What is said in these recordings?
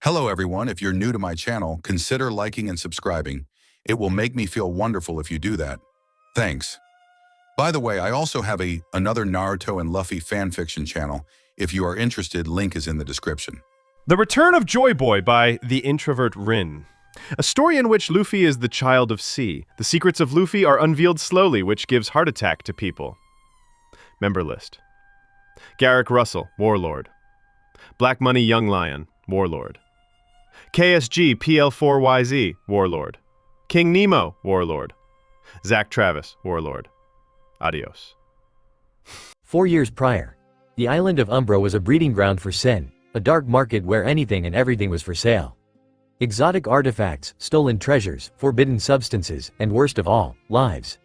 Hello everyone, if you're new to my channel, consider liking and subscribing. It will make me feel wonderful if you do that. Thanks. By the way, I also have another Naruto and Luffy fanfiction channel. If you are interested, link is in the description. The Return of Joyboy by TheIntrovertRin. A story in which Luffy is the child of sea. The secrets of Luffy are unveiled slowly, which gives heart attack to people. Member list. Garrick Russell, Warlord. Black Money Young Lion, Warlord. KSG PL4YZ, Warlord. King Nemo, Warlord. Zach Travis, Warlord. Adios. 4 years prior, the island of Umbra was a breeding ground for sin, a dark market where anything and everything was for sale. Exotic artifacts, stolen treasures, forbidden substances, and worst of all, lives.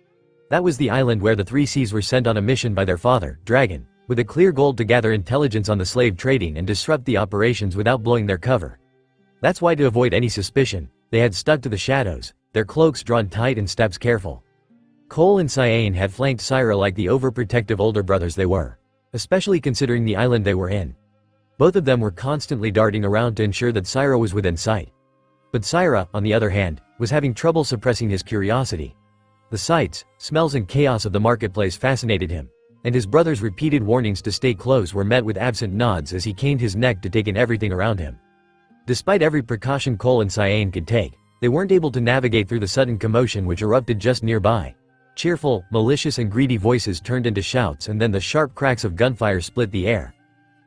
That was the island where the three C's were sent on a mission by their father, Dragon, with a clear goal to gather intelligence on the slave trading and disrupt the operations without blowing their cover. That's why, to avoid any suspicion, they had stuck to the shadows, their cloaks drawn tight and steps careful. Cole and Cyan had flanked Syra like the overprotective older brothers they were, especially considering the island they were in. Both of them were constantly darting around to ensure that Syra was within sight. But Syra, on the other hand, was having trouble suppressing his curiosity. The sights, smells and chaos of the marketplace fascinated him, and his brother's repeated warnings to stay close were met with absent nods as he caned his neck to take in everything around him. Despite every precaution Cole and Cyan could take, they weren't able to navigate through the sudden commotion which erupted just nearby. Cheerful, malicious and greedy voices turned into shouts, and then the sharp cracks of gunfire split the air.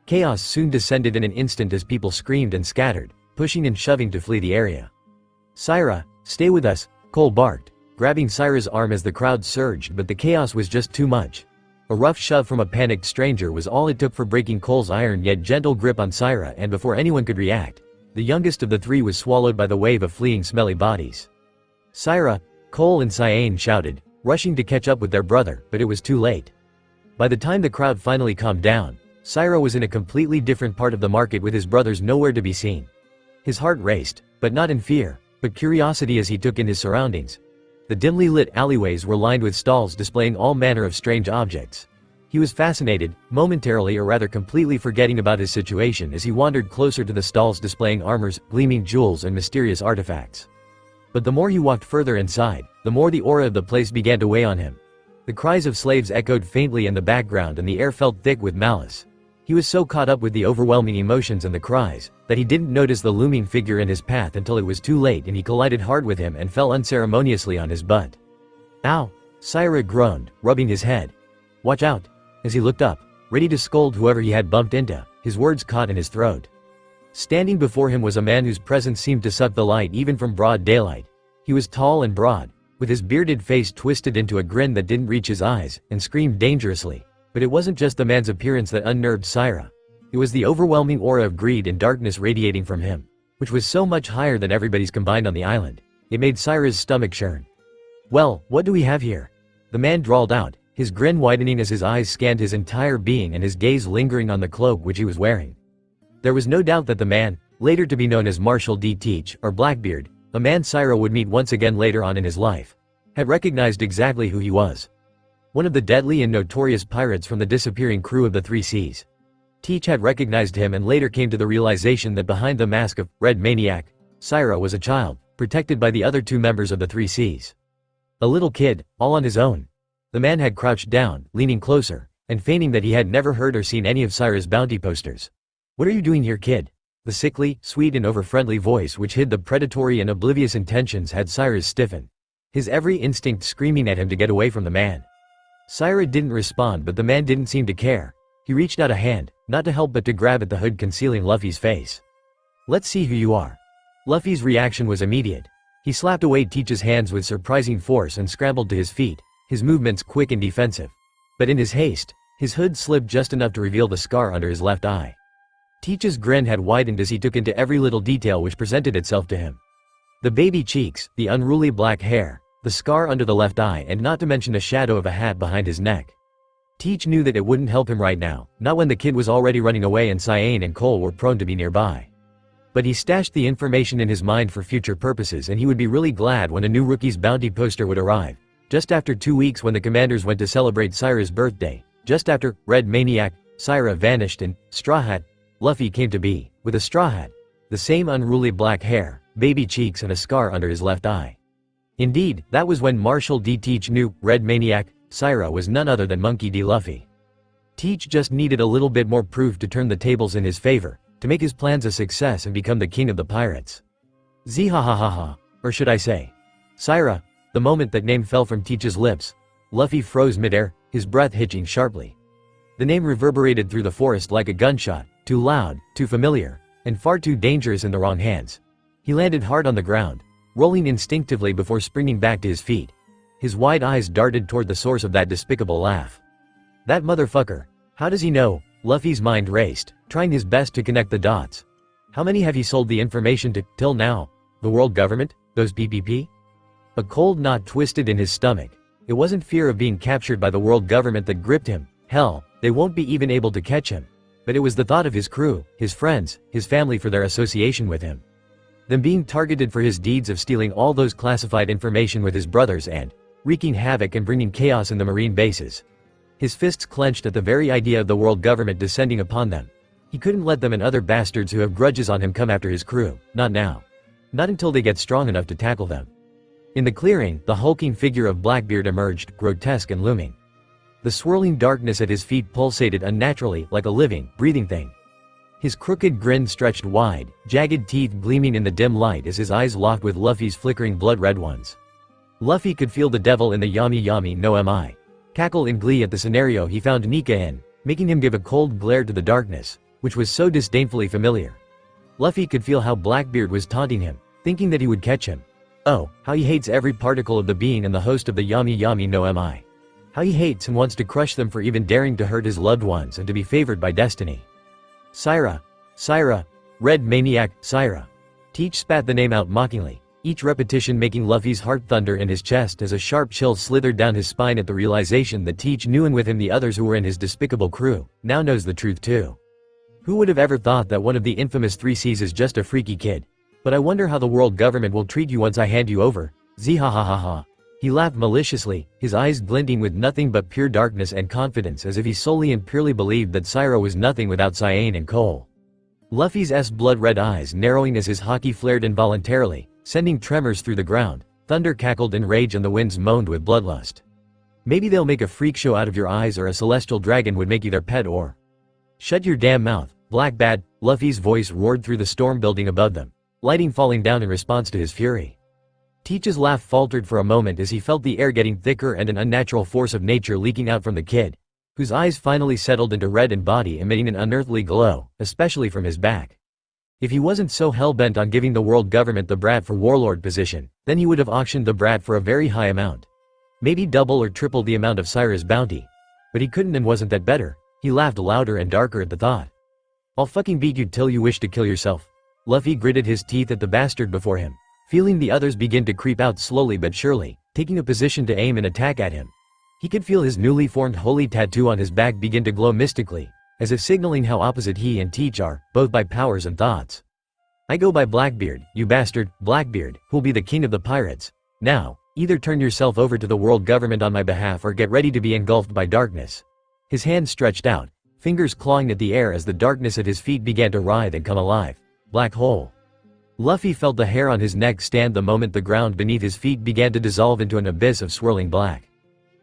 Chaos soon descended in an instant as people screamed and scattered, pushing and shoving to flee the area. "Syra, stay with us," Cole barked, grabbing Syra's arm as the crowd surged, but the chaos was just too much. A rough shove from a panicked stranger was all it took for breaking Cole's iron yet gentle grip on Syra, and before anyone could react, the youngest of the three was swallowed by the wave of fleeing smelly bodies. "Syra!" Cole and Cyan shouted, rushing to catch up with their brother, but it was too late. By the time the crowd finally calmed down, Syra was in a completely different part of the market with his brothers nowhere to be seen. His heart raced, but not in fear, but curiosity as he took in his surroundings. The dimly lit alleyways were lined with stalls displaying all manner of strange objects. He was fascinated, momentarily or rather completely forgetting about his situation as he wandered closer to the stalls displaying armors, gleaming jewels and mysterious artifacts. But the more he walked further inside, the more the aura of the place began to weigh on him. The cries of slaves echoed faintly in the background and the air felt thick with malice. He was so caught up with the overwhelming emotions and the cries, that he didn't notice the looming figure in his path until it was too late and he collided hard with him and fell unceremoniously on his butt. "Ow!" Syra groaned, rubbing his head. "Watch out!" As he looked up, ready to scold whoever he had bumped into, his words caught in his throat. Standing before him was a man whose presence seemed to suck the light even from broad daylight. He was tall and broad, with his bearded face twisted into a grin that didn't reach his eyes, and screamed dangerously. But it wasn't just the man's appearance that unnerved Syra. It was the overwhelming aura of greed and darkness radiating from him, which was so much higher than everybody's combined on the island. It made Syra's stomach churn. "Well, what do we have here?" The man drawled out, his grin widening as his eyes scanned his entire being and his gaze lingering on the cloak which he was wearing. There was no doubt that the man, later to be known as Marshall D. Teach, or Blackbeard, a man Syra would meet once again later on in his life, had recognized exactly who he was. One of the deadly and notorious pirates from the disappearing crew of the Three Seas. Teach had recognized him and later came to the realization that behind the mask of Red Maniac, Syra was a child, protected by the other two members of the Three Seas. A little kid, all on his own. The man had crouched down, leaning closer, and feigning that he had never heard or seen any of Syra's bounty posters. "What are you doing here, kid?" The sickly, sweet and over-friendly voice which hid the predatory and oblivious intentions had Syra's stiffen, his every instinct screaming at him to get away from the man. Syra didn't respond, but the man didn't seem to care. He reached out a hand, not to help but to grab at the hood concealing Luffy's face. "Let's see who you are." Luffy's reaction was immediate. He slapped away Teach's hands with surprising force and scrambled to his feet, his movements quick and defensive. But in his haste, his hood slipped just enough to reveal the scar under his left eye. Teach's grin had widened as he took into every little detail which presented itself to him. The baby cheeks, the unruly black hair, the scar under the left eye, and not to mention a shadow of a hat behind his neck. Teach knew that it wouldn't help him right now, not when the kid was already running away and Cyan and Cole were prone to be nearby. But he stashed the information in his mind for future purposes, and he would be really glad when a new rookie's bounty poster would arrive. Just after 2 weeks, when the commanders went to celebrate Syra's birthday, just after Red Maniac, Syra vanished and Straw Hat, Luffy came to be, with a straw hat. The same unruly black hair, baby cheeks and a scar under his left eye. Indeed, that was when Marshall D. Teach knew Red Maniac Syra was none other than Monkey D. Luffy. Teach just needed a little bit more proof to turn the tables in his favor, to make his plans a success and become the king of the pirates. Zhahahaha, or should I say, Syra. The moment that name fell from Teach's lips, Luffy froze midair, his breath hitching sharply. The name reverberated through the forest like a gunshot, too loud, too familiar, and far too dangerous in the wrong hands. He landed hard on the ground, rolling instinctively before springing back to his feet. His wide eyes darted toward the source of that despicable laugh. That motherfucker. How does he know? Luffy's mind raced, trying his best to connect the dots. How many have he sold the information to, till now? The world government? Those PPP? A cold knot twisted in his stomach. It wasn't fear of being captured by the world government that gripped him. Hell, they won't be even able to catch him. But it was the thought of his crew, his friends, his family for their association with him. Them being targeted for his deeds of stealing all those classified information with his brothers and wreaking havoc and bringing chaos in the marine bases. His fists clenched at the very idea of the world government descending upon them. He couldn't let them and other bastards who have grudges on him come after his crew, not now. Not until they get strong enough to tackle them. In the clearing, the hulking figure of Blackbeard emerged, grotesque and looming. The swirling darkness at his feet pulsated unnaturally, like a living, breathing thing. His crooked grin stretched wide, jagged teeth gleaming in the dim light as his eyes locked with Luffy's flickering blood-red ones. Luffy could feel the devil in the yami yami no mi. Cackle in glee at the scenario he found Nika in, making him give a cold glare to the darkness, which was so disdainfully familiar. Luffy could feel how Blackbeard was taunting him, thinking that he would catch him. Oh, how he hates every particle of the being and the host of the yami yami no mi. How he hates and wants to crush them for even daring to hurt his loved ones and to be favored by destiny. Syra. Syra. Red Maniac, Syra. Teach spat the name out mockingly, each repetition making Luffy's heart thunder in his chest as a sharp chill slithered down his spine at the realization that Teach knew, and with him the others who were in his despicable crew, now knows the truth too. Who would have ever thought that one of the infamous 3 C's is just a freaky kid? But I wonder how the world government will treat you once I hand you over. Zhahahaha. He laughed maliciously, his eyes glinting with nothing but pure darkness and confidence, as if he solely and purely believed that Syra was nothing without cyan and coal. Luffy's blood-red eyes narrowing as his haki flared involuntarily, sending tremors through the ground. Thunder cackled in rage and the winds moaned with bloodlust. Maybe they'll make a freak show out of your eyes, or a celestial dragon would make you their pet, or… Shut your damn mouth, Black Bat, Luffy's voice roared through the storm building above them, lighting falling down in response to his fury. Teach's laugh faltered for a moment as he felt the air getting thicker and an unnatural force of nature leaking out from the kid, whose eyes finally settled into red and body emitting an unearthly glow, especially from his back. If he wasn't so hell-bent on giving the world government the brat for warlord position, then he would have auctioned the brat for a very high amount. Maybe double or triple the amount of Syra's bounty. But he couldn't, and wasn't that better? He laughed louder and darker at the thought. I'll fucking beat you till you wish to kill yourself. Luffy gritted his teeth at the bastard before him, feeling the others begin to creep out slowly but surely, taking a position to aim and attack at him. He could feel his newly formed holy tattoo on his back begin to glow mystically, as if signaling how opposite he and Teach are, both by powers and thoughts. I go by Blackbeard, you bastard, Blackbeard, who'll be the king of the pirates. Now, either turn yourself over to the world government on my behalf or get ready to be engulfed by darkness. His hand stretched out, fingers clawing at the air as the darkness at his feet began to writhe and come alive. Black hole. Luffy felt the hair on his neck stand the moment the ground beneath his feet began to dissolve into an abyss of swirling black.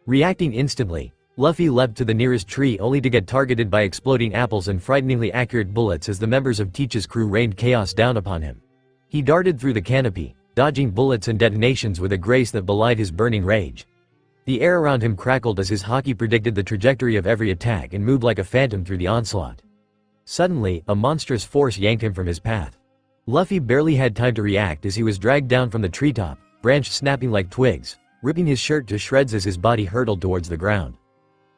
Reacting instantly, Luffy leapt to the nearest tree only to get targeted by exploding apples and frighteningly accurate bullets as the members of Teach's crew rained chaos down upon him. He darted through the canopy, dodging bullets and detonations with a grace that belied his burning rage. The air around him crackled as his haki predicted the trajectory of every attack and moved like a phantom through the onslaught. Suddenly, a monstrous force yanked him from his path. Luffy barely had time to react as he was dragged down from the treetop, branch snapping like twigs, ripping his shirt to shreds as his body hurtled towards the ground.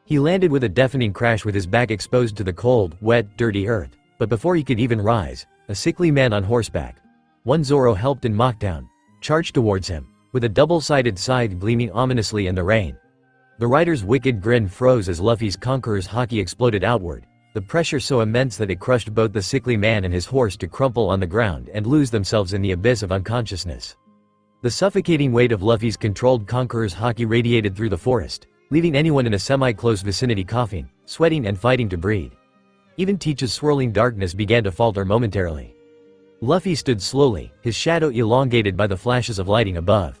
He landed with a deafening crash with his back exposed to the cold, wet, dirty earth, but before he could even rise, a sickly man on horseback, one Zoro helped in Mocktown, charged towards him, with a double-sided scythe gleaming ominously in the rain. The rider's wicked grin froze as Luffy's conqueror's haki exploded outward, the pressure so immense that it crushed both the sickly man and his horse to crumple on the ground and lose themselves in the abyss of unconsciousness. The suffocating weight of Luffy's controlled conqueror's haki radiated through the forest, leaving anyone in a semi-close vicinity coughing, sweating and fighting to breathe. Even Teach's swirling darkness began to falter momentarily. Luffy stood slowly, his shadow elongated by the flashes of lighting above.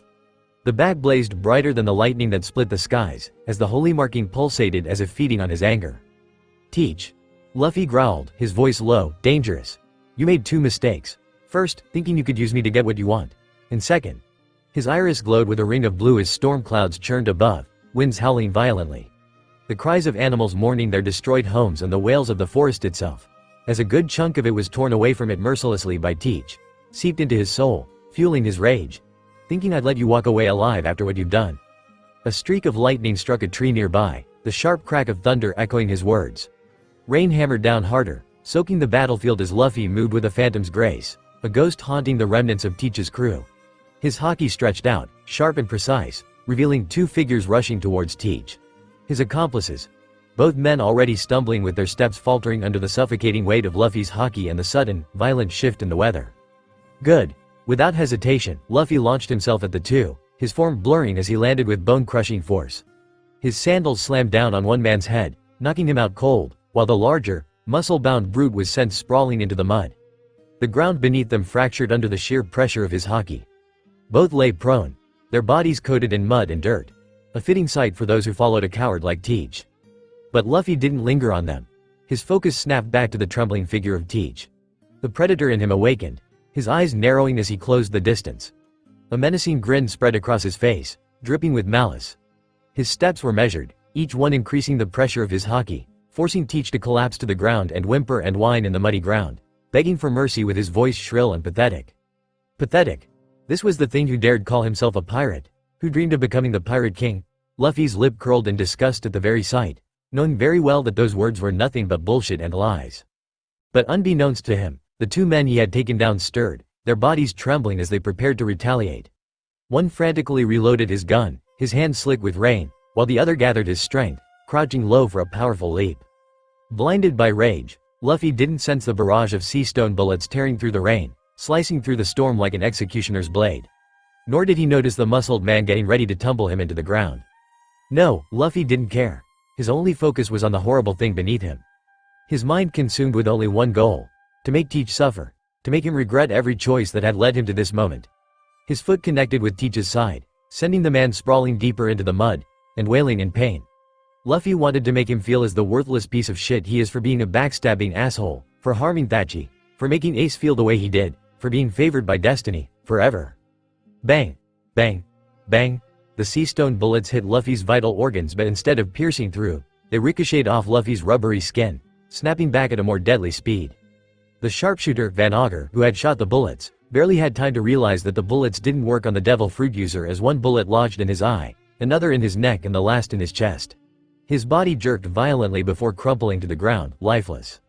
The bag blazed brighter than the lightning that split the skies, as the holy marking pulsated as if feeding on his anger. "Teach." Luffy growled, his voice low, dangerous. "You made two mistakes. First, thinking you could use me to get what you want. And second." His iris glowed with a ring of blue as storm clouds churned above, winds howling violently. The cries of animals mourning their destroyed homes and the wails of the forest itself, as a good chunk of it was torn away from it mercilessly by Teach, seeped into his soul, fueling his rage. "Thinking I'd let you walk away alive after what you've done." A streak of lightning struck a tree nearby, the sharp crack of thunder echoing his words. Rain hammered down harder, soaking the battlefield as Luffy moved with a phantom's grace, a ghost haunting the remnants of Teach's crew. His haki stretched out, sharp and precise, revealing two figures rushing towards Teach. His accomplices. Both men already stumbling with their steps faltering under the suffocating weight of Luffy's haki and the sudden, violent shift in the weather. Good. Without hesitation, Luffy launched himself at the two, his form blurring as he landed with bone-crushing force. His sandals slammed down on one man's head, knocking him out cold, while the larger, muscle-bound brute was sent sprawling into the mud. The ground beneath them fractured under the sheer pressure of his haki. Both lay prone, their bodies coated in mud and dirt. A fitting sight for those who followed a coward like Teach. But Luffy didn't linger on them. His focus snapped back to the trembling figure of Teach. The predator in him awakened, his eyes narrowing as he closed the distance. A menacing grin spread across his face, dripping with malice. His steps were measured, each one increasing the pressure of his haki, forcing Teach to collapse to the ground and whimper and whine in the muddy ground, begging for mercy with his voice shrill and pathetic. Pathetic. This was the thing who dared call himself a pirate, who dreamed of becoming the Pirate King. Luffy's lip curled in disgust at the very sight, knowing very well that those words were nothing but bullshit and lies. But unbeknownst to him, the two men he had taken down stirred, their bodies trembling as they prepared to retaliate. One frantically reloaded his gun, his hands slick with rain, while the other gathered his strength, crouching low for a powerful leap. Blinded by rage, Luffy didn't sense the barrage of sea stone bullets tearing through the rain, slicing through the storm like an executioner's blade. Nor did he notice the muscled man getting ready to tumble him into the ground. No, Luffy didn't care. His only focus was on the horrible thing beneath him. His mind consumed with only one goal: to make Teach suffer, to make him regret every choice that had led him to this moment. His foot connected with Teach's side, sending the man sprawling deeper into the mud, and wailing in pain. Luffy wanted to make him feel as the worthless piece of shit he is for being a backstabbing asshole, for harming Thatchy, for making Ace feel the way he did, for being favored by destiny, forever. Bang! Bang! Bang! The sea stone bullets hit Luffy's vital organs, but instead of piercing through, they ricocheted off Luffy's rubbery skin, snapping back at a more deadly speed. The sharpshooter, Van Augur, who had shot the bullets, barely had time to realize that the bullets didn't work on the devil fruit user, as one bullet lodged in his eye, another in his neck and the last in his chest. His body jerked violently before crumpling to the ground, lifeless.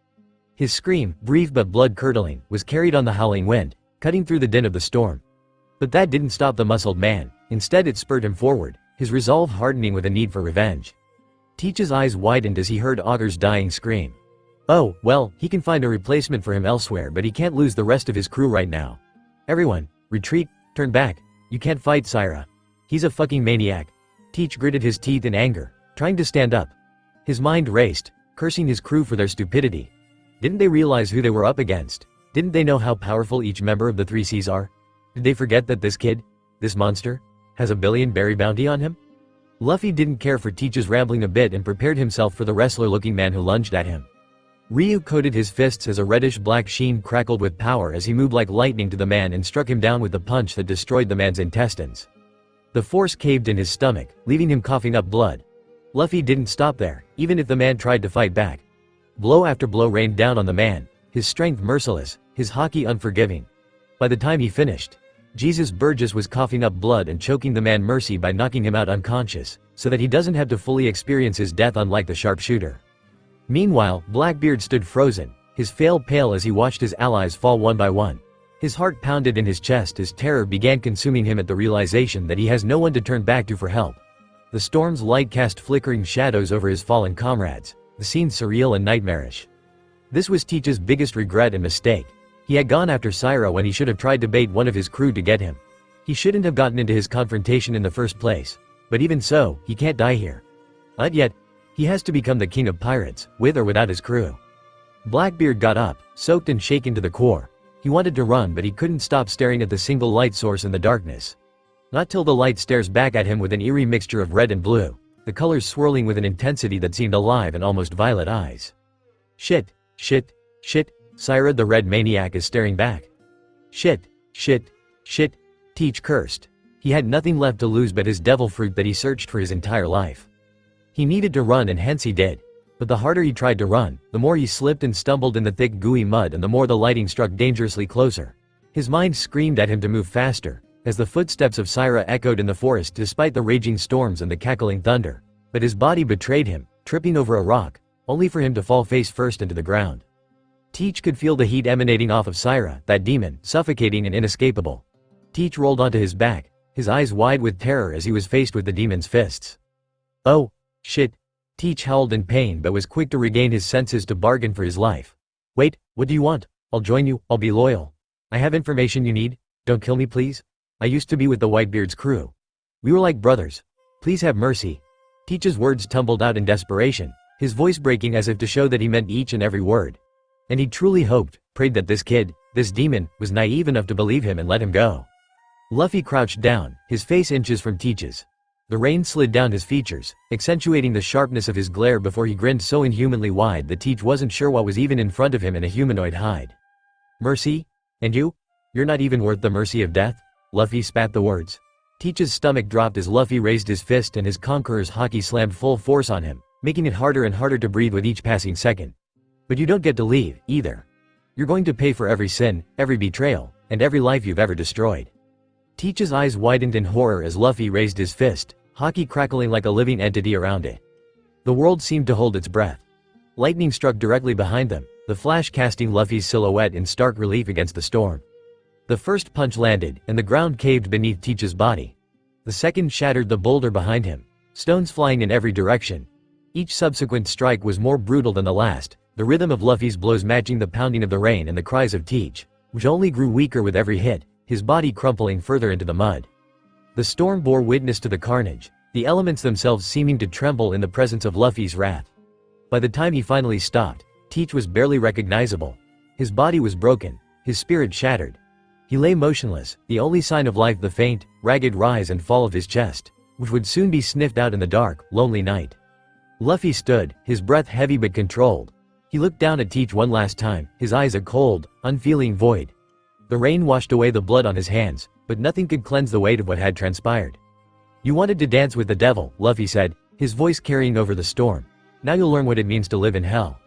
His scream, brief but blood-curdling, was carried on the howling wind, cutting through the din of the storm. But that didn't stop the muscled man. Instead it spurred him forward, his resolve hardening with a need for revenge. Teach's eyes widened as he heard Augur's dying scream. Oh, well, he can find a replacement for him elsewhere, but he can't lose the rest of his crew right now. Everyone, retreat, turn back. You can't fight Syra. He's a fucking maniac. Teach gritted his teeth in anger, trying to stand up. His mind raced, cursing his crew for their stupidity. Didn't they realize who they were up against? Didn't they know how powerful each member of the Three Seas are? Did they forget that this kid, this monster, has a billion berry bounty on him? Luffy didn't care for Teach's rambling a bit and prepared himself for the wrestler-looking man who lunged at him. Ryu coated his fists as a reddish-black sheen crackled with power as he moved like lightning to the man and struck him down with a punch that destroyed the man's intestines. The force caved in his stomach, leaving him coughing up blood. Luffy didn't stop there, even if the man tried to fight back. Blow after blow rained down on the man, his strength merciless, his haki unforgiving. By the time he finished, Jesus Burgess was coughing up blood and choking the man mercy by knocking him out unconscious, so that he doesn't have to fully experience his death, unlike the sharpshooter. Meanwhile, Blackbeard stood frozen, his face pale as he watched his allies fall one by one. His heart pounded in his chest as terror began consuming him at the realization that he has no one to turn back to for help. The storm's light cast flickering shadows over his fallen comrades, the scene surreal and nightmarish. This was Teach's biggest regret and mistake. He had gone after Syra when he should have tried to bait one of his crew to get him. He shouldn't have gotten into his confrontation in the first place. But even so, he can't die here. But yet, he has to become the king of pirates, with or without his crew. Blackbeard got up, soaked and shaken to the core. He wanted to run, but he couldn't stop staring at the single light source in the darkness. Not till the light stares back at him with an eerie mixture of red and blue, the colors swirling with an intensity that seemed alive and almost violet eyes. Shit, shit, shit, Syra the red maniac is staring back. Shit, shit, shit, Teach cursed. He had nothing left to lose but his devil fruit that he searched for his entire life. He needed to run, and hence he did. But the harder he tried to run, the more he slipped and stumbled in the thick gooey mud, and the more the lighting struck dangerously closer. His mind screamed at him to move faster, as the footsteps of Syra echoed in the forest despite the raging storms and the cackling thunder. But his body betrayed him, tripping over a rock, only for him to fall face first into the ground. Teach could feel the heat emanating off of Syra, that demon, suffocating and inescapable. Teach rolled onto his back, his eyes wide with terror as he was faced with the demon's fists. Oh, shit. Teach howled in pain but was quick to regain his senses to bargain for his life. Wait, what do you want? I'll join you, I'll be loyal. I have information you need, don't kill me please. I used to be with the Whitebeard's crew. We were like brothers. Please have mercy. Teach's words tumbled out in desperation, his voice breaking as if to show that he meant each and every word. And he truly hoped, prayed that this kid, this demon, was naive enough to believe him and let him go. Luffy crouched down, his face inches from Teach's. The rain slid down his features, accentuating the sharpness of his glare before he grinned so inhumanly wide that Teach wasn't sure what was even in front of him in a humanoid hide. Mercy? And you? You're not even worth the mercy of death? Luffy spat the words. Teach's stomach dropped as Luffy raised his fist and his conqueror's haki slammed full force on him, making it harder and harder to breathe with each passing second. But you don't get to leave, either. You're going to pay for every sin, every betrayal, and every life you've ever destroyed. Teach's eyes widened in horror as Luffy raised his fist, haki crackling like a living entity around it. The world seemed to hold its breath. Lightning struck directly behind them, the flash casting Luffy's silhouette in stark relief against the storm. The first punch landed, and the ground caved beneath Teach's body. The second shattered the boulder behind him, stones flying in every direction. Each subsequent strike was more brutal than the last, the rhythm of Luffy's blows matching the pounding of the rain and the cries of Teach, which only grew weaker with every hit, his body crumpling further into the mud. The storm bore witness to the carnage, the elements themselves seeming to tremble in the presence of Luffy's wrath. By the time he finally stopped, Teach was barely recognizable. His body was broken, his spirit shattered. He lay motionless, the only sign of life the faint, ragged rise and fall of his chest, which would soon be sniffed out in the dark, lonely night. Luffy stood, his breath heavy but controlled. He looked down at Teach one last time, his eyes a cold, unfeeling void. The rain washed away the blood on his hands, but nothing could cleanse the weight of what had transpired. You wanted to dance with the devil, Luffy said, his voice carrying over the storm. Now you'll learn what it means to live in hell.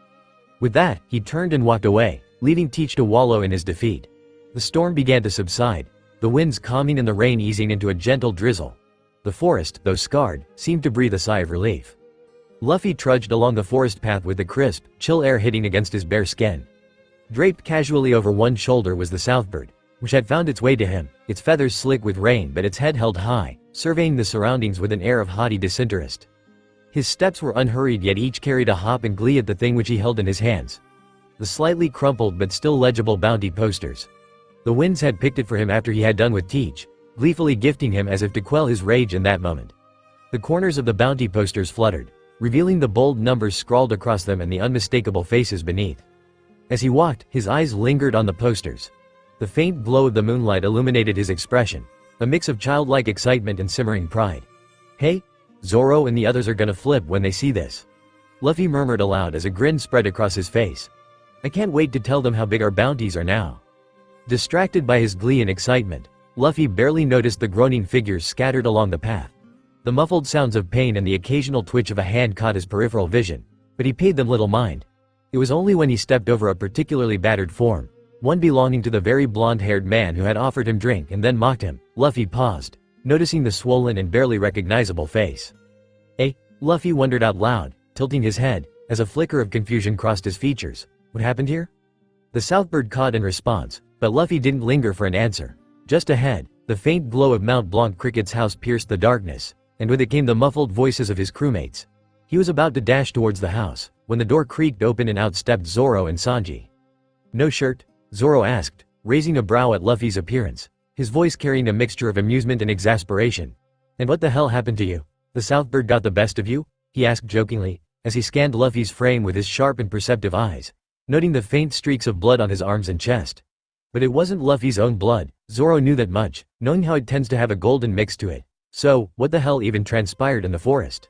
With that, he turned and walked away, leaving Teach to wallow in his defeat. The storm began to subside, the winds calming and the rain easing into a gentle drizzle. The forest, though scarred, seemed to breathe a sigh of relief. Luffy trudged along the forest path with the crisp, chill air hitting against his bare skin. Draped casually over one shoulder was the Southbird, which had found its way to him, its feathers slick with rain but its head held high, surveying the surroundings with an air of haughty disinterest. His steps were unhurried, yet each carried a hop and glee at the thing which he held in his hands. The slightly crumpled but still legible bounty posters. The winds had picked it for him after he had done with Teach, gleefully gifting him as if to quell his rage in that moment. The corners of the bounty posters fluttered, revealing the bold numbers scrawled across them and the unmistakable faces beneath. As he walked, his eyes lingered on the posters. The faint glow of the moonlight illuminated his expression, a mix of childlike excitement and simmering pride. Hey, Zoro and the others are gonna flip when they see this. Luffy murmured aloud as a grin spread across his face. I can't wait to tell them how big our bounties are now. Distracted by his glee and excitement, Luffy barely noticed the groaning figures scattered along the path. The muffled sounds of pain and the occasional twitch of a hand caught his peripheral vision, but he paid them little mind. It was only when he stepped over a particularly battered form, one belonging to the very blonde-haired man who had offered him drink and then mocked him, Luffy paused, noticing the swollen and barely recognizable face. Luffy wondered out loud, tilting his head, as a flicker of confusion crossed his features. What happened here? The Southbird cawed in response, but Luffy didn't linger for an answer. Just ahead, the faint glow of Mount Blanc Cricket's house pierced the darkness, and with it came the muffled voices of his crewmates. He was about to dash towards the house, when the door creaked open and out stepped Zoro and Sanji. No shirt? Zoro asked, raising a brow at Luffy's appearance, his voice carrying a mixture of amusement and exasperation. And what the hell happened to you? The Southbird got the best of you? He asked jokingly, as he scanned Luffy's frame with his sharp and perceptive eyes, noting the faint streaks of blood on his arms and chest. But it wasn't Luffy's own blood. Zoro knew that much, knowing how it tends to have a golden mix to it. So, what the hell even transpired in the forest?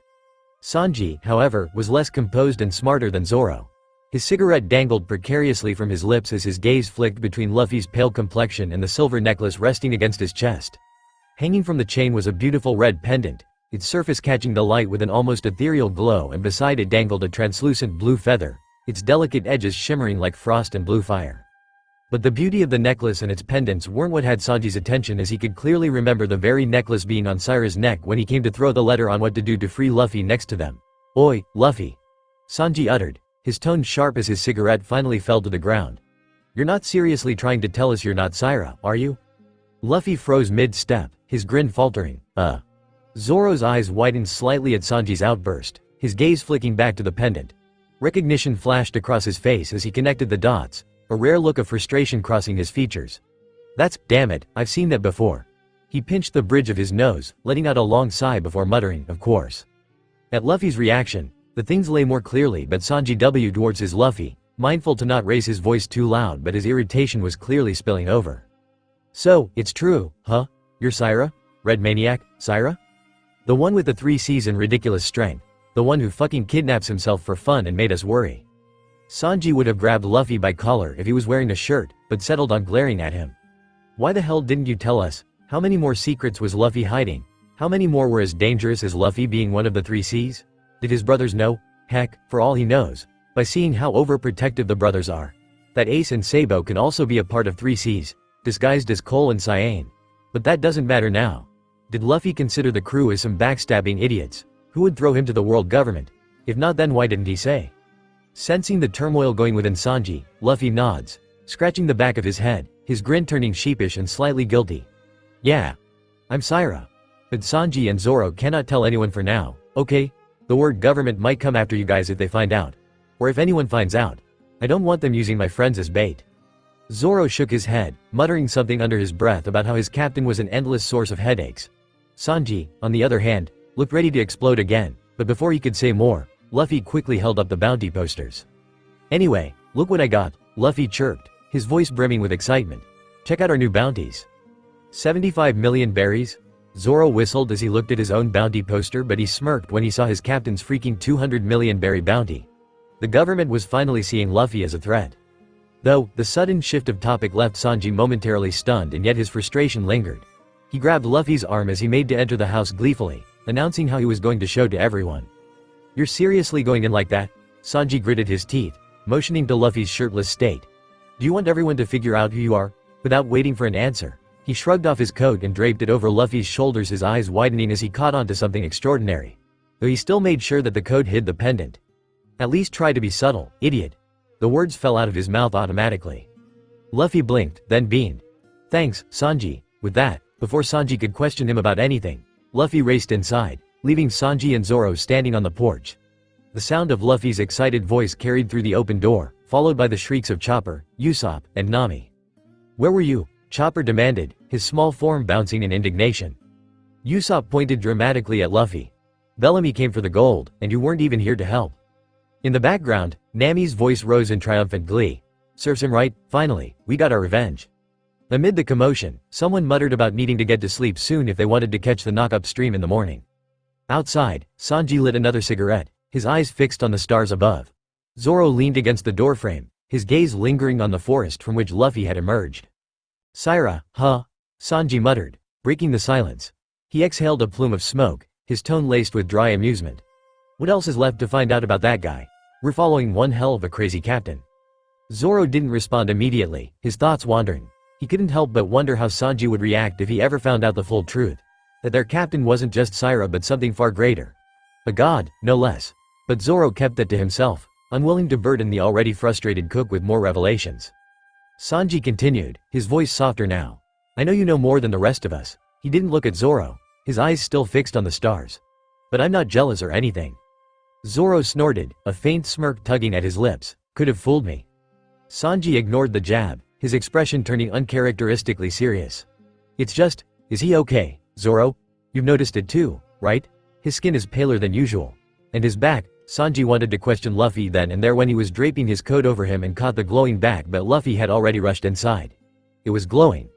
Sanji, however, was less composed and smarter than Zoro. His cigarette dangled precariously from his lips as his gaze flicked between Luffy's pale complexion and the silver necklace resting against his chest. Hanging from the chain was a beautiful red pendant, its surface catching the light with an almost ethereal glow, and beside it dangled a translucent blue feather, its delicate edges shimmering like frost and blue fire. But the beauty of the necklace and its pendants weren't what had Sanji's attention, as he could clearly remember the very necklace being on Syrah's neck when he came to throw the letter on what to do to free Luffy next to them. "Oi, Luffy," Sanji uttered, his tone sharp as his cigarette finally fell to the ground. "You're not seriously trying to tell us you're not Syrah, are you?" Luffy froze mid-step, his grin faltering. Zoro's eyes widened slightly at Sanji's outburst, his gaze flicking back to the pendant. Recognition flashed across his face as he connected the dots, a rare look of frustration crossing his features. Damn it, I've seen that before." He pinched the bridge of his nose, letting out a long sigh before muttering, "Of course." At Luffy's reaction, the things lay more clearly, but Sanji W towards his Luffy, mindful to not raise his voice too loud, but his irritation was clearly spilling over. "So, it's true, huh? You're Syrah? Red Maniac, Syrah? The one with the 3 C's and ridiculous strength. The one who fucking kidnaps himself for fun and made us worry." Sanji would have grabbed Luffy by collar if he was wearing a shirt, but settled on glaring at him. "Why the hell didn't you tell us? How many more secrets was Luffy hiding? How many more were as dangerous as Luffy being one of the 3 C's? Did his brothers know? Heck, for all he knows, by seeing how overprotective the brothers are, that Ace and Sabo can also be a part of 3 C's, disguised as Cole and Cyan. But that doesn't matter now. Did Luffy consider the crew as some backstabbing idiots? Who would throw him to the world government? If not, then why didn't he say?" Sensing the turmoil going within Sanji, Luffy nods, scratching the back of his head, his grin turning sheepish and slightly guilty. "Yeah. I'm Syrah. But Sanji and Zoro cannot tell anyone for now, okay? The word government might come after you guys if they find out. Or if anyone finds out. I don't want them using my friends as bait." Zoro shook his head, muttering something under his breath about how his captain was an endless source of headaches. Sanji, on the other hand, looked ready to explode again, but before he could say more, Luffy quickly held up the bounty posters. "Anyway, look what I got," Luffy chirped, his voice brimming with excitement. "Check out our new bounties." 75 million berries? Zoro whistled as he looked at his own bounty poster, but he smirked when he saw his captain's freaking 200 million berry bounty. The government was finally seeing Luffy as a threat. Though, the sudden shift of topic left Sanji momentarily stunned, and yet his frustration lingered. He grabbed Luffy's arm as he made to enter the house gleefully, announcing how he was going to show to everyone. "You're seriously going in like that?" Sanji gritted his teeth, motioning to Luffy's shirtless state. "Do you want everyone to figure out who you are?" Without waiting for an answer, he shrugged off his coat and draped it over Luffy's shoulders, his eyes widening as he caught on to something extraordinary. Though he still made sure that the coat hid the pendant. "At least try to be subtle, idiot." The words fell out of his mouth automatically. Luffy blinked, then beamed. "Thanks, Sanji." With that, before Sanji could question him about anything, Luffy raced inside, leaving Sanji and Zoro standing on the porch. The sound of Luffy's excited voice carried through the open door, followed by the shrieks of Chopper, Usopp, and Nami. "Where were you?" Chopper demanded, his small form bouncing in indignation. Usopp pointed dramatically at Luffy. "Bellamy came for the gold, and you weren't even here to help." In the background, Nami's voice rose in triumphant glee. "Serves him right, finally, we got our revenge." Amid the commotion, someone muttered about needing to get to sleep soon if they wanted to catch the knock-up stream in the morning. Outside, Sanji lit another cigarette, his eyes fixed on the stars above. Zoro leaned against the doorframe, his gaze lingering on the forest from which Luffy had emerged. "Syrah, huh?" Sanji muttered, breaking the silence. He exhaled a plume of smoke, his tone laced with dry amusement. "What else is left to find out about that guy? We're following one hell of a crazy captain." Zoro didn't respond immediately, his thoughts wandering. He couldn't help but wonder how Sanji would react if he ever found out the full truth. That their captain wasn't just Syrah but something far greater. A god, no less. But Zoro kept that to himself, unwilling to burden the already frustrated cook with more revelations. Sanji continued, his voice softer now. "I know you know more than the rest of us." He didn't look at Zoro, his eyes still fixed on the stars. "But I'm not jealous or anything." Zoro snorted, a faint smirk tugging at his lips. "Could have fooled me." Sanji ignored the jab, his expression turning uncharacteristically serious. "It's just, is he okay, Zoro? You've noticed it too, right? His skin is paler than usual. And his back." Sanji wanted to question Luffy then and there when he was draping his coat over him and caught the glowing back, but Luffy had already rushed inside. It was glowing.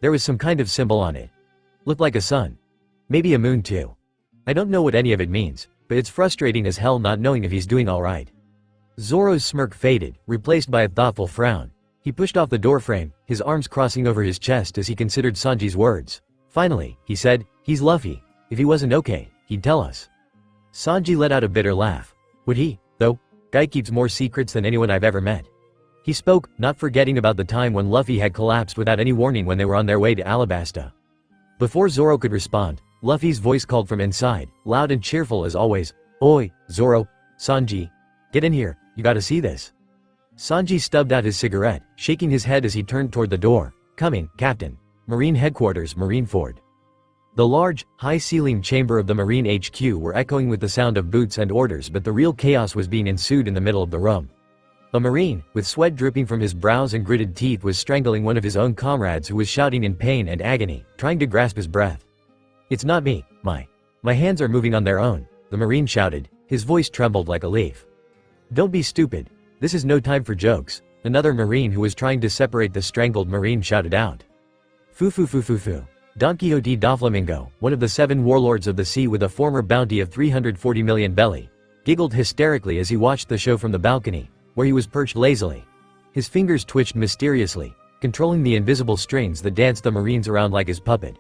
There was some kind of symbol on it. Looked like a sun. Maybe a moon too. I don't know what any of it means, but it's frustrating as hell not knowing if he's doing alright. Zoro's smirk faded, replaced by a thoughtful frown. He pushed off the doorframe, his arms crossing over his chest as he considered Sanji's words. Finally, he said, "He's Luffy. If he wasn't okay, he'd tell us." Sanji let out a bitter laugh. Would he, though? Guy keeps more secrets than anyone I've ever met. He spoke, not forgetting about the time when Luffy had collapsed without any warning when they were on their way to Alabasta. Before Zoro could respond, Luffy's voice called from inside, loud and cheerful as always. "Oi, Zoro, Sanji. Get in here, you gotta see this." Sanji stubbed out his cigarette, shaking his head as he turned toward the door. "Coming, Captain. Marine Headquarters, Marineford." The large, high-ceilinged chamber of the Marine HQ were echoing with the sound of boots and orders, but the real chaos was being ensued in the middle of the room. A Marine, with sweat dripping from his brows and gritted teeth, was strangling one of his own comrades who was shouting in pain and agony, trying to grasp his breath. "It's not me, my hands are moving on their own," the Marine shouted, his voice trembled like a leaf. "Don't be stupid. This is no time for jokes," another Marine who was trying to separate the strangled Marine shouted out. Fu. Don Quixote Doflamingo, one of the 7 warlords of the sea with a former bounty of 340 million belly, giggled hysterically as he watched the show from the balcony, where he was perched lazily. His fingers twitched mysteriously, controlling the invisible strings that danced the Marines around like his puppet.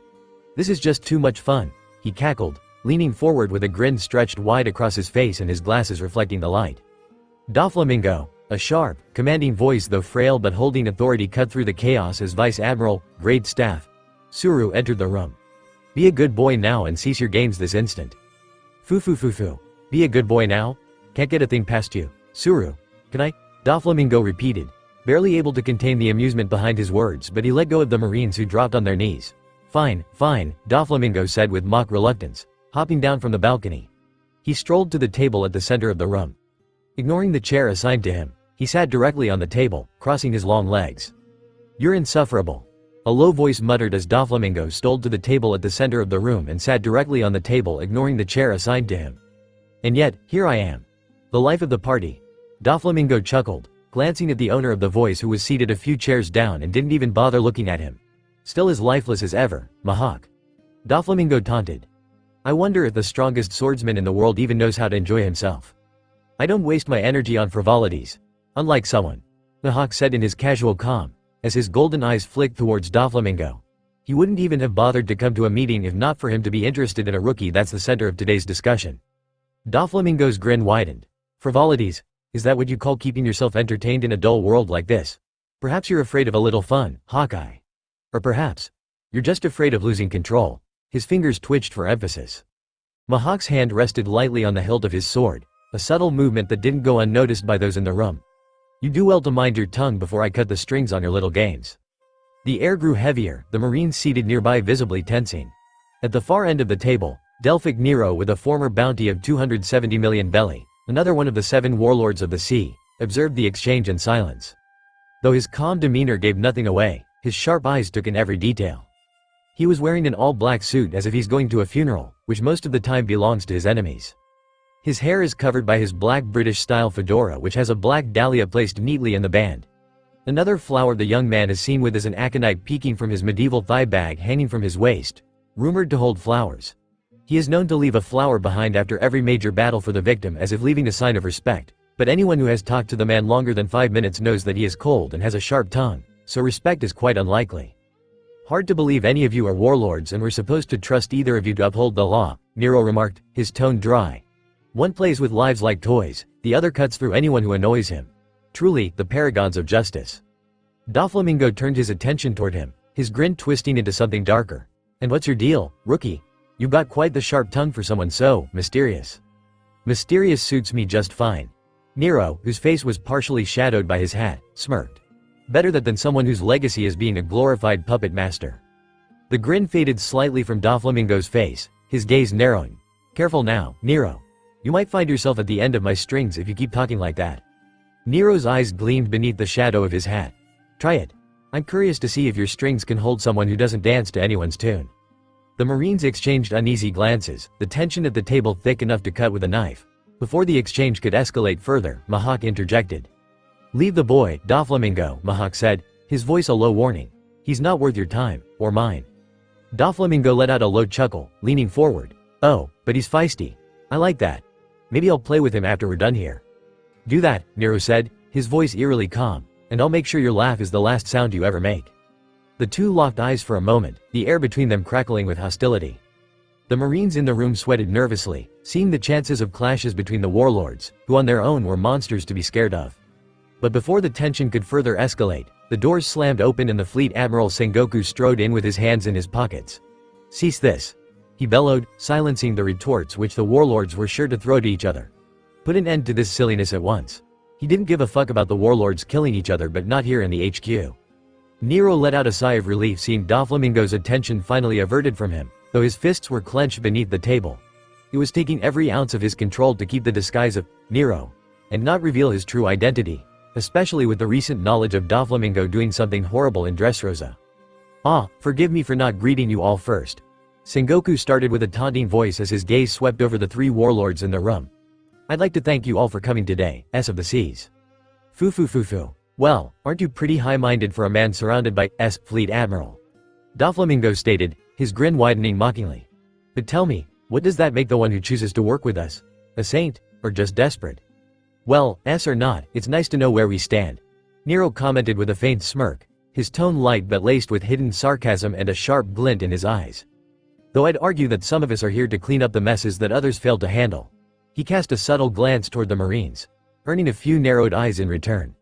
"This is just too much fun," he cackled, leaning forward with a grin stretched wide across his face and his glasses reflecting the light. Doflamingo, a sharp, commanding voice though frail but holding authority, cut through the chaos as Vice Admiral, Grade Staff Suru entered the room. "Be a good boy now and cease your games this instant." Fu. "Be a good boy now? Can't get a thing past you, Suru. Can I?" Doflamingo repeated, barely able to contain the amusement behind his words, but he let go of the Marines who dropped on their knees. Fine, Doflamingo said with mock reluctance, hopping down from the balcony. He strolled to the table at the center of the room. Ignoring the chair assigned to him, he sat directly on the table, crossing his long legs. "You're insufferable," a low voice muttered as Doflamingo stole to the table at the center of the room and sat directly on the table, ignoring the chair assigned to him. "And yet, here I am. The life of the party." Doflamingo chuckled, glancing at the owner of the voice who was seated a few chairs down and didn't even bother looking at him. "Still as lifeless as ever, Mahawk." Doflamingo taunted. "I wonder if the strongest swordsman in the world even knows how to enjoy himself. I don't waste my energy on frivolities. Unlike someone," Mahawk said in his casual calm, as his golden eyes flicked towards Doflamingo. "He wouldn't even have bothered to come to a meeting if not for him to be interested in a rookie that's the center of today's discussion." Doflamingo's grin widened. "Frivolities? Is that what you call keeping yourself entertained in a dull world like this? Perhaps you're afraid of a little fun, Hawkeye. Or perhaps you're just afraid of losing control." His fingers twitched for emphasis. Mahawk's hand rested lightly on the hilt of his sword, a subtle movement that didn't go unnoticed by those in the room. "You do well to mind your tongue before I cut the strings on your little games." The air grew heavier, the Marines seated nearby visibly tensing. At the far end of the table, Delphic Nero, with a former bounty of 270 million belly, another one of the 7 warlords of the sea, observed the exchange in silence. Though his calm demeanor gave nothing away, his sharp eyes took in every detail. He was wearing an all-black suit as if he's going to a funeral, which most of the time belongs to his enemies. His hair is covered by his black British-style fedora, which has a black dahlia placed neatly in the band. Another flower the young man is seen with is an aconite peeking from his medieval thigh bag hanging from his waist, rumored to hold flowers. He is known to leave a flower behind after every major battle for the victim, as if leaving a sign of respect, but anyone who has talked to the man longer than 5 minutes knows that he is cold and has a sharp tongue, so respect is quite unlikely. "Hard to believe any of you are warlords and we're supposed to trust either of you to uphold the law," Nero remarked, his tone dry. "One plays with lives like toys, the other cuts through anyone who annoys him. Truly, the paragons of justice." Doflamingo turned his attention toward him, his grin twisting into something darker. "And what's your deal, rookie? You've got quite the sharp tongue for someone so mysterious." "Mysterious suits me just fine." Nero, whose face was partially shadowed by his hat, smirked. "Better that than someone whose legacy is being a glorified puppet master." The grin faded slightly from Doflamingo's face, his gaze narrowing. "Careful now, Nero. You might find yourself at the end of my strings if you keep talking like that." Nero's eyes gleamed beneath the shadow of his hat. "Try it. I'm curious to see if your strings can hold someone who doesn't dance to anyone's tune." The Marines exchanged uneasy glances, the tension at the table thick enough to cut with a knife. Before the exchange could escalate further, Mahawk interjected. "Leave the boy, Doflamingo," Mahawk said, his voice a low warning. He's not worth your time, or mine. Doflamingo let out a low chuckle, leaning forward. Oh, but he's feisty. I like that. Maybe I'll play with him after we're done here. Do that, Nero said, his voice eerily calm, and I'll make sure your laugh is the last sound you ever make. The two locked eyes for a moment, the air between them crackling with hostility. The Marines in the room sweated nervously, seeing the chances of clashes between the warlords, who on their own were monsters to be scared of. But before the tension could further escalate, the doors slammed open and the Fleet Admiral Sengoku strode in with his hands in his pockets. Cease this, he bellowed, silencing the retorts which the warlords were sure to throw to each other. Put an end to this silliness at once. He didn't give a fuck about the warlords killing each other, but not here in the HQ. Nero let out a sigh of relief seeing Doflamingo's attention finally averted from him, though his fists were clenched beneath the table. It was taking every ounce of his control to keep the disguise of Nero and not reveal his true identity, especially with the recent knowledge of Doflamingo doing something horrible in Dressrosa. Ah, forgive me for not greeting you all first. Sengoku started with a taunting voice as his gaze swept over the three warlords in the room. I'd like to thank you all for coming today, S of the Seas. Foo. Well, aren't you pretty high-minded for a man surrounded by S Fleet Admiral? Doflamingo stated, his grin widening mockingly. But tell me, what does that make the one who chooses to work with us? A saint, or just desperate? Well, S or not, it's nice to know where we stand. Nero commented with a faint smirk, his tone light but laced with hidden sarcasm and a sharp glint in his eyes. Though I'd argue that some of us are here to clean up the messes that others failed to handle. He cast a subtle glance toward the Marines, earning a few narrowed eyes in return.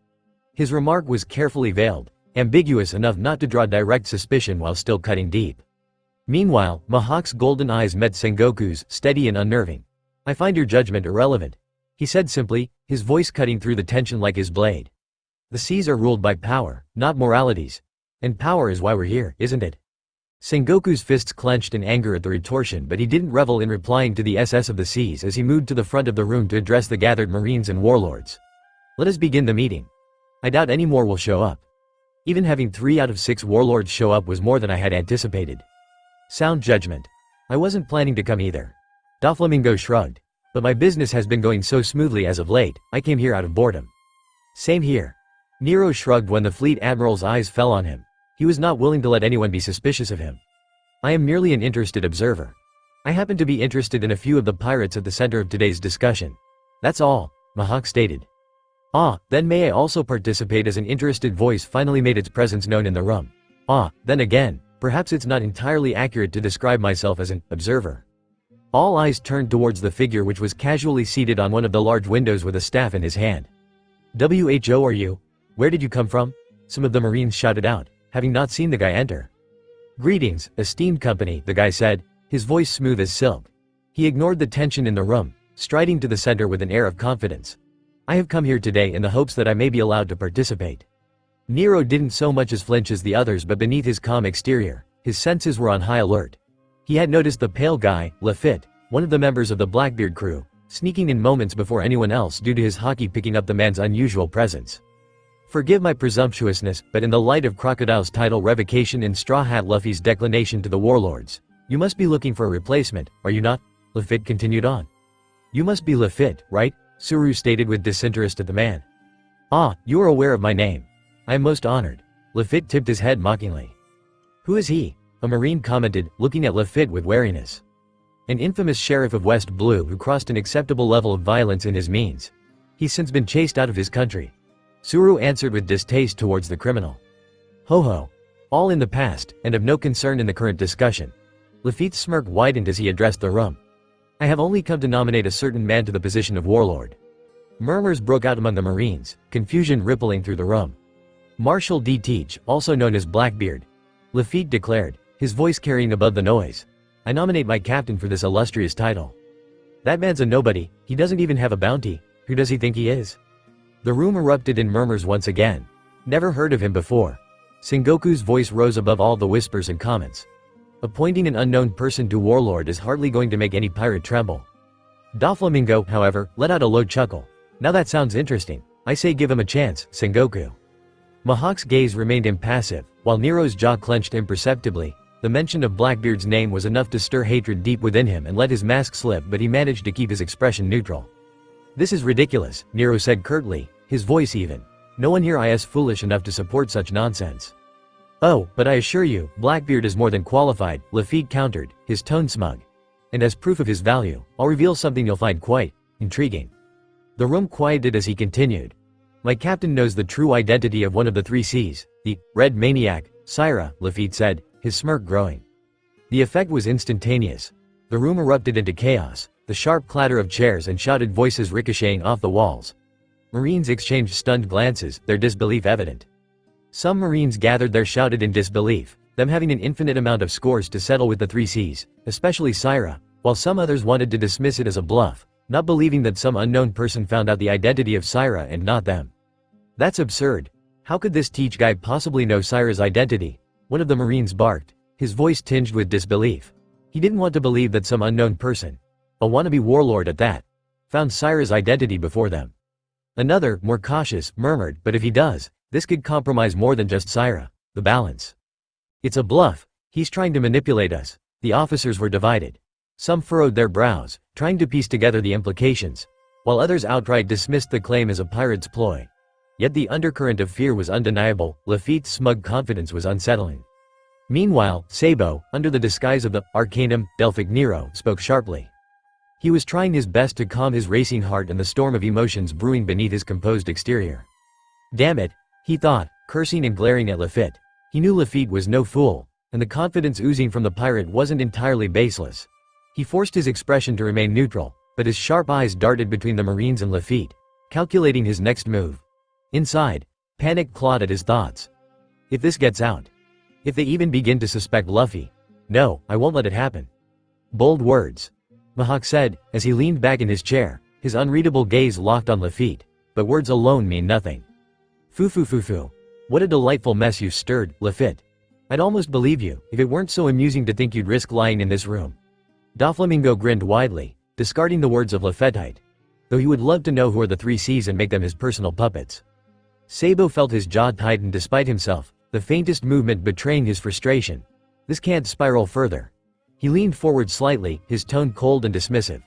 His remark was carefully veiled, ambiguous enough not to draw direct suspicion while still cutting deep. Meanwhile, Mihawk's golden eyes met Sengoku's, steady and unnerving. I find your judgment irrelevant, he said simply, his voice cutting through the tension like his blade. The seas are ruled by power, not moralities. And power is why we're here, isn't it? Sengoku's fists clenched in anger at the retortion, but he didn't revel in replying to the SS of the Seas as he moved to the front of the room to address the gathered Marines and warlords. Let us begin the meeting. I doubt any more will show up. Even having 3 out of 6 warlords show up was more than I had anticipated. Sound judgment. I wasn't planning to come either. Doflamingo shrugged. But my business has been going so smoothly as of late, I came here out of boredom. Same here. Nero shrugged when the Fleet Admiral's eyes fell on him. He was not willing to let anyone be suspicious of him. I am merely an interested observer. I happen to be interested in a few of the pirates at the center of today's discussion. That's all, Mihawk stated. Ah, then may I also participate as an interested voice finally made its presence known in the room. Ah, then again, perhaps it's not entirely accurate to describe myself as an observer. All eyes turned towards the figure which was casually seated on one of the large windows with a staff in his hand. "Who are you? Where did you come from?" some of the Marines shouted out, having not seen the guy enter. "Greetings, esteemed company," the guy said, his voice smooth as silk. He ignored the tension in the room, striding to the center with an air of confidence. "I have come here today in the hopes that I may be allowed to participate." Nero didn't so much as flinch as the others, but beneath his calm exterior, his senses were on high alert. He had noticed the pale guy, Luffy, one of the members of the Blackbeard crew, sneaking in moments before anyone else due to his haki picking up the man's unusual presence. Forgive my presumptuousness, but in the light of Crocodile's title revocation and Straw Hat Luffy's declination to the warlords, you must be looking for a replacement, are you not? Luffy continued on. You must be Luffy, right? Suru stated with disinterest at the man. Ah, you are aware of my name. I am most honored. Luffy tipped his head mockingly. Who is he? A Marine commented, looking at Luffy with wariness. An infamous sheriff of West Blue who crossed an acceptable level of violence in his means. He's since been chased out of his country. Suru answered with distaste towards the criminal. Ho ho. All in the past, and of no concern in the current discussion. Luffy's smirk widened as he addressed the room. I have only come to nominate a certain man to the position of warlord. Murmurs broke out among the Marines, confusion rippling through the room. Marshal D. Teach, also known as Blackbeard. Luffy declared, his voice carrying above the noise. I nominate my captain for this illustrious title. That man's a nobody, he doesn't even have a bounty, who does he think he is? The room erupted in murmurs once again. Never heard of him before. Sengoku's voice rose above all the whispers and comments. Appointing an unknown person to warlord is hardly going to make any pirate tremble. Doflamingo, however, let out a low chuckle. Now that sounds interesting. I say give him a chance, Sengoku. Mihawk's gaze remained impassive, while Nero's jaw clenched imperceptibly. The mention of Blackbeard's name was enough to stir hatred deep within him and let his mask slip, but he managed to keep his expression neutral. This is ridiculous, Nero said curtly, his voice even. No one here is foolish enough to support such nonsense. "Oh, but I assure you, Blackbeard is more than qualified," Lafitte countered, his tone smug. "And as proof of his value, I'll reveal something you'll find quite intriguing." The room quieted as he continued. "My captain knows the true identity of one of the three C's, the Red Maniac, Syra," Lafitte said, his smirk growing. The effect was instantaneous. The room erupted into chaos, the sharp clatter of chairs and shouted voices ricocheting off the walls. Marines exchanged stunned glances, their disbelief evident. Some Marines gathered there shouted in disbelief, them having an infinite amount of scores to settle with the three C's, especially Syra, while some others wanted to dismiss it as a bluff, not believing that some unknown person found out the identity of Syra and not them. "That's absurd. How could this Teach guy possibly know Syra's identity?" One of the Marines barked, his voice tinged with disbelief. He didn't want to believe that some unknown person, a wannabe warlord at that, found Syra's identity before them. Another, more cautious, murmured, "But if he does, this could compromise more than just Syra, the balance. It's a bluff, he's trying to manipulate us." The officers were divided. Some furrowed their brows, trying to piece together the implications, while others outright dismissed the claim as a pirate's ploy. Yet the undercurrent of fear was undeniable, Lafitte's smug confidence was unsettling. Meanwhile, Sabo, under the disguise of the Arcanum Delphic Nero, spoke sharply. He was trying his best to calm his racing heart and the storm of emotions brewing beneath his composed exterior. Damn it, he thought, cursing and glaring at Lafitte. He knew Lafitte was no fool, and the confidence oozing from the pirate wasn't entirely baseless. He forced his expression to remain neutral, but his sharp eyes darted between the Marines and Lafitte, calculating his next move. Inside, panic clawed at his thoughts. If this gets out, if they even begin to suspect Luffy, no, I won't let it happen. Bold words, Mihawk said, as he leaned back in his chair, his unreadable gaze locked on Lafitte. But words alone mean nothing. Foo. What a delightful mess you've stirred, Lafitte. I'd almost believe you, if it weren't so amusing to think you'd risk lying in this room. Doflamingo grinned widely, discarding the words of Lafitte, though he would love to know who are the three C's and make them his personal puppets. Sabo felt his jaw tighten despite himself, the faintest movement betraying his frustration. This can't spiral further. He leaned forward slightly, his tone cold and dismissive.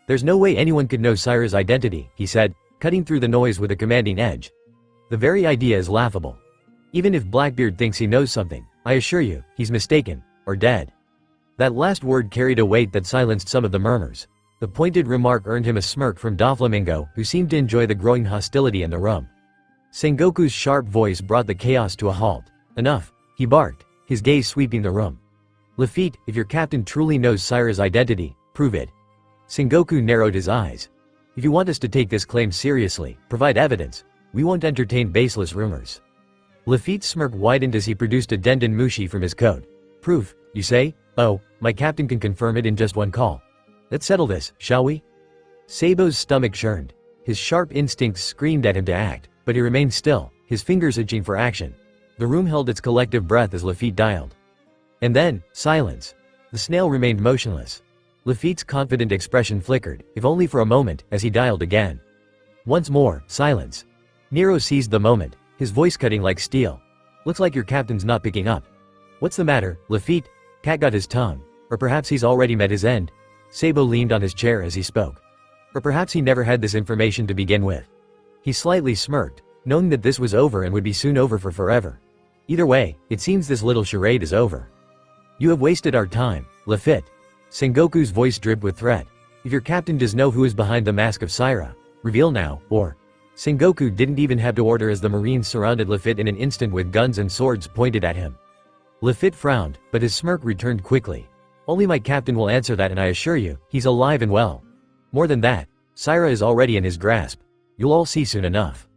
There's no way anyone could know Syra's identity, he said, cutting through the noise with a commanding edge. The very idea is laughable. Even if Blackbeard thinks he knows something, I assure you, he's mistaken, or dead. That last word carried a weight that silenced some of the murmurs. The pointed remark earned him a smirk from Doflamingo, who seemed to enjoy the growing hostility in the room. Sengoku's sharp voice brought the chaos to a halt. Enough, he barked, his gaze sweeping the room. Lafitte, if your captain truly knows Syra's identity, prove it. Sengoku narrowed his eyes. If you want us to take this claim seriously, provide evidence. We won't entertain baseless rumors. Lafitte's smirk widened as he produced a Denden Mushi from his coat. Proof, you say? Oh, my captain can confirm it in just one call. Let's settle this, shall we? Sabo's stomach churned. His sharp instincts screamed at him to act, but he remained still, his fingers itching for action. The room held its collective breath as Lafitte dialed. And then, silence. The snail remained motionless. Lafitte's confident expression flickered, if only for a moment, as he dialed again. Once more, silence. Nero seized the moment, his voice cutting like steel. Looks like your captain's not picking up. What's the matter, Lafitte? Cat got his tongue. Or perhaps he's already met his end. Sabo leaned on his chair as he spoke. Or perhaps he never had this information to begin with. He slightly smirked, knowing that this was over and would be soon over for forever. Either way, it seems this little charade is over. You have wasted our time, Lafitte. Sengoku's voice dripped with threat. If your captain does know who is behind the mask of Syra, reveal now, or... Sengoku didn't even have to order as the Marines surrounded Lafitte in an instant with guns and swords pointed at him. Lafitte frowned, but his smirk returned quickly. Only my captain will answer that, and I assure you, he's alive and well. More than that, Syra is already in his grasp. You'll all see soon enough.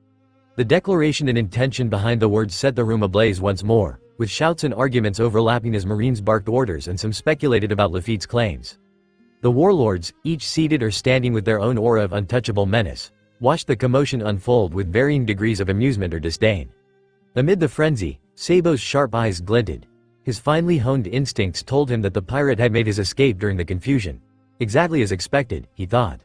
The declaration and intention behind the words set the room ablaze once more, with shouts and arguments overlapping as Marines barked orders and some speculated about Lafitte's claims. The warlords, each seated or standing with their own aura of untouchable menace, watched the commotion unfold with varying degrees of amusement or disdain. Amid the frenzy, Sabo's sharp eyes glinted. His finely honed instincts told him that the pirate had made his escape during the confusion. Exactly as expected, he thought.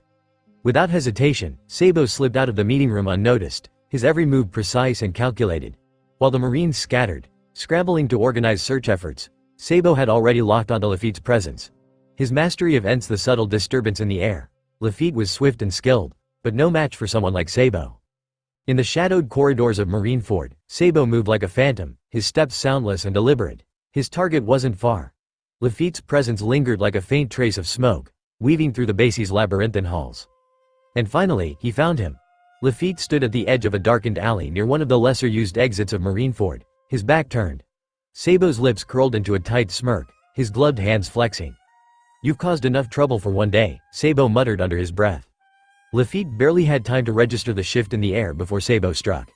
Without hesitation, Sabo slipped out of the meeting room unnoticed, his every move precise and calculated. While the Marines scattered, scrambling to organize search efforts, Sabo had already locked onto Lafitte's presence. His mastery of the subtle disturbance in the air. Lafitte was swift and skilled, but no match for someone like Sabo. In the shadowed corridors of Marineford, Sabo moved like a phantom, his steps soundless and deliberate. His target wasn't far. Laffitte's presence lingered like a faint trace of smoke, weaving through the base's labyrinthine halls. And finally, he found him. Laffitte stood at the edge of a darkened alley near one of the lesser-used exits of Marineford, his back turned. Sabo's lips curled into a tight smirk, his gloved hands flexing. "You've caused enough trouble for one day," Sabo muttered under his breath. Laffitte barely had time to register the shift in the air before Sabo struck.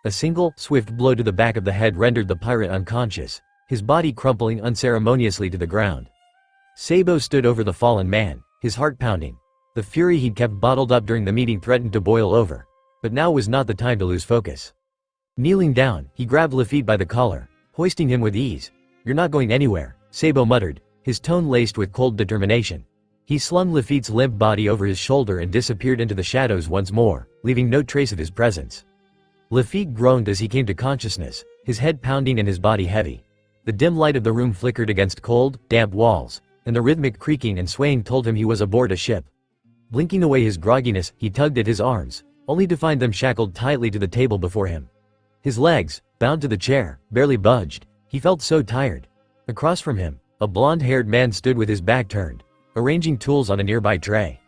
A single, swift blow to the back of the head rendered the pirate unconscious, his body crumpling unceremoniously to the ground. Sabo stood over the fallen man, his heart pounding. The fury he'd kept bottled up during the meeting threatened to boil over. But now was not the time to lose focus. Kneeling down, he grabbed Laffitte by the collar, hoisting him with ease. "You're not going anywhere," Sabo muttered, his tone laced with cold determination. He slung Laffitte's limp body over his shoulder and disappeared into the shadows once more, leaving no trace of his presence. Laffitte groaned as he came to consciousness, his head pounding and his body heavy. The dim light of the room flickered against cold, damp walls, and the rhythmic creaking and swaying told him he was aboard a ship. Blinking away his grogginess, he tugged at his arms, only to find them shackled tightly to the table before him. His legs, bound to the chair, barely budged. He felt so tired. Across from him, a blonde-haired man stood with his back turned, arranging tools on a nearby tray.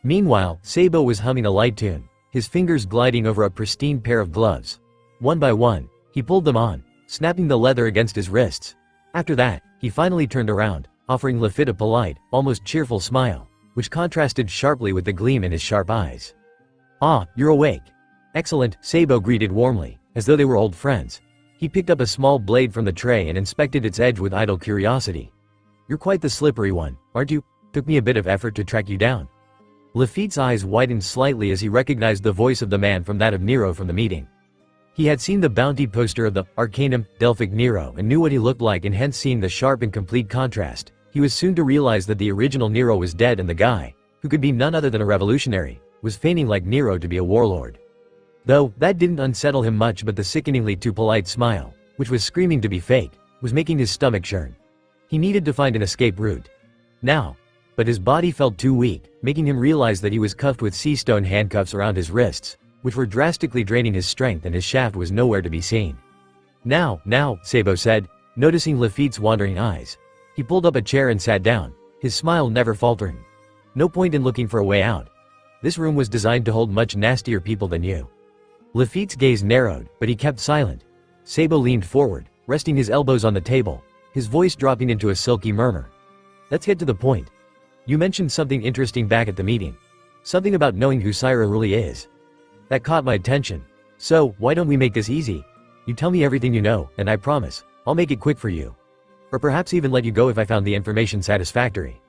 Meanwhile, Sabo was humming a light tune, his fingers gliding over a pristine pair of gloves. One by one, he pulled them on, snapping the leather against his wrists. After that, he finally turned around, offering Laffitte a polite, almost cheerful smile, which contrasted sharply with the gleam in his sharp eyes. "Ah, you're awake. Excellent," Sabo greeted warmly, as though they were old friends. He picked up a small blade from the tray and inspected its edge with idle curiosity. "You're quite the slippery one, aren't you? Took me a bit of effort to track you down." Laffitte's eyes widened slightly as he recognized the voice of the man from that of Nero from the meeting. He had seen the bounty poster of the Arcanum Delphic Nero and knew what he looked like, and hence seeing the sharp and complete contrast, he was soon to realize that the original Nero was dead and the guy, who could be none other than a revolutionary, was feigning like Nero to be a warlord. Though, that didn't unsettle him much, but the sickeningly too polite smile, which was screaming to be fake, was making his stomach churn. He needed to find an escape route. Now. But his body felt too weak, making him realize that he was cuffed with sea stone handcuffs around his wrists, which were drastically draining his strength, and his shaft was nowhere to be seen. Now, Sabo said, noticing Laffitte's wandering eyes. He pulled up a chair and sat down, his smile never faltering. "No point in looking for a way out. This room was designed to hold much nastier people than you." Laffitte's gaze narrowed, but he kept silent. Sabo leaned forward, resting his elbows on the table, his voice dropping into a silky murmur. "Let's get to the point. You mentioned something interesting back at the meeting. Something about knowing who Syra really is. That caught my attention. So, why don't we make this easy? You tell me everything you know, and I promise, I'll make it quick for you. Or perhaps even let you go if I found the information satisfactory."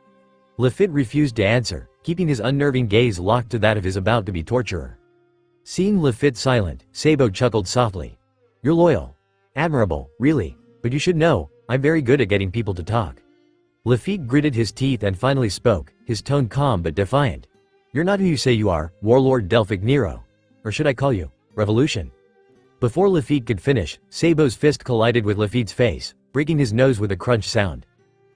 Laffitte refused to answer, keeping his unnerving gaze locked to that of his about-to-be torturer. Seeing Laffitte silent, Sabo chuckled softly. "You're loyal. Admirable, really, but you should know, I'm very good at getting people to talk." Laffitte gritted his teeth and finally spoke, his tone calm but defiant. "You're not who you say you are, Warlord Delphic Nero. Or should I call you, Revolution?" Before Laffitte could finish, Sabo's fist collided with Laffitte's face, breaking his nose with a crunch sound.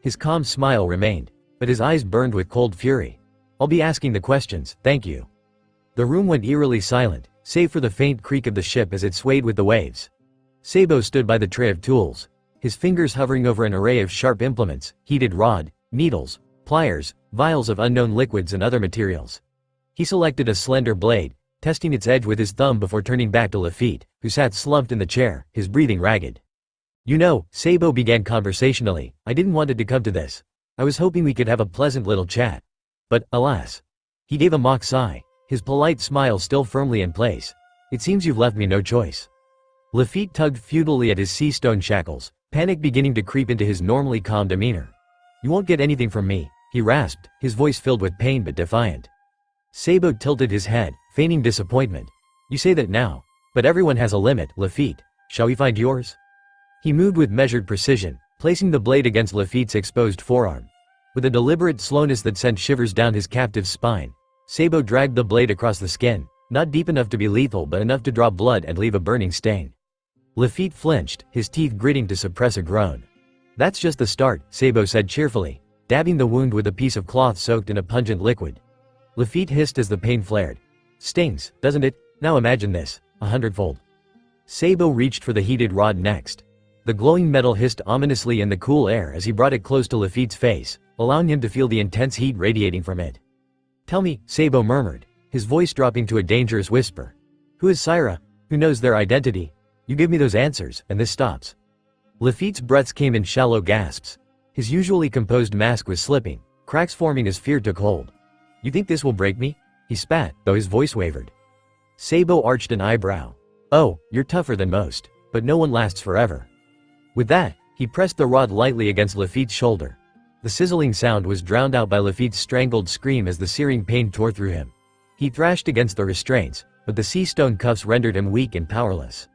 His calm smile remained, but his eyes burned with cold fury. "I'll be asking the questions, thank you." The room went eerily silent, save for the faint creak of the ship as it swayed with the waves. Sabo stood by the tray of tools, his fingers hovering over an array of sharp implements, heated rod, needles, pliers, vials of unknown liquids and other materials. He selected a slender blade, testing its edge with his thumb before turning back to Laffitte, who sat slumped in the chair, his breathing ragged. "You know," Sabo began conversationally, "I didn't want it to come to this. I was hoping we could have a pleasant little chat. But, alas." He gave a mock sigh, his polite smile still firmly in place. "It seems you've left me no choice." Laffitte tugged futilely at his sea stone shackles, panic beginning to creep into his normally calm demeanor. "You won't get anything from me," he rasped, his voice filled with pain but defiant. Sabo tilted his head, feigning disappointment. "You say that now. But everyone has a limit, Laffitte. Shall we find yours?" He moved with measured precision, placing the blade against Laffitte's exposed forearm. With a deliberate slowness that sent shivers down his captive's spine, Sabo dragged the blade across the skin, not deep enough to be lethal but enough to draw blood and leave a burning stain. Laffitte flinched, his teeth gritting to suppress a groan. "That's just the start," Sabo said cheerfully, dabbing the wound with a piece of cloth soaked in a pungent liquid. Laffitte hissed as the pain flared. "Stings, doesn't it? Now imagine this. 100-fold. Sabo reached for the heated rod next. The glowing metal hissed ominously in the cool air as he brought it close to Luffy's face, allowing him to feel the intense heat radiating from it. "Tell me," Sabo murmured, his voice dropping to a dangerous whisper. "Who is Syra? Who knows their identity? You give me those answers, and this stops." Luffy's breaths came in shallow gasps. His usually composed mask was slipping, cracks forming as fear took hold. "You think this will break me?" he spat, though his voice wavered. Sabo arched an eyebrow. "Oh, you're tougher than most, but no one lasts forever." With that, he pressed the rod lightly against Luffy's shoulder. The sizzling sound was drowned out by Luffy's strangled scream as the searing pain tore through him. He thrashed against the restraints, but the sea stone cuffs rendered him weak and powerless.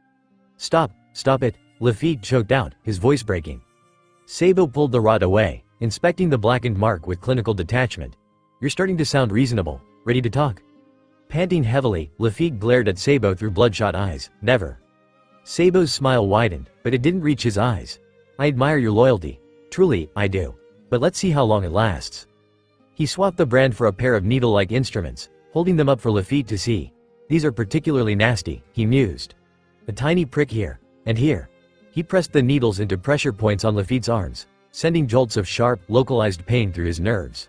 "Stop, stop it," Luffy choked out, his voice breaking. Sabo pulled the rod away, inspecting the blackened mark with clinical detachment. "You're starting to sound reasonable. Ready to talk?" Panting heavily, Luffy glared at Sabo through bloodshot eyes. "Never." Sabo's smile widened, but it didn't reach his eyes. "I admire your loyalty. Truly, I do. But let's see how long it lasts." He swapped the brand for a pair of needle-like instruments, holding them up for Luffy to see. "These are particularly nasty," he mused. "A tiny prick here, and here." He pressed the needles into pressure points on Luffy's arms, sending jolts of sharp, localized pain through his nerves.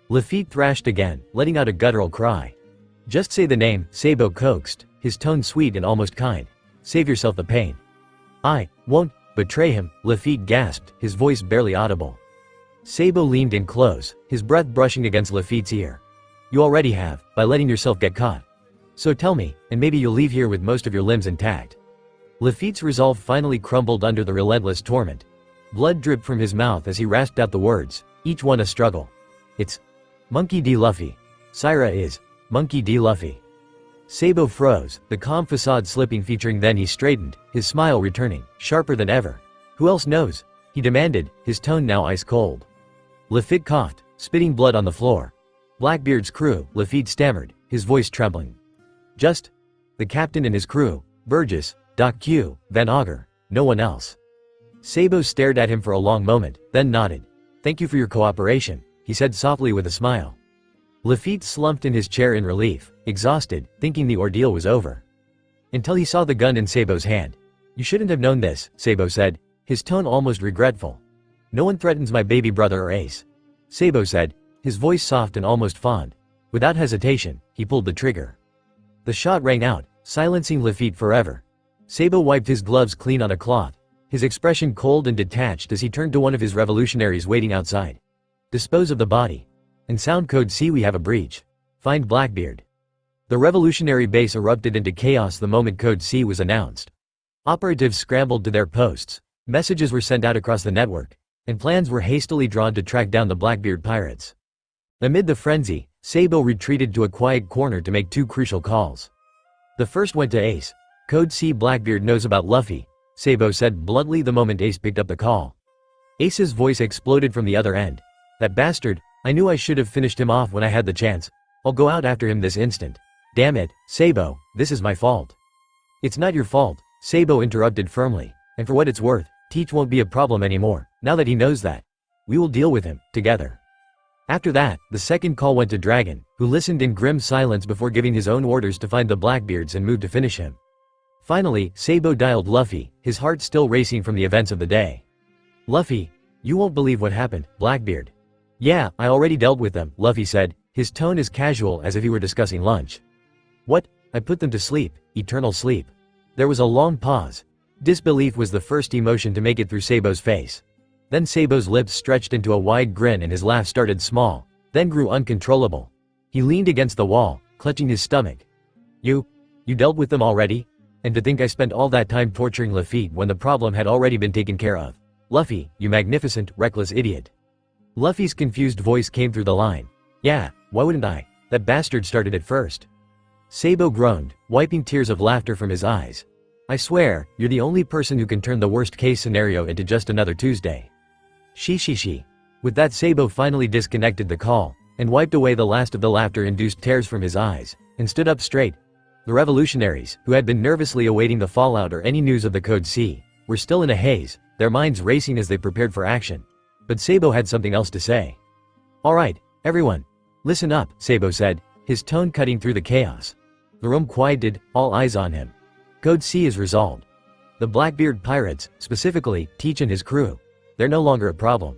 Luffy thrashed again, letting out a guttural cry. "Just say the name," Sabo coaxed, his tone sweet and almost kind. "Save yourself the pain." "I won't betray him," Luffy gasped, his voice barely audible. Sabo leaned in close, his breath brushing against Luffy's ear. "You already have, by letting yourself get caught. So tell me, and maybe you'll leave here with most of your limbs intact." Luffy's resolve finally crumbled under the relentless torment. Blood dripped from his mouth as he rasped out the words, each one a struggle. "It's Monkey D. Luffy. Syra is Monkey D. Luffy." Sabo froze, the calm facade slipping featuring, then he straightened, his smile returning, sharper than ever. "Who else knows?" he demanded, his tone now ice cold. Luffy coughed, spitting blood on the floor. "Blackbeard's crew," Luffy stammered, his voice trembling. "Just the captain and his crew, Burgess, Doc Q, Van Auger, no one else." Sabo stared at him for a long moment, then nodded. "Thank you for your cooperation," he said softly with a smile. Luffy slumped in his chair in relief, exhausted, thinking the ordeal was over. Until he saw the gun in Sabo's hand. "You shouldn't have known this," Sabo said, his tone almost regretful. "No one threatens my baby brother or Ace," Sabo said, his voice soft and almost fond. Without hesitation, he pulled the trigger. The shot rang out, silencing Luffy forever. Sabo wiped his gloves clean on a cloth, his expression cold and detached as he turned to one of his revolutionaries waiting outside. "Dispose of the body. And sound code C, we have a breach. Find Blackbeard." The revolutionary base erupted into chaos the moment code C was announced. Operatives scrambled to their posts, messages were sent out across the network, and plans were hastily drawn to track down the Blackbeard pirates. Amid the frenzy, Sabo retreated to a quiet corner to make two crucial calls. The first went to Ace. "Code C, Blackbeard knows about Luffy," Sabo said bluntly the moment Ace picked up the call. Ace's voice exploded from the other end. "That bastard, I knew I should have finished him off when I had the chance. I'll go out after him this instant." "Damn it, Sabo, this is my fault." "It's not your fault," Sabo interrupted firmly, "and for what it's worth, Teach won't be a problem anymore, now that he knows that. We will deal with him, together." After that, the second call went to Dragon, who listened in grim silence before giving his own orders to find the Blackbeards and move to finish him. Finally, Sabo dialed Luffy, his heart still racing from the events of the day. "Luffy, you won't believe what happened, Blackbeard." "Yeah, I already dealt with them," Luffy said, his tone as casual as if he were discussing lunch. "What? I put them to sleep, eternal sleep." There was a long pause. Disbelief was the first emotion to make it through Sabo's face. Then Sabo's lips stretched into a wide grin and his laugh started small, then grew uncontrollable. He leaned against the wall, clutching his stomach. You dealt with them already? And to think I spent all that time torturing Luffy when the problem had already been taken care of. Luffy, you magnificent, reckless idiot." Luffy's confused voice came through the line. "Yeah, why wouldn't I? That bastard started it first." Sabo groaned, wiping tears of laughter from his eyes. "I swear, you're the only person who can turn the worst-case scenario into just another Tuesday." She. With that, Sabo finally disconnected the call, and wiped away the last of the laughter-induced tears from his eyes, and stood up straight. The revolutionaries, who had been nervously awaiting the fallout or any news of the Code C, were still in a haze, their minds racing as they prepared for action. But Sabo had something else to say. "All right, everyone. Listen up," Sabo said, his tone cutting through the chaos. The room quieted, all eyes on him. Code C is resolved. The Blackbeard pirates, specifically Teach and his crew, they're no longer a problem.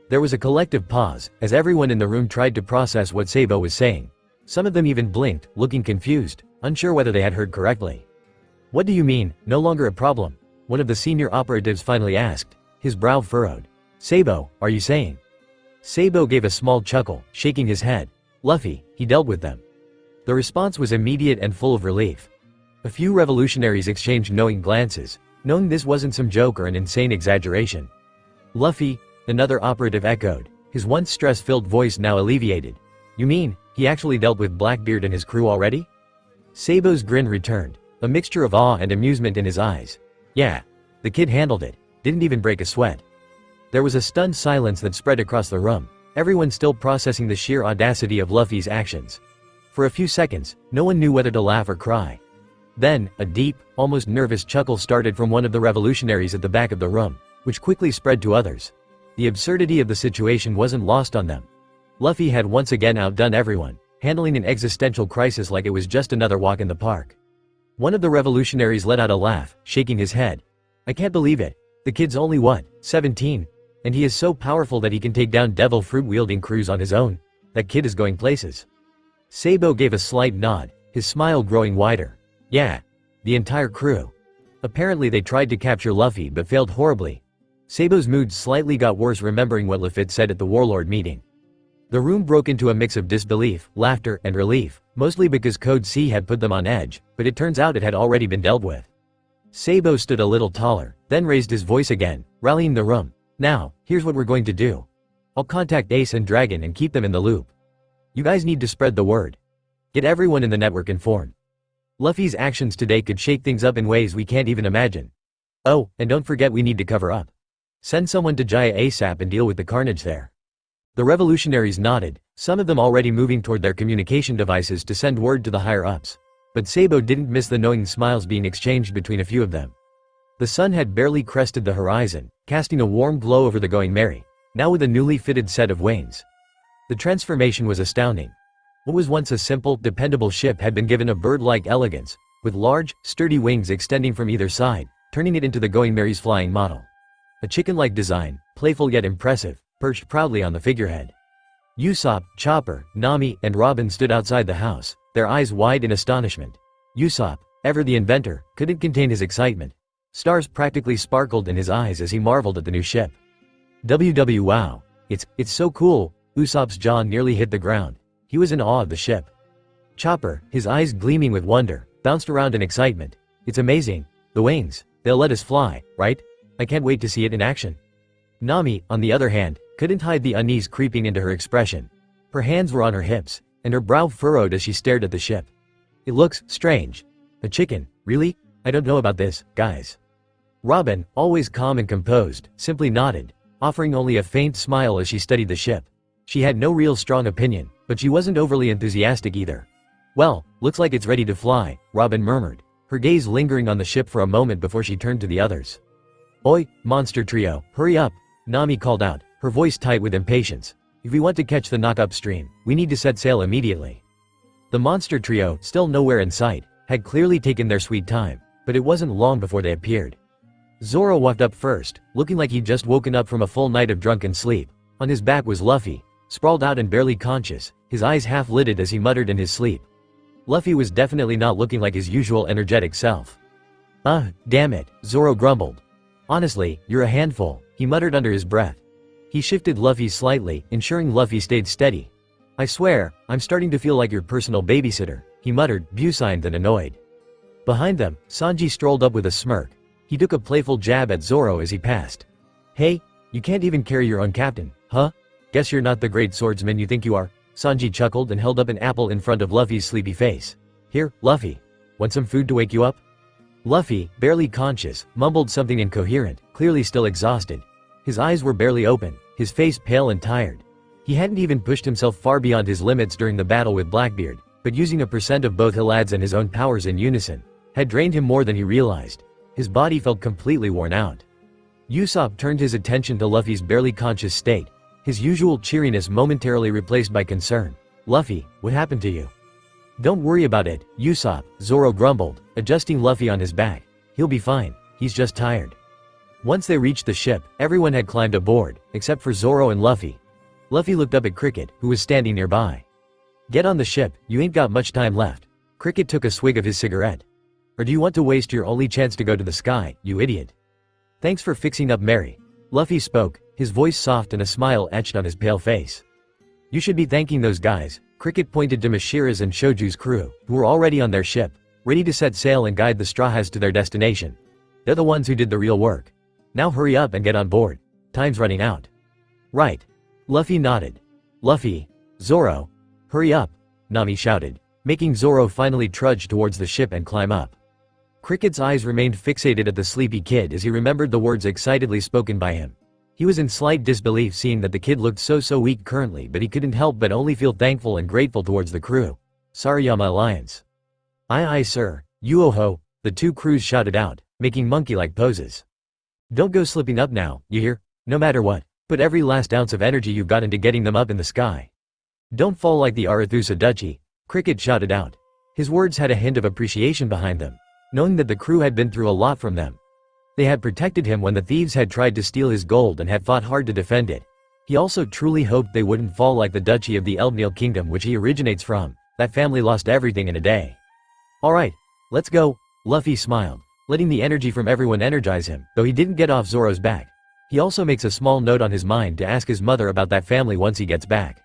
There was a collective pause, as everyone in the room tried to process what Sabo was saying. Some of them even blinked, looking confused, unsure whether they had heard correctly. What do you mean, no longer a problem? One of the senior operatives finally asked, his brow furrowed. Sabo, are you saying? Sabo gave a small chuckle, shaking his head. Luffy, he dealt with them. The response was immediate and full of relief. A few revolutionaries exchanged knowing glances, knowing this wasn't some joke or an insane exaggeration. Luffy, another operative echoed, his once stress-filled voice now alleviated. You mean, he actually dealt with Blackbeard and his crew already? Sabo's grin returned, a mixture of awe and amusement in his eyes. Yeah. The kid handled it, didn't even break a sweat. There was a stunned silence that spread across the room, everyone still processing the sheer audacity of Luffy's actions. For a few seconds, no one knew whether to laugh or cry. Then, a deep, almost nervous chuckle started from one of the revolutionaries at the back of the room, which quickly spread to others. The absurdity of the situation wasn't lost on them. Luffy had once again outdone everyone, handling an existential crisis like it was just another walk in the park. One of the revolutionaries let out a laugh, shaking his head. I can't believe it. The kid's only what, 17? And he is so powerful that he can take down devil fruit-wielding crews on his own. That kid is going places. Sabo gave a slight nod, his smile growing wider. Yeah. The entire crew. Apparently they tried to capture Luffy but failed horribly. Sabo's mood slightly got worse remembering what Luffy said at the Warlord meeting. The room broke into a mix of disbelief, laughter, and relief, mostly because Code C had put them on edge, but it turns out it had already been dealt with. Sabo stood a little taller, then raised his voice again, rallying the room. Now, here's what we're going to do. I'll contact Ace and Dragon and keep them in the loop. You guys need to spread the word. Get everyone in the network informed. Luffy's actions today could shake things up in ways we can't even imagine. Oh, and don't forget we need to cover up. Send someone to Jaya ASAP and deal with the carnage there. The revolutionaries nodded, some of them already moving toward their communication devices to send word to the higher-ups. But Sabo didn't miss the knowing smiles being exchanged between a few of them. The sun had barely crested the horizon, casting a warm glow over the Going Merry, now with a newly fitted set of wings. The transformation was astounding. What was once a simple, dependable ship had been given a bird-like elegance, with large, sturdy wings extending from either side, turning it into the Going Merry's flying model. A chicken-like design, playful yet impressive, perched proudly on the figurehead. Usopp, Chopper, Nami, and Robin stood outside the house, their eyes wide in astonishment. Usopp, ever the inventor, couldn't contain his excitement. Stars practically sparkled in his eyes as he marveled at the new ship. Wow. It's so cool. Usopp's jaw nearly hit the ground. He was in awe of the ship. Chopper, his eyes gleaming with wonder, bounced around in excitement. It's amazing. The wings, they'll let us fly, right? I can't wait to see it in action. Nami, on the other hand, couldn't hide the unease creeping into her expression. Her hands were on her hips, and her brow furrowed as she stared at the ship. It looks strange. A chicken, really? I don't know about this, guys. Robin, always calm and composed, simply nodded, offering only a faint smile as she studied the ship. She had no real strong opinion, but she wasn't overly enthusiastic either. Well, looks like it's ready to fly, Robin murmured, her gaze lingering on the ship for a moment before she turned to the others. Oi, monster trio, hurry up, Nami called out, her voice tight with impatience. If we want to catch the knock upstream, we need to set sail immediately. The monster trio, still nowhere in sight, had clearly taken their sweet time, but it wasn't long before they appeared. Zoro walked up first, looking like he'd just woken up from a full night of drunken sleep. On his back was Luffy, sprawled out and barely conscious, his eyes half-lidded as he muttered in his sleep. Luffy was definitely not looking like his usual energetic self. Damn it, Zoro grumbled. Honestly, you're a handful, he muttered under his breath. He shifted Luffy slightly, ensuring Luffy stayed steady. I swear, I'm starting to feel like your personal babysitter, he muttered, busigned and annoyed. Behind them, Sanji strolled up with a smirk. He took a playful jab at Zoro as he passed. Hey, you can't even carry your own captain, huh? Guess you're not the great swordsman you think you are, Sanji chuckled and held up an apple in front of Luffy's sleepy face. Here, Luffy. Want some food to wake you up? Luffy, barely conscious, mumbled something incoherent, clearly still exhausted. His eyes were barely open, his face pale and tired. He hadn't even pushed himself far beyond his limits during the battle with Blackbeard, but using a percent of both Hilad's and his own powers in unison, had drained him more than he realized. His body felt completely worn out. Usopp turned his attention to Luffy's barely conscious state, his usual cheeriness momentarily replaced by concern. Luffy, what happened to you? Don't worry about it, Usopp, Zoro grumbled, adjusting Luffy on his back. He'll be fine, he's just tired. Once they reached the ship, everyone had climbed aboard, except for Zoro and Luffy. Luffy looked up at Cricket, who was standing nearby. Get on the ship, you ain't got much time left. Cricket took a swig of his cigarette. Or do you want to waste your only chance to go to the sky, you idiot? Thanks for fixing up Mary. Luffy spoke, his voice soft and a smile etched on his pale face. You should be thanking those guys. Cricket pointed to Mashira's and Shoju's crew, who were already on their ship, ready to set sail and guide the Straw Hats to their destination. They're the ones who did the real work. Now hurry up and get on board. Time's running out. Right. Luffy nodded. Luffy. Zoro. Hurry up, Nami shouted, making Zoro finally trudge towards the ship and climb up. Cricket's eyes remained fixated at the sleepy kid as he remembered the words excitedly spoken by him. He was in slight disbelief seeing that the kid looked so weak currently, but he couldn't help but only feel thankful and grateful towards the crew. Sarayama Alliance. Aye aye sir, Uoho, the two crews shouted out, making monkey-like poses. Don't go slipping up now, you hear? No matter what, put every last ounce of energy you've got into getting them up in the sky. Don't fall like the Arethusa Duchy, Cricket shouted out. His words had a hint of appreciation behind them, knowing that the crew had been through a lot from them. They had protected him when the thieves had tried to steal his gold and had fought hard to defend it. He also truly hoped they wouldn't fall like the Duchy of the Elbnil Kingdom which he originates from. That family lost everything in a day. Alright, let's go, Luffy smiled, letting the energy from everyone energize him, though he didn't get off Zoro's back. He also makes a small note on his mind to ask his mother about that family once he gets back.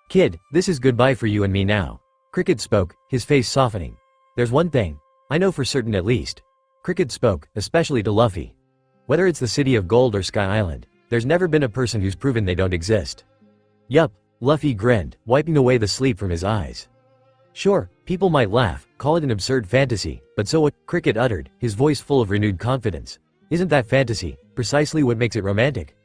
Kid, this is goodbye for you and me now. Cricket spoke, his face softening. There's one thing. I know for certain at least. Cricket spoke, especially to Luffy. Whether it's the City of Gold or Sky Island, there's never been a person who's proven they don't exist. Yup, Luffy grinned, wiping away the sleep from his eyes. Sure, people might laugh, call it an absurd fantasy, but so what? Cricket uttered, his voice full of renewed confidence. Isn't that fantasy precisely what makes it romantic?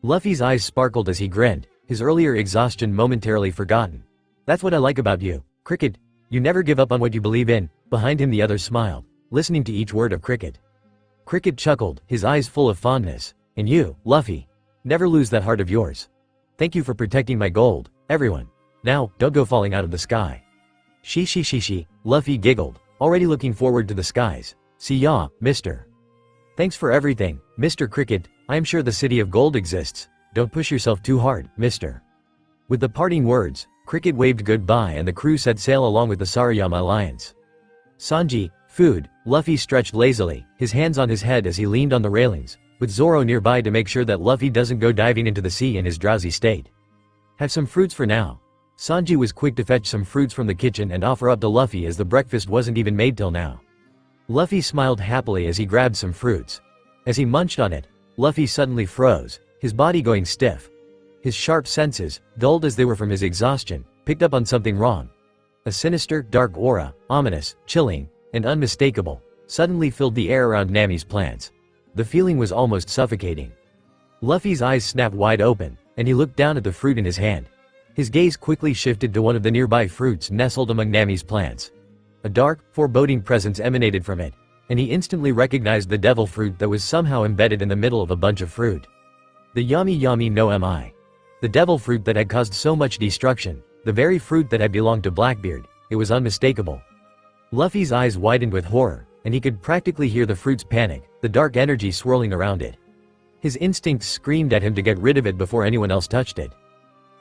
Luffy's eyes sparkled as he grinned, his earlier exhaustion momentarily forgotten. That's what I like about you, Cricket. You never give up on what you believe in. Behind him the others smiled, listening to each word of Cricket. Cricket chuckled, his eyes full of fondness. And you, Luffy. Never lose that heart of yours. Thank you for protecting my gold, everyone. Now, don't go falling out of the sky. She, Luffy giggled, already looking forward to the skies. See ya, mister. Thanks for everything, Mr. Cricket. I am sure the City of Gold exists. Don't push yourself too hard, mister. With the parting words, Cricket waved goodbye and the crew set sail along with the Sarayama Alliance. Sanji, food, Luffy stretched lazily, his hands on his head as he leaned on the railings, with Zoro nearby to make sure that Luffy doesn't go diving into the sea in his drowsy state. Have some fruits for now. Sanji was quick to fetch some fruits from the kitchen and offer up to Luffy as the breakfast wasn't even made till now. Luffy smiled happily as he grabbed some fruits. As he munched on it, Luffy suddenly froze, his body going stiff. His sharp senses, dulled as they were from his exhaustion, picked up on something wrong. A sinister, dark aura, ominous, chilling, and unmistakable, suddenly filled the air around Nami's plants. The feeling was almost suffocating. Luffy's eyes snapped wide open, and he looked down at the fruit in his hand. His gaze quickly shifted to one of the nearby fruits nestled among Nami's plants. A dark, foreboding presence emanated from it, and he instantly recognized the devil fruit that was somehow embedded in the middle of a bunch of fruit. The yummy no mi. The devil fruit that had caused so much destruction, the very fruit that had belonged to Blackbeard, it was unmistakable. Luffy's eyes widened with horror, and he could practically hear the fruit's panic, the dark energy swirling around it. His instincts screamed at him to get rid of it before anyone else touched it.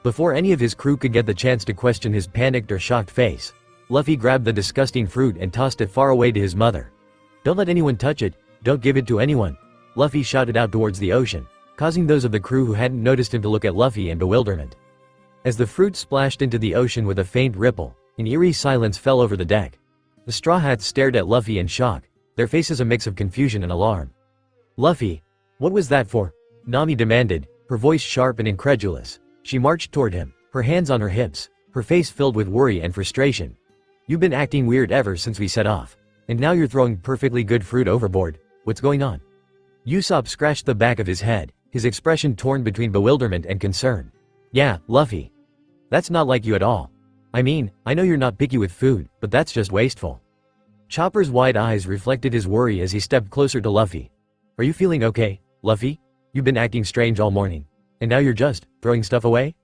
Before any of his crew could get the chance to question his panicked or shocked face, Luffy grabbed the disgusting fruit and tossed it far away to his mother. Don't let anyone touch it, don't give it to anyone, Luffy shouted out towards the ocean, causing those of the crew who hadn't noticed him to look at Luffy in bewilderment. As the fruit splashed into the ocean with a faint ripple, an eerie silence fell over the deck. The Straw Hats stared at Luffy in shock, their faces a mix of confusion and alarm. Luffy, what was that for? Nami demanded, her voice sharp and incredulous. She marched toward him, her hands on her hips, her face filled with worry and frustration. You've been acting weird ever since we set off. And now you're throwing perfectly good fruit overboard. What's going on? Usopp scratched the back of his head, his expression torn between bewilderment and concern. Yeah, Luffy. That's not like you at all. I mean, I know you're not picky with food, but that's just wasteful. Chopper's wide eyes reflected his worry as he stepped closer to Luffy. Are you feeling okay, Luffy? You've been acting strange all morning. And now you're just throwing stuff away?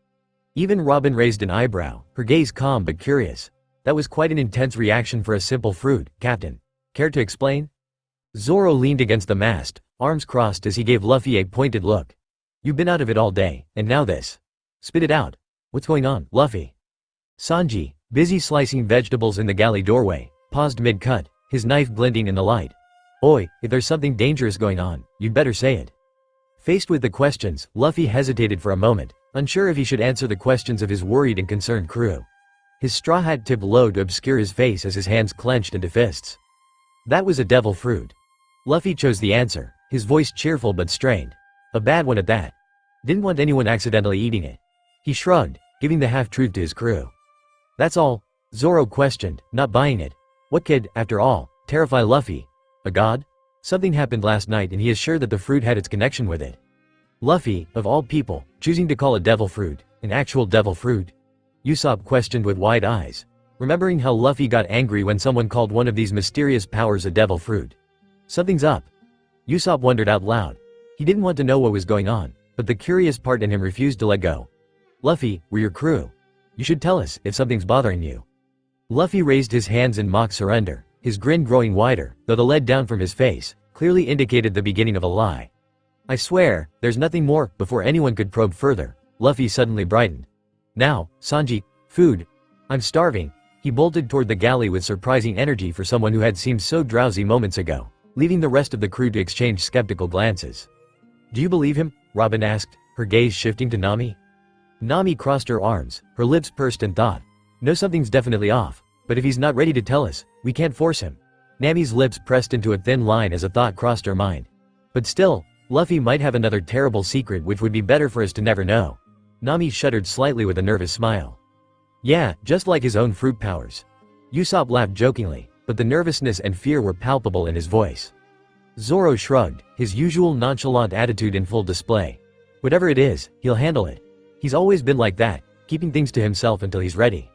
Even Robin raised an eyebrow, her gaze calm but curious. That was quite an intense reaction for a simple fruit, Captain. Care to explain? Zoro leaned against the mast, arms crossed as he gave Luffy a pointed look. You've been out of it all day, and now this. Spit it out. What's going on, Luffy? Sanji, busy slicing vegetables in the galley doorway, paused mid-cut, his knife glinting in the light. Oi, if there's something dangerous going on, you'd better say it. Faced with the questions, Luffy hesitated for a moment, unsure if he should answer the questions of his worried and concerned crew. His straw hat tipped low to obscure his face as his hands clenched into fists. That was a devil fruit. Luffy chose the answer, his voice cheerful but strained. A bad one at that. Didn't want anyone accidentally eating it. He shrugged, giving the half-truth to his crew. That's all? Zoro questioned, not buying it. What could, after all, terrify Luffy? A god? Something happened last night and he is sure that the fruit had its connection with it. Luffy, of all people, choosing to call a devil fruit, an actual devil fruit? Usopp questioned with wide eyes, remembering how Luffy got angry when someone called one of these mysterious powers a devil fruit. Something's up. Usopp wondered out loud. He didn't want to know what was going on, but the curious part in him refused to let go. Luffy, we're your crew. You should tell us if something's bothering you. Luffy raised his hands in mock surrender, his grin growing wider, though the lead down from his face clearly indicated the beginning of a lie. I swear, there's nothing more. Before anyone could probe further, Luffy suddenly brightened. Now, Sanji, food. I'm starving. He bolted toward the galley with surprising energy for someone who had seemed so drowsy moments ago, leaving the rest of the crew to exchange skeptical glances. Do you believe him? Robin asked, her gaze shifting to Nami. Nami crossed her arms, her lips pursed in thought. No, something's definitely off, but if he's not ready to tell us, we can't force him. Nami's lips pressed into a thin line as a thought crossed her mind. But still, Luffy might have another terrible secret which would be better for us to never know. Nami shuddered slightly with a nervous smile. Yeah, just like his own fruit powers. Usopp laughed jokingly, but the nervousness and fear were palpable in his voice. Zoro shrugged, his usual nonchalant attitude in full display. Whatever it is, he'll handle it. He's always been like that, keeping things to himself until he's ready.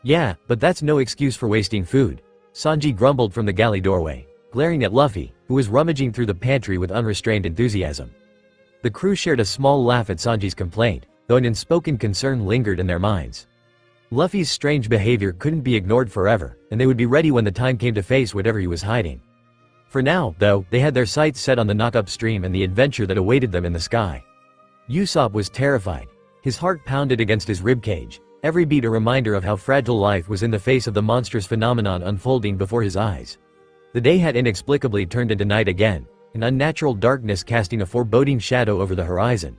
Yeah, but that's no excuse for wasting food. Sanji grumbled from the galley doorway, glaring at Luffy, who was rummaging through the pantry with unrestrained enthusiasm. The crew shared a small laugh at Sanji's complaint, though an unspoken concern lingered in their minds. Luffy's strange behavior couldn't be ignored forever, and they would be ready when the time came to face whatever he was hiding. For now, though, they had their sights set on the knock-up stream and the adventure that awaited them in the sky. Usopp was terrified. His heart pounded against his ribcage, every beat a reminder of how fragile life was in the face of the monstrous phenomenon unfolding before his eyes. The day had inexplicably turned into night again, an unnatural darkness casting a foreboding shadow over the horizon.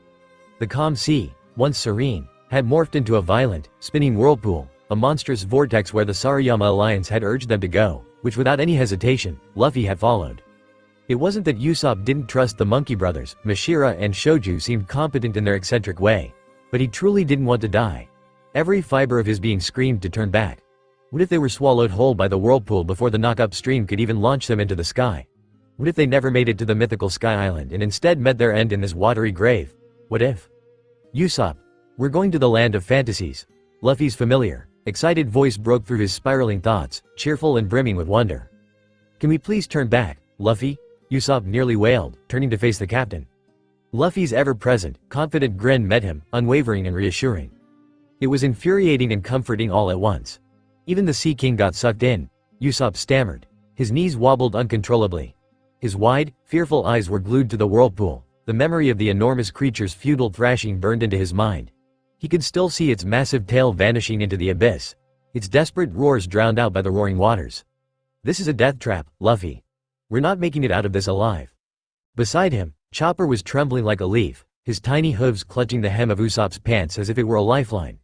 The calm sea, once serene, had morphed into a violent, spinning whirlpool, a monstrous vortex where the Sarayama Alliance had urged them to go, which without any hesitation, Luffy had followed. It wasn't that Usopp didn't trust the Monkey Brothers. Mashira and Shoju seemed competent in their eccentric way, but he truly didn't want to die. Every fiber of his being screamed to turn back. What if they were swallowed whole by the whirlpool before the knock-up stream could even launch them into the sky? What if they never made it to the mythical Sky Island and instead met their end in this watery grave? What if? Usopp, we're going to the land of fantasies. Luffy's familiar, excited voice broke through his spiraling thoughts, cheerful and brimming with wonder. Can we please turn back, Luffy? Usopp nearly wailed, turning to face the captain. Luffy's ever-present, confident grin met him, unwavering and reassuring. It was infuriating and comforting all at once. Even the Sea King got sucked in, Usopp stammered. His knees wobbled uncontrollably. His wide, fearful eyes were glued to the whirlpool. The memory of the enormous creature's futile thrashing burned into his mind. He could still see its massive tail vanishing into the abyss, its desperate roars drowned out by the roaring waters. This is a death trap, Luffy. We're not making it out of this alive. Beside him, Chopper was trembling like a leaf, his tiny hooves clutching the hem of Usopp's pants as if it were a lifeline.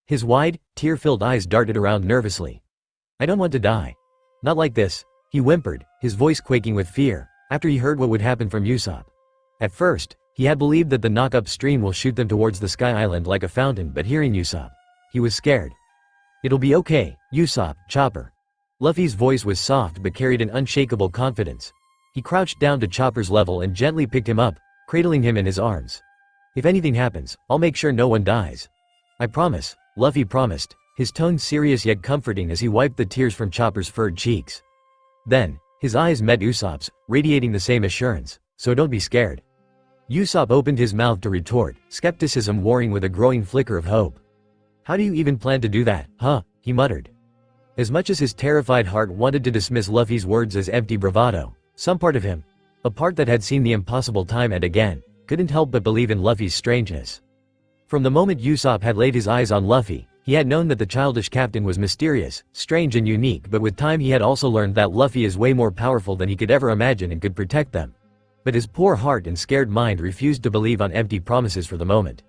His wide, tear-filled eyes darted around nervously. I don't want to die. Not like this, he whimpered, his voice quaking with fear, after he heard what would happen from Usopp. At first, he had believed that the knock-up stream will shoot them towards the Sky Island like a fountain, but hearing Usopp, he was scared. It'll be okay, Usopp, Chopper. Luffy's voice was soft but carried an unshakable confidence. He crouched down to Chopper's level and gently picked him up, cradling him in his arms. If anything happens, I'll make sure no one dies. I promise, Luffy promised, his tone serious yet comforting as he wiped the tears from Chopper's furred cheeks. Then, his eyes met Usopp's, radiating the same assurance, so don't be scared. Usopp opened his mouth to retort, skepticism warring with a growing flicker of hope. How do you even plan to do that, huh? He muttered. As much as his terrified heart wanted to dismiss Luffy's words as empty bravado, some part of him, a part that had seen the impossible time and again, couldn't help but believe in Luffy's strangeness. From the moment Usopp had laid his eyes on Luffy, he had known that the childish captain was mysterious, strange and unique, but with time he had also learned that Luffy is way more powerful than he could ever imagine and could protect them. But his poor heart and scared mind refused to believe on empty promises for the moment.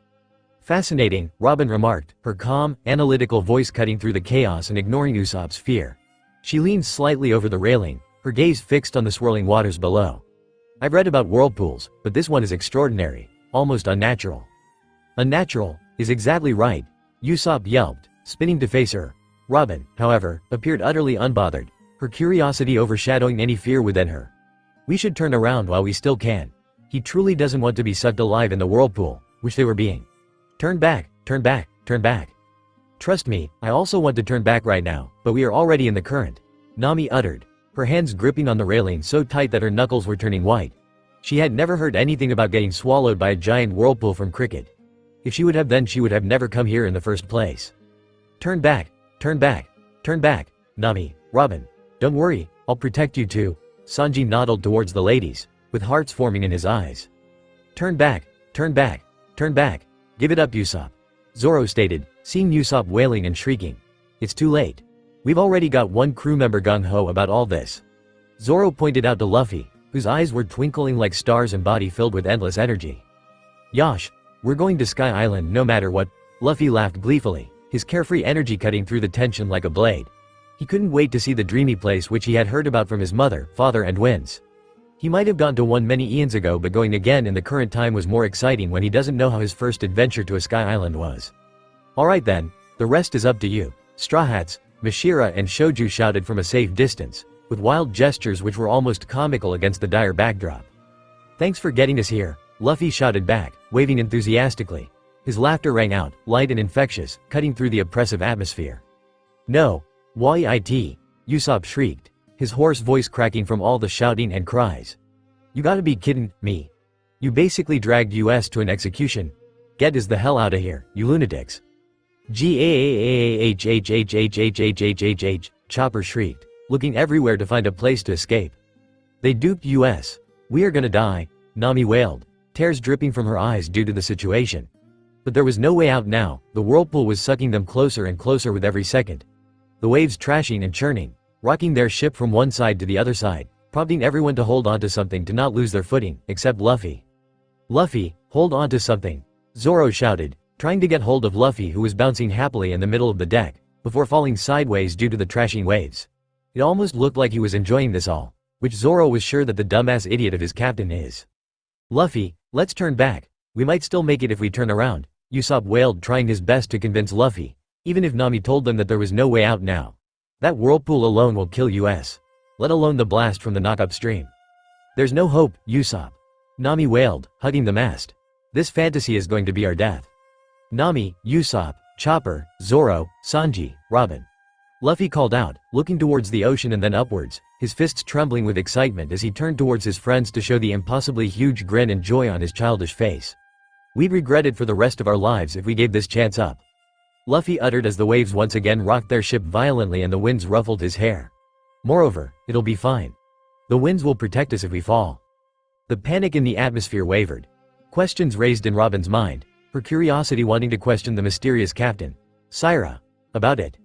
Fascinating, Robin remarked, her calm, analytical voice cutting through the chaos and ignoring Usopp's fear. She leaned slightly over the railing, her gaze fixed on the swirling waters below. I've read about whirlpools, but this one is extraordinary, almost unnatural. Unnatural is exactly right, Usopp yelped, spinning to face her. Robin, however, appeared utterly unbothered, her curiosity overshadowing any fear within her. We should turn around while we still can. He truly doesn't want to be sucked alive in the whirlpool, which they were being. Turn back, turn back, turn back. Trust me, I also want to turn back right now, but we are already in the current, Nami uttered, her hands gripping on the railing so tight that her knuckles were turning white. She had never heard anything about getting swallowed by a giant whirlpool from cricket. If she would have, then she would have never come here in the first place. Turn back, turn back, turn back, Nami, Robin. Don't worry, I'll protect you too. Sanji nodded towards the ladies, with hearts forming in his eyes. Turn back, turn back, turn back. Give it up, Usopp. Zoro stated, seeing Usopp wailing and shrieking. It's too late. We've already got one crew member gung-ho about all this. Zoro pointed out to Luffy, whose eyes were twinkling like stars and body filled with endless energy. Yosh, we're going to Sky Island no matter what. Luffy laughed gleefully, his carefree energy cutting through the tension like a blade. He couldn't wait to see the dreamy place which he had heard about from his mother, father and Winds. He might have gone to one many eons ago, but going again in the current time was more exciting when he doesn't know how his first adventure to a Sky Island was. Alright then, the rest is up to you. Straw Hats, Mashira and Shoju shouted from a safe distance, with wild gestures which were almost comical against the dire backdrop. Thanks for getting us here, Luffy shouted back, waving enthusiastically. His laughter rang out, light and infectious, cutting through the oppressive atmosphere. No, Y-I-T, Usopp shrieked, his hoarse voice cracking from all the shouting and cries. You gotta be kidding me. You basically dragged us to an execution. Get us the hell out of here, you lunatics. G-A-A-H-H-H-H-H-H-H-H-H, Chopper shrieked, looking everywhere to find a place to escape. They duped us. We are gonna die, Nami wailed, tears dripping from her eyes due to the situation. But there was no way out now, the whirlpool was sucking them closer and closer with every second. The waves trashing and churning, rocking their ship from one side to the other side, prompting everyone to hold onto something to not lose their footing, except Luffy. Luffy, hold on to something, Zoro shouted, trying to get hold of Luffy who was bouncing happily in the middle of the deck, before falling sideways due to the trashing waves. It almost looked like he was enjoying this all, which Zoro was sure that the dumbass idiot of his captain is. Luffy, let's turn back, we might still make it if we turn around, Usopp wailed, trying his best to convince Luffy, even if Nami told them that there was no way out now. That whirlpool alone will kill us. Let alone the blast from the knock-up stream. There's no hope, Usopp. Nami wailed, hugging the mast. This fantasy is going to be our death. Nami, Usopp, Chopper, Zoro, Sanji, Robin. Luffy called out, looking towards the ocean and then upwards, his fists trembling with excitement as he turned towards his friends to show the impossibly huge grin and joy on his childish face. We'd regret it for the rest of our lives if we gave this chance up. Luffy uttered as the waves once again rocked their ship violently and the winds ruffled his hair. Moreover, it'll be fine. The winds will protect us if we fall. The panic in the atmosphere wavered. Questions raised in Robin's mind, her curiosity wanting to question the mysterious captain, Syra, about it.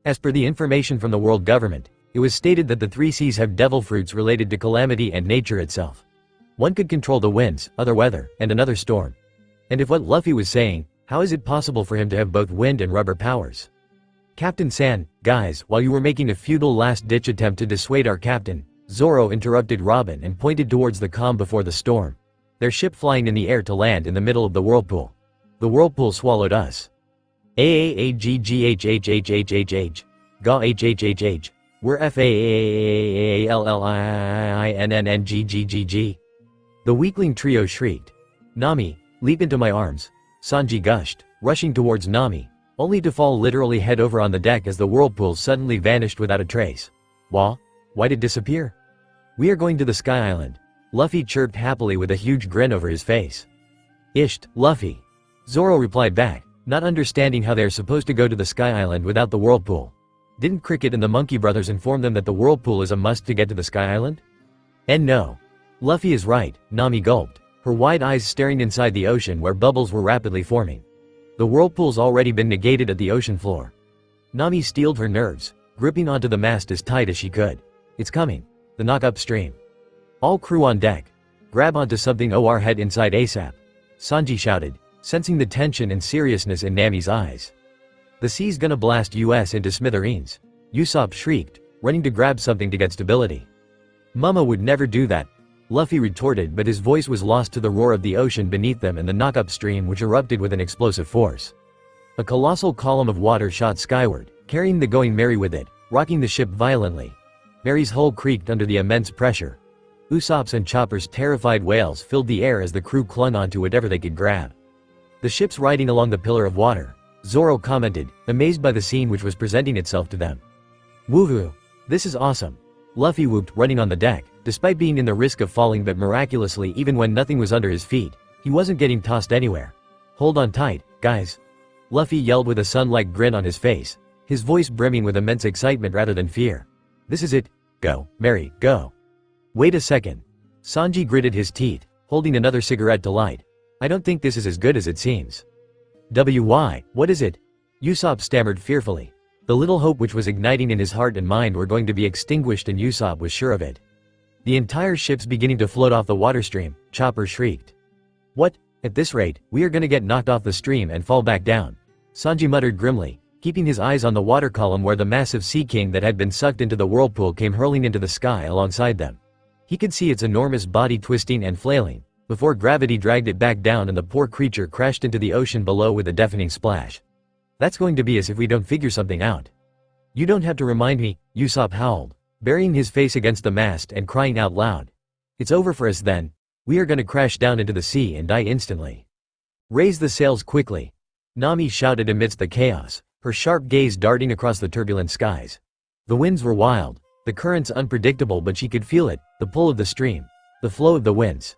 As per the information from the world government, it was stated that the three seas have devil fruits related to calamity and nature itself. One could control the winds, other weather, and another storm. And if what Luffy was saying, how is it possible for him to have both wind and rubber powers? Captain San, guys, while you were making a futile last-ditch attempt to dissuade our captain, Zoro interrupted Robin and pointed towards the calm before the storm. Their ship flying in the air to land in the middle of the whirlpool. The whirlpool swallowed us. AAAGGHHHHHH. Ga HHHH. We're FAALLINNNGGGG. The weakling trio shrieked. Nami, leap into my arms. Sanji gushed, rushing towards Nami, only to fall literally head over on the deck as the whirlpool suddenly vanished without a trace. Why did it disappear? We are going to the Sky Island. Luffy chirped happily with a huge grin over his face. Isht, Luffy. Zoro replied back, not understanding how they are supposed to go to the Sky Island without the whirlpool. Didn't Cricket and the Monkey Brothers inform them that the whirlpool is a must to get to the Sky Island? And no. Luffy is right, Nami gulped, her wide eyes staring inside the ocean where bubbles were rapidly forming. The whirlpool's already been negated at the ocean floor. Nami steeled her nerves, gripping onto the mast as tight as she could. It's coming. The knock upstream. All crew on deck. Grab onto something or head inside ASAP. Sanji shouted, sensing the tension and seriousness in Nami's eyes. The sea's gonna blast us into smithereens. Usopp shrieked, running to grab something to get stability. Mama would never do that, Luffy retorted, but his voice was lost to the roar of the ocean beneath them and the knock-up stream which erupted with an explosive force. A colossal column of water shot skyward, carrying the Going Merry with it, rocking the ship violently. Merry's hull creaked under the immense pressure. Usopp's and Chopper's terrified wails filled the air as the crew clung onto whatever they could grab. The ship's riding along the pillar of water, Zoro commented, amazed by the scene which was presenting itself to them. Woohoo! This is awesome! Luffy whooped, running on the deck. Despite being in the risk of falling, but miraculously even when nothing was under his feet, he wasn't getting tossed anywhere. Hold on tight, guys. Luffy yelled with a sun-like grin on his face, his voice brimming with immense excitement rather than fear. This is it. Go, Merry, go. Wait a second. Sanji gritted his teeth, holding another cigarette to light. I don't think this is as good as it seems. Why, what is it? Usopp stammered fearfully. The little hope which was igniting in his heart and mind were going to be extinguished, and Usopp was sure of it. The entire ship's beginning to float off the water stream, Chopper shrieked. What? At this rate, we are gonna get knocked off the stream and fall back down. Sanji muttered grimly, keeping his eyes on the water column where the massive Sea King that had been sucked into the whirlpool came hurling into the sky alongside them. He could see its enormous body twisting and flailing, before gravity dragged it back down and the poor creature crashed into the ocean below with a deafening splash. That's going to be as if we don't figure something out. You don't have to remind me, Usopp howled, burying his face against the mast and crying out loud. It's over for us then. We are gonna crash down into the sea and die instantly. Raise the sails quickly. Nami shouted amidst the chaos, her sharp gaze darting across the turbulent skies. The winds were wild, the currents unpredictable, but she could feel it, the pull of the stream, the flow of the winds.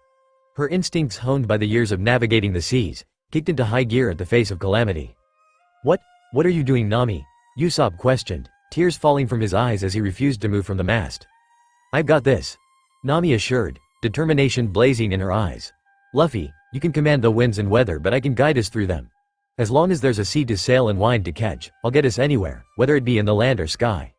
Her instincts, honed by the years of navigating the seas, kicked into high gear at the face of calamity. What are you doing, Nami? Usopp questioned, tears falling from his eyes as he refused to move from the mast. I've got this, Nami assured, determination blazing in her eyes. Luffy, you can command the winds and weather, but I can guide us through them. As long as there's a sea to sail and wind to catch, I'll get us anywhere, whether it be in the land or sky.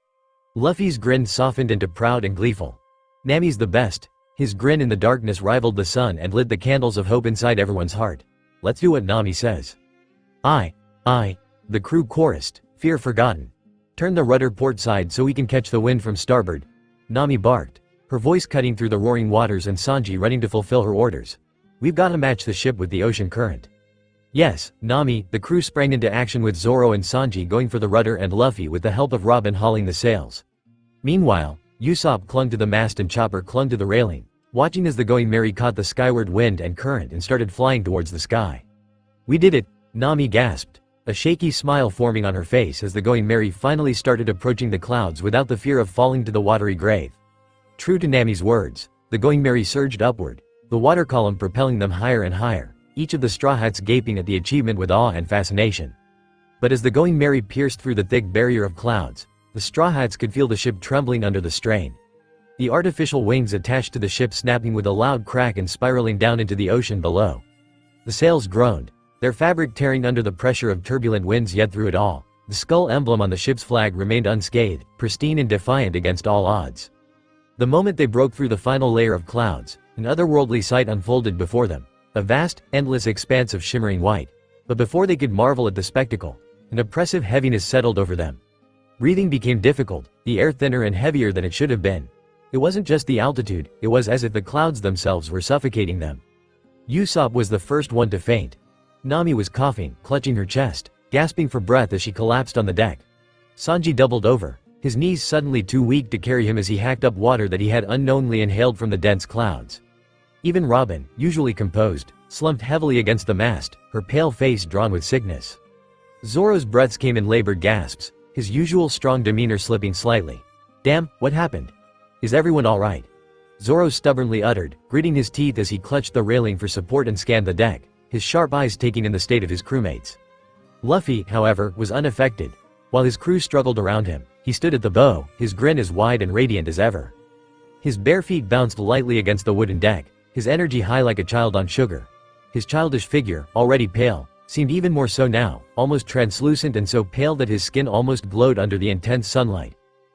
Luffy's grin softened into proud and gleeful. Nami's the best. His grin in the darkness rivaled the sun and lit the candles of hope inside everyone's heart. Let's do what Nami says. Aye, the crew chorused, fear forgotten. Turn the rudder port side so we can catch the wind from starboard. Nami barked, her voice cutting through the roaring waters, and Sanji running to fulfill her orders. We've got to match the ship with the ocean current. Yes, Nami. The crew sprang into action with Zoro and Sanji going for the rudder and Luffy with the help of Robin hauling the sails. Meanwhile, Usopp clung to the mast and Chopper clung to the railing, watching as the Going Merry caught the skyward wind and current and started flying towards the sky. We did it, Nami gasped, a shaky smile forming on her face as the Going Merry finally started approaching the clouds without the fear of falling to the watery grave. True to Nami's words, the Going Merry surged upward, the water column propelling them higher and higher, each of the Straw Hats gaping at the achievement with awe and fascination. But as the Going Merry pierced through the thick barrier of clouds, the Straw Hats could feel the ship trembling under the strain. The artificial wings attached to the ship snapping with a loud crack and spiraling down into the ocean below. The sails groaned, their fabric tearing under the pressure of turbulent winds, yet through it all, the skull emblem on the ship's flag remained unscathed, pristine and defiant against all odds. The moment they broke through the final layer of clouds, an otherworldly sight unfolded before them, a vast, endless expanse of shimmering white. But before they could marvel at the spectacle, an oppressive heaviness settled over them. Breathing became difficult, the air thinner and heavier than it should have been. It wasn't just the altitude, it was as if the clouds themselves were suffocating them. Usopp was the first one to faint. Nami was coughing, clutching her chest, gasping for breath as she collapsed on the deck. Sanji doubled over, his knees suddenly too weak to carry him as he hacked up water that he had unknowingly inhaled from the dense clouds. Even Robin, usually composed, slumped heavily against the mast, her pale face drawn with sickness. Zoro's breaths came in labored gasps, his usual strong demeanor slipping slightly. Damn, what happened? Is everyone alright? Zoro stubbornly uttered, gritting his teeth as he clutched the railing for support and scanned the deck, his sharp eyes taking in the state of his crewmates. Luffy, however, was unaffected. While his crew struggled around him, He stood at the bow, his grin as wide and radiant as ever. His bare feet bounced lightly against the wooden deck, his energy high like a child on sugar. His childish figure, already pale, seemed even more so now, almost translucent and so pale that his skin almost glowed under the intense sunlight.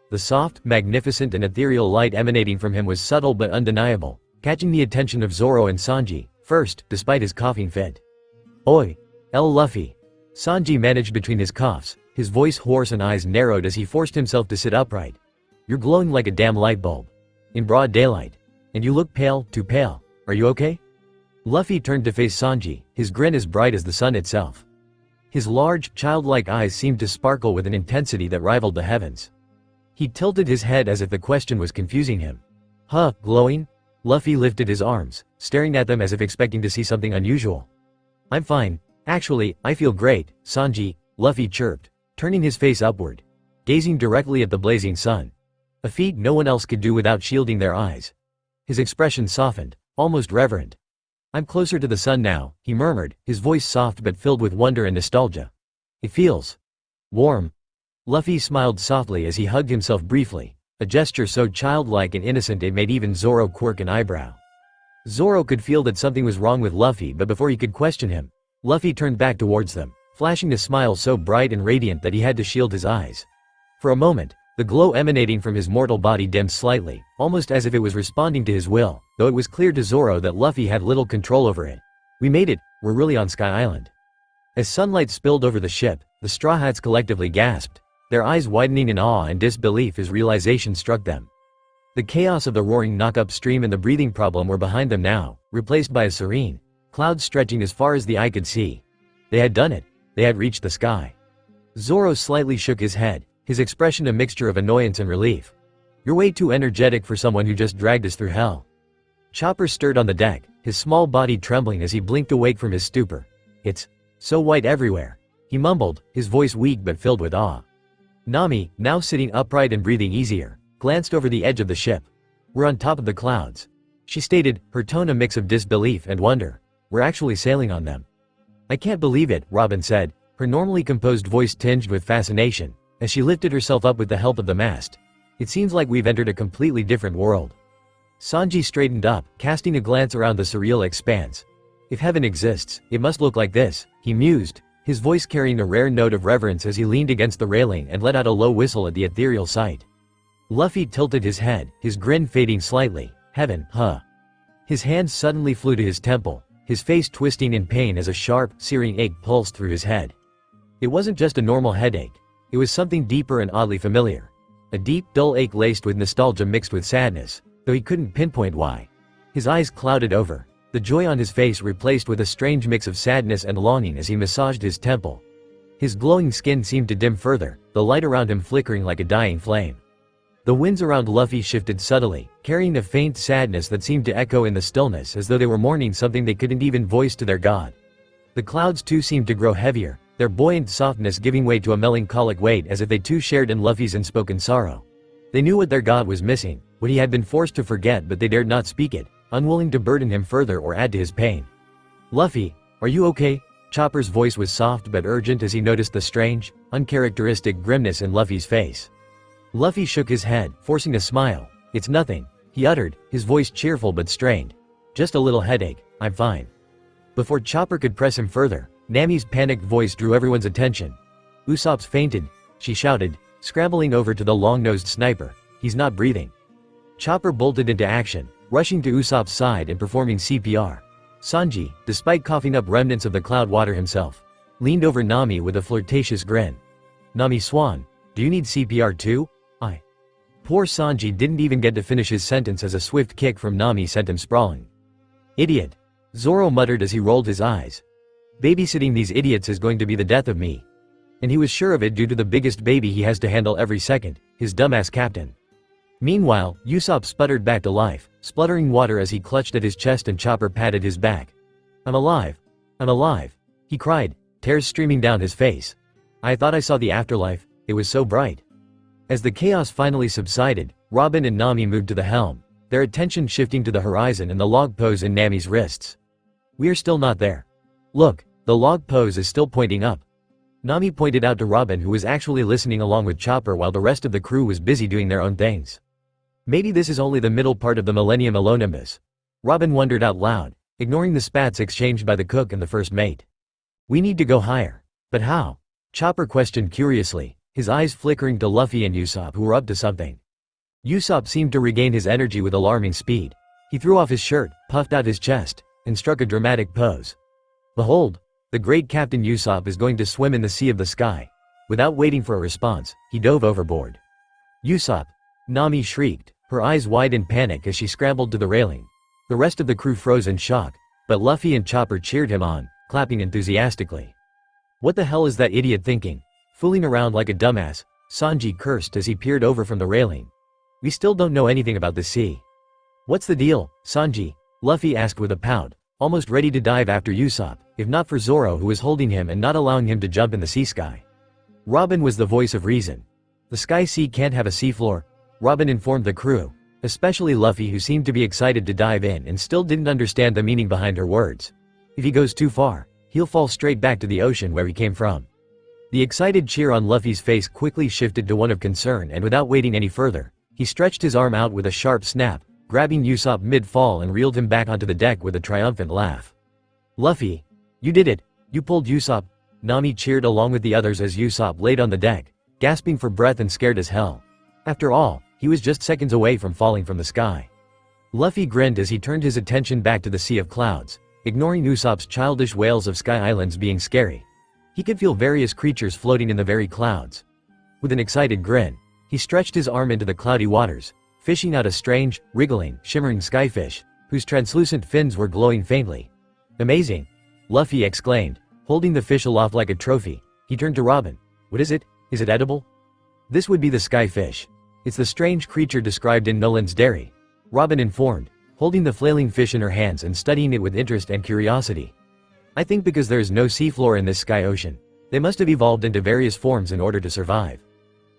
The soft, magnificent and ethereal light emanating from him was subtle but undeniable, catching the attention of Zoro and Sanji, first, despite his coughing fit. "Oi! Luffy!" Sanji managed between his coughs, his voice hoarse and eyes narrowed as he forced himself to sit upright. "You're glowing like a damn light bulb. In broad daylight. And you look pale, too pale. Are you okay?" Luffy turned to face Sanji, his grin as bright as the sun itself. His large, childlike eyes seemed to sparkle with an intensity that rivaled the heavens. He tilted his head as if the question was confusing him. "Huh, glowing?" Luffy lifted his arms, staring at them as if expecting to see something unusual. "I'm fine. Actually, I feel great, Sanji," Luffy chirped, turning his face upward, gazing directly at the blazing sun. A feat no one else could do without shielding their eyes. His expression softened, almost reverent. "I'm closer to the sun now," he murmured, his voice soft but filled with wonder and nostalgia. "It feels warm." Luffy smiled softly as he hugged himself briefly, a gesture so childlike and innocent it made even Zoro quirk an eyebrow. Zoro could feel that something was wrong with Luffy, but before he could question him, Luffy turned back towards them, flashing a smile so bright and radiant that he had to shield his eyes. For a moment, the glow emanating from his mortal body dimmed slightly, almost as if it was responding to his will, though it was clear to Zoro that Luffy had little control over it. "We made it, we're really on Sky Island." As sunlight spilled over the ship, the Straw Hats collectively gasped, their eyes widening in awe and disbelief as realization struck them. The chaos of the roaring knock-up stream and the breathing problem were behind them now, replaced by a serene, clouds stretching as far as the eye could see. They had done it. They had reached the sky. Zoro slightly shook his head, his expression a mixture of annoyance and relief. "You're way too energetic for someone who just dragged us through hell." Chopper stirred on the deck, his small body trembling as he blinked awake from his stupor. "It's so white everywhere," he mumbled, his voice weak but filled with awe. Nami, now sitting upright and breathing easier, glanced over the edge of the ship. "We're on top of the clouds," she stated, her tone a mix of disbelief and wonder. "We're actually sailing on them." "I can't believe it," Robin said, her normally composed voice tinged with fascination, as she lifted herself up with the help of the mast. "It seems like we've entered a completely different world." Sanji straightened up, casting a glance around the surreal expanse. "If heaven exists, it must look like this," he mused, his voice carrying a rare note of reverence as he leaned against the railing and let out a low whistle at the ethereal sight. Luffy tilted his head, his grin fading slightly. "Heaven, huh?" His hand suddenly flew to his temple, his face twisting in pain as a sharp, searing ache pulsed through his head. It wasn't just a normal headache. It was something deeper and oddly familiar. A deep, dull ache laced with nostalgia mixed with sadness, though he couldn't pinpoint why. His eyes clouded over, the joy on his face replaced with a strange mix of sadness and longing as he massaged his temple. His glowing skin seemed to dim further, the light around him flickering like a dying flame. The winds around Luffy shifted subtly, carrying a faint sadness that seemed to echo in the stillness as though they were mourning something they couldn't even voice to their god. The clouds too seemed to grow heavier, their buoyant softness giving way to a melancholic weight as if they too shared in Luffy's unspoken sorrow. They knew what their god was missing, what he had been forced to forget, but they dared not speak it, unwilling to burden him further or add to his pain. "Luffy, are you okay?" Chopper's voice was soft but urgent as he noticed the strange, uncharacteristic grimness in Luffy's face. Luffy shook his head, forcing a smile. "It's nothing," he uttered, his voice cheerful but strained. "Just a little headache, I'm fine." Before Chopper could press him further, Nami's panicked voice drew everyone's attention. "Usopp's fainted," she shouted, scrambling over to the long-nosed sniper. "He's not breathing." Chopper bolted into action, rushing to Usopp's side and performing CPR. Sanji, despite coughing up remnants of the cloud water himself, leaned over Nami with a flirtatious grin. "Nami Swan, do you need CPR too?" Poor Sanji didn't even get to finish his sentence as a swift kick from Nami sent him sprawling. "Idiot," Zoro muttered as he rolled his eyes. "Babysitting these idiots is going to be the death of me." And he was sure of it due to the biggest baby he has to handle every second, his dumbass captain. Meanwhile, Usopp sputtered back to life, spluttering water as he clutched at his chest and Chopper patted his back. "I'm alive. I'm alive," he cried, tears streaming down his face. "I thought I saw the afterlife, it was so bright." As the chaos finally subsided, Robin and Nami moved to the helm, their attention shifting to the horizon and the log pose in Nami's wrists. "We are still not there. Look, the log pose is still pointing up." Nami pointed out to Robin, who was actually listening along with Chopper while the rest of the crew was busy doing their own things. Maybe this is only the middle part of the Millennium Alonimbus. Robin wondered out loud, ignoring the spats exchanged by the cook and the first mate. We need to go higher. But how? Chopper questioned curiously, his eyes flickering to Luffy and Usopp, who were up to something. Usopp seemed to regain his energy with alarming speed. He threw off his shirt, puffed out his chest, and struck a dramatic pose. Behold, the great Captain Usopp is going to swim in the sea of the sky. Without waiting for a response, he dove overboard. Usopp! Nami shrieked, her eyes wide in panic as she scrambled to the railing. The rest of the crew froze in shock, but Luffy and Chopper cheered him on, clapping enthusiastically. What the hell is that idiot thinking? Fooling around like a dumbass, Sanji cursed as he peered over from the railing. We still don't know anything about the sea. What's the deal, Sanji? Luffy asked with a pout, almost ready to dive after Usopp, if not for Zoro, who was holding him and not allowing him to jump in the sea sky. Robin was the voice of reason. The sky sea can't have a seafloor, Robin informed the crew, especially Luffy, who seemed to be excited to dive in and still didn't understand the meaning behind her words. If he goes too far, he'll fall straight back to the ocean where he came from. The excited cheer on Luffy's face quickly shifted to one of concern, and without waiting any further, he stretched his arm out with a sharp snap, grabbing Usopp mid-fall and reeled him back onto the deck with a triumphant laugh. Luffy! You did it! You pulled Usopp! Nami cheered along with the others as Usopp laid on the deck, gasping for breath and scared as hell. After all, he was just seconds away from falling from the sky. Luffy grinned as he turned his attention back to the sea of clouds, ignoring Usopp's childish wails of Sky Islands being scary. He could feel various creatures floating in the very clouds. With an excited grin, he stretched his arm into the cloudy waters, fishing out a strange, wriggling, shimmering skyfish, whose translucent fins were glowing faintly. Amazing! Luffy exclaimed, holding the fish aloft like a trophy. He turned to Robin. What is it? Is it edible? This would be the skyfish. It's the strange creature described in Noland's Dairy, Robin informed, holding the flailing fish in her hands and studying it with interest and curiosity. I think because there is no seafloor in this sky ocean, they must have evolved into various forms in order to survive.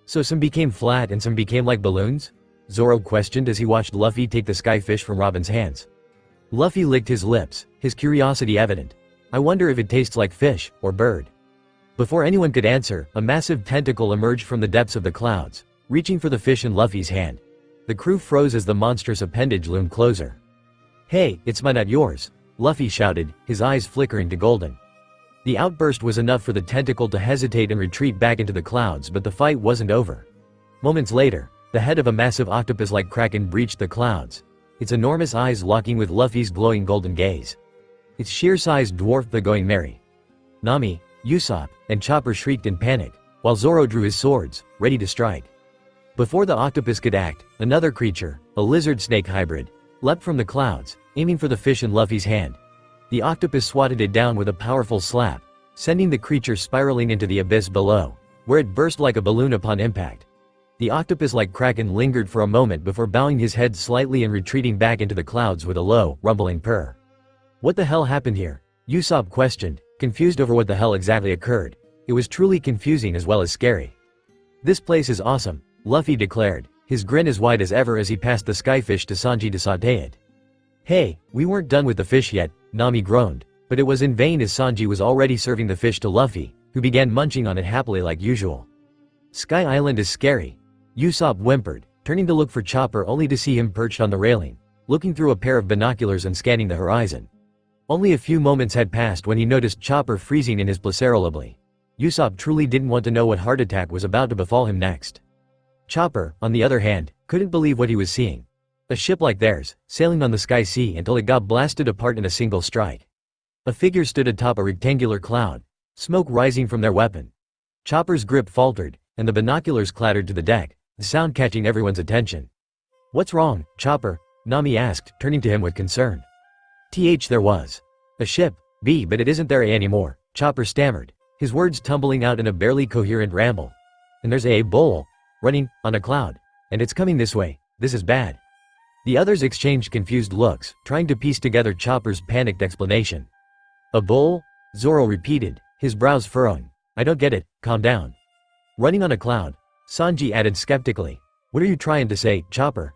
So some became flat and some became like balloons? Zoro questioned as he watched Luffy take the skyfish from Robin's hands. Luffy licked his lips, his curiosity evident. I wonder if it tastes like fish, or bird. Before anyone could answer, a massive tentacle emerged from the depths of the clouds, reaching for the fish in Luffy's hand. The crew froze as the monstrous appendage loomed closer. Hey, it's mine, not yours, Luffy shouted, his eyes flickering to golden. The outburst was enough for the tentacle to hesitate and retreat back into the clouds, but the fight wasn't over. Moments later, the head of a massive octopus-like kraken breached the clouds, its enormous eyes locking with Luffy's glowing golden gaze. Its sheer size dwarfed the Going Merry. Nami, Usopp, and Chopper shrieked in panic, while Zoro drew his swords, ready to strike. Before the octopus could act, another creature, a lizard-snake hybrid, leapt from the clouds, aiming for the fish in Luffy's hand. The octopus swatted it down with a powerful slap, sending the creature spiraling into the abyss below, where it burst like a balloon upon impact. The octopus-like kraken lingered for a moment before bowing his head slightly and retreating back into the clouds with a low, rumbling purr. What the hell happened here? Usopp questioned, confused over what the hell exactly occurred. It was truly confusing as well as scary. This place is awesome, Luffy declared, his grin as wide as ever as he passed the skyfish to Sanji to sauté it. Hey, we weren't done with the fish yet, Nami groaned, but it was in vain as Sanji was already serving the fish to Luffy, who began munching on it happily like usual. Sky Island is scary, Usopp whimpered, turning to look for Chopper only to see him perched on the railing, looking through a pair of binoculars and scanning the horizon. Only a few moments had passed when he noticed Chopper freezing in his placerolably. Usopp truly didn't want to know what heart attack was about to befall him next. Chopper, on the other hand, couldn't believe what he was seeing. A ship like theirs, sailing on the sky sea until it got blasted apart in a single strike. A figure stood atop a rectangular cloud, smoke rising from their weapon. Chopper's grip faltered, and the binoculars clattered to the deck, the sound catching everyone's attention. What's wrong, Chopper? Nami asked, turning to him with concern. There was. A ship, but it isn't there anymore, Chopper stammered, his words tumbling out in a barely coherent ramble. And there's a bull, running, on a cloud, and it's coming this way, this is bad. The others exchanged confused looks, trying to piece together Chopper's panicked explanation. A bull? Zoro repeated, his brows furrowing. I don't get it, calm down. Running on a cloud, Sanji added skeptically. What are you trying to say, Chopper?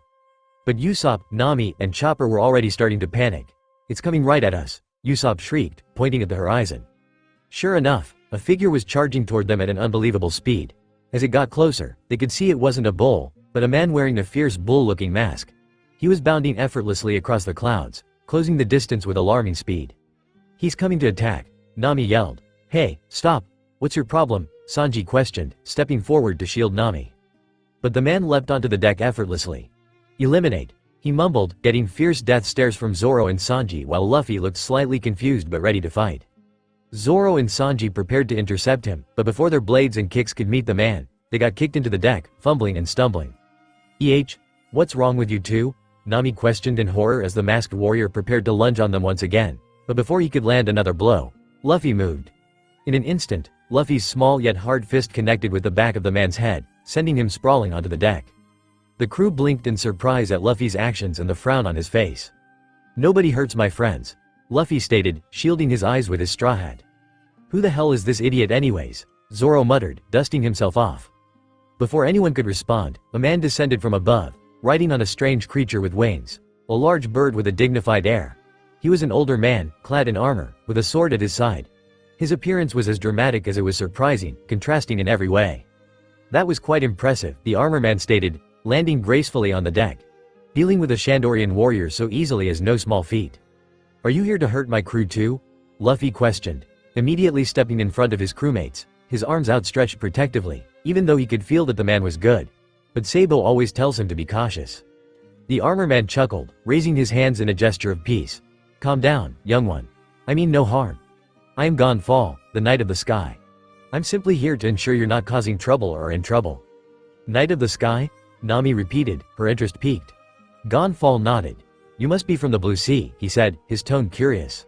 But Usopp, Nami, and Chopper were already starting to panic. It's coming right at us, Usopp shrieked, pointing at the horizon. Sure enough, A figure was charging toward them at an unbelievable speed. As it got closer, they could see it wasn't a bull, but a man wearing a fierce bull-looking mask. He was bounding effortlessly across the clouds, closing the distance with alarming speed. "He's coming to attack," Nami yelled. "Hey, stop! What's your problem?" Sanji questioned, stepping forward to shield Nami. But the man leapt onto the deck effortlessly. "Eliminate," he mumbled, getting fierce death stares from Zoro and Sanji while Luffy looked slightly confused but ready to fight. Zoro and Sanji prepared to intercept him, but before their blades and kicks could meet the man, they got kicked into the deck, fumbling and stumbling. What's wrong with you two?" Nami questioned in horror as the masked warrior prepared to lunge on them once again, but before he could land another blow, Luffy moved. In an instant, Luffy's small yet hard fist connected with the back of the man's head, sending him sprawling onto the deck. The crew blinked in surprise at Luffy's actions and the frown on his face. "Nobody hurts my friends," Luffy stated, shielding his eyes with his straw hat. "Who the hell is this idiot anyways?" Zoro muttered, dusting himself off. Before anyone could respond, a man descended from above, riding on a strange creature with wings, a large bird with a dignified air. He was an older man, clad in armor, with a sword at his side. His appearance was as dramatic as it was surprising, contrasting in every way. "That was quite impressive," the armor man stated, landing gracefully on the deck. "Dealing with a Shandorian warrior so easily is no small feat." "Are you here to hurt my crew too?" Luffy questioned, immediately stepping in front of his crewmates, his arms outstretched protectively, even though he could feel that the man was good. But Sabo always tells him to be cautious. The armor man chuckled, raising his hands in a gesture of peace. "Calm down, young one. I mean no harm. I am Gonfall, the Knight of the Sky. I'm simply here to ensure you're not causing trouble or in trouble." "Knight of the Sky?" Nami repeated, her interest piqued. Gonfall nodded. "You must be from the Blue Sea," he said, his tone curious.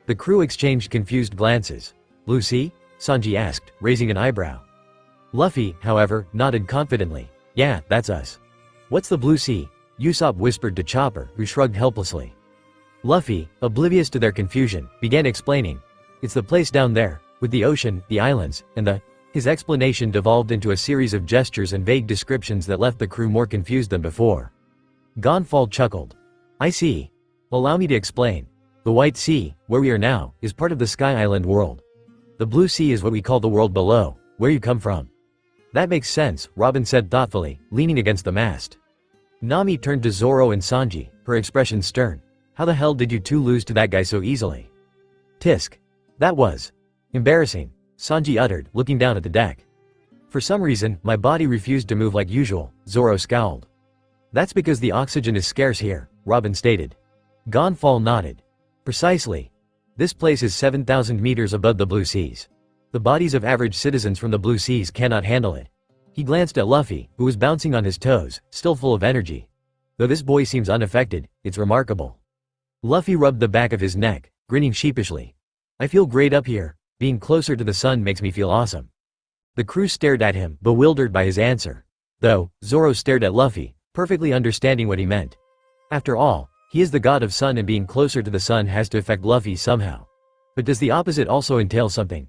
The crew exchanged confused glances. "Blue Sea?" Sanji asked, raising an eyebrow. Luffy, however, nodded confidently. "Yeah, that's us." "What's the Blue Sea?" Usopp whispered to Chopper, who shrugged helplessly. Luffy, oblivious to their confusion, began explaining. "It's the place down there, with the ocean, the islands, and the—" His explanation devolved into a series of gestures and vague descriptions that left the crew more confused than before. Gonfall chuckled. "I see. Allow me to explain. The White Sea, where we are now, is part of the Sky Island world. The Blue Sea is what we call the world below, where you come from." "That makes sense," Robin said thoughtfully, leaning against the mast. Nami turned to Zoro and Sanji, her expression stern. "How the hell did you two lose to that guy so easily?" "Tisk. That was embarrassing," Sanji uttered, looking down at the deck. "For some reason, my body refused to move like usual," Zoro scowled. "That's because the oxygen is scarce here," Robin stated. Gonfall nodded. "Precisely. This place is 7,000 meters above the Blue Seas. The bodies of average citizens from the Blue Seas cannot handle it." He glanced at Luffy, who was bouncing on his toes, still full of energy. "Though this boy seems unaffected, it's remarkable." Luffy rubbed the back of his neck, grinning sheepishly. "I feel great up here. Being closer to the sun makes me feel awesome." The crew stared at him, bewildered by his answer. Though, Zoro stared at Luffy, perfectly understanding what he meant. After all, he is the god of sun and being closer to the sun has to affect Luffy somehow. But does the opposite also entail something?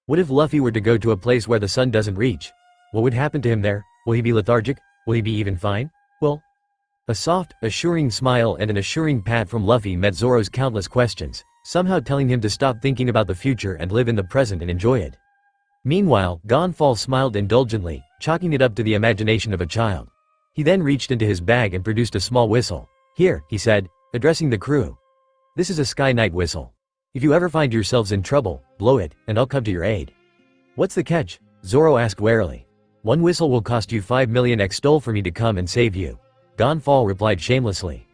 What if Luffy were to go to a place where the sun doesn't reach? What would happen to him there? Will he be lethargic? Will he be even fine? Well, a soft, assuring smile and an assuring pat from Luffy met Zoro's countless questions, somehow telling him to stop thinking about the future and live in the present and enjoy it. Meanwhile, Gonfall smiled indulgently, chalking it up to the imagination of a child. He then reached into his bag and produced a small whistle. "Here," he said, addressing the crew. "This is a Sky Knight whistle. If you ever find yourselves in trouble, blow it, and I'll come to your aid." "What's the catch?" Zoro asked warily. "One whistle will cost you 5 million XTOL for me to come and save you," Gonfall replied shamelessly.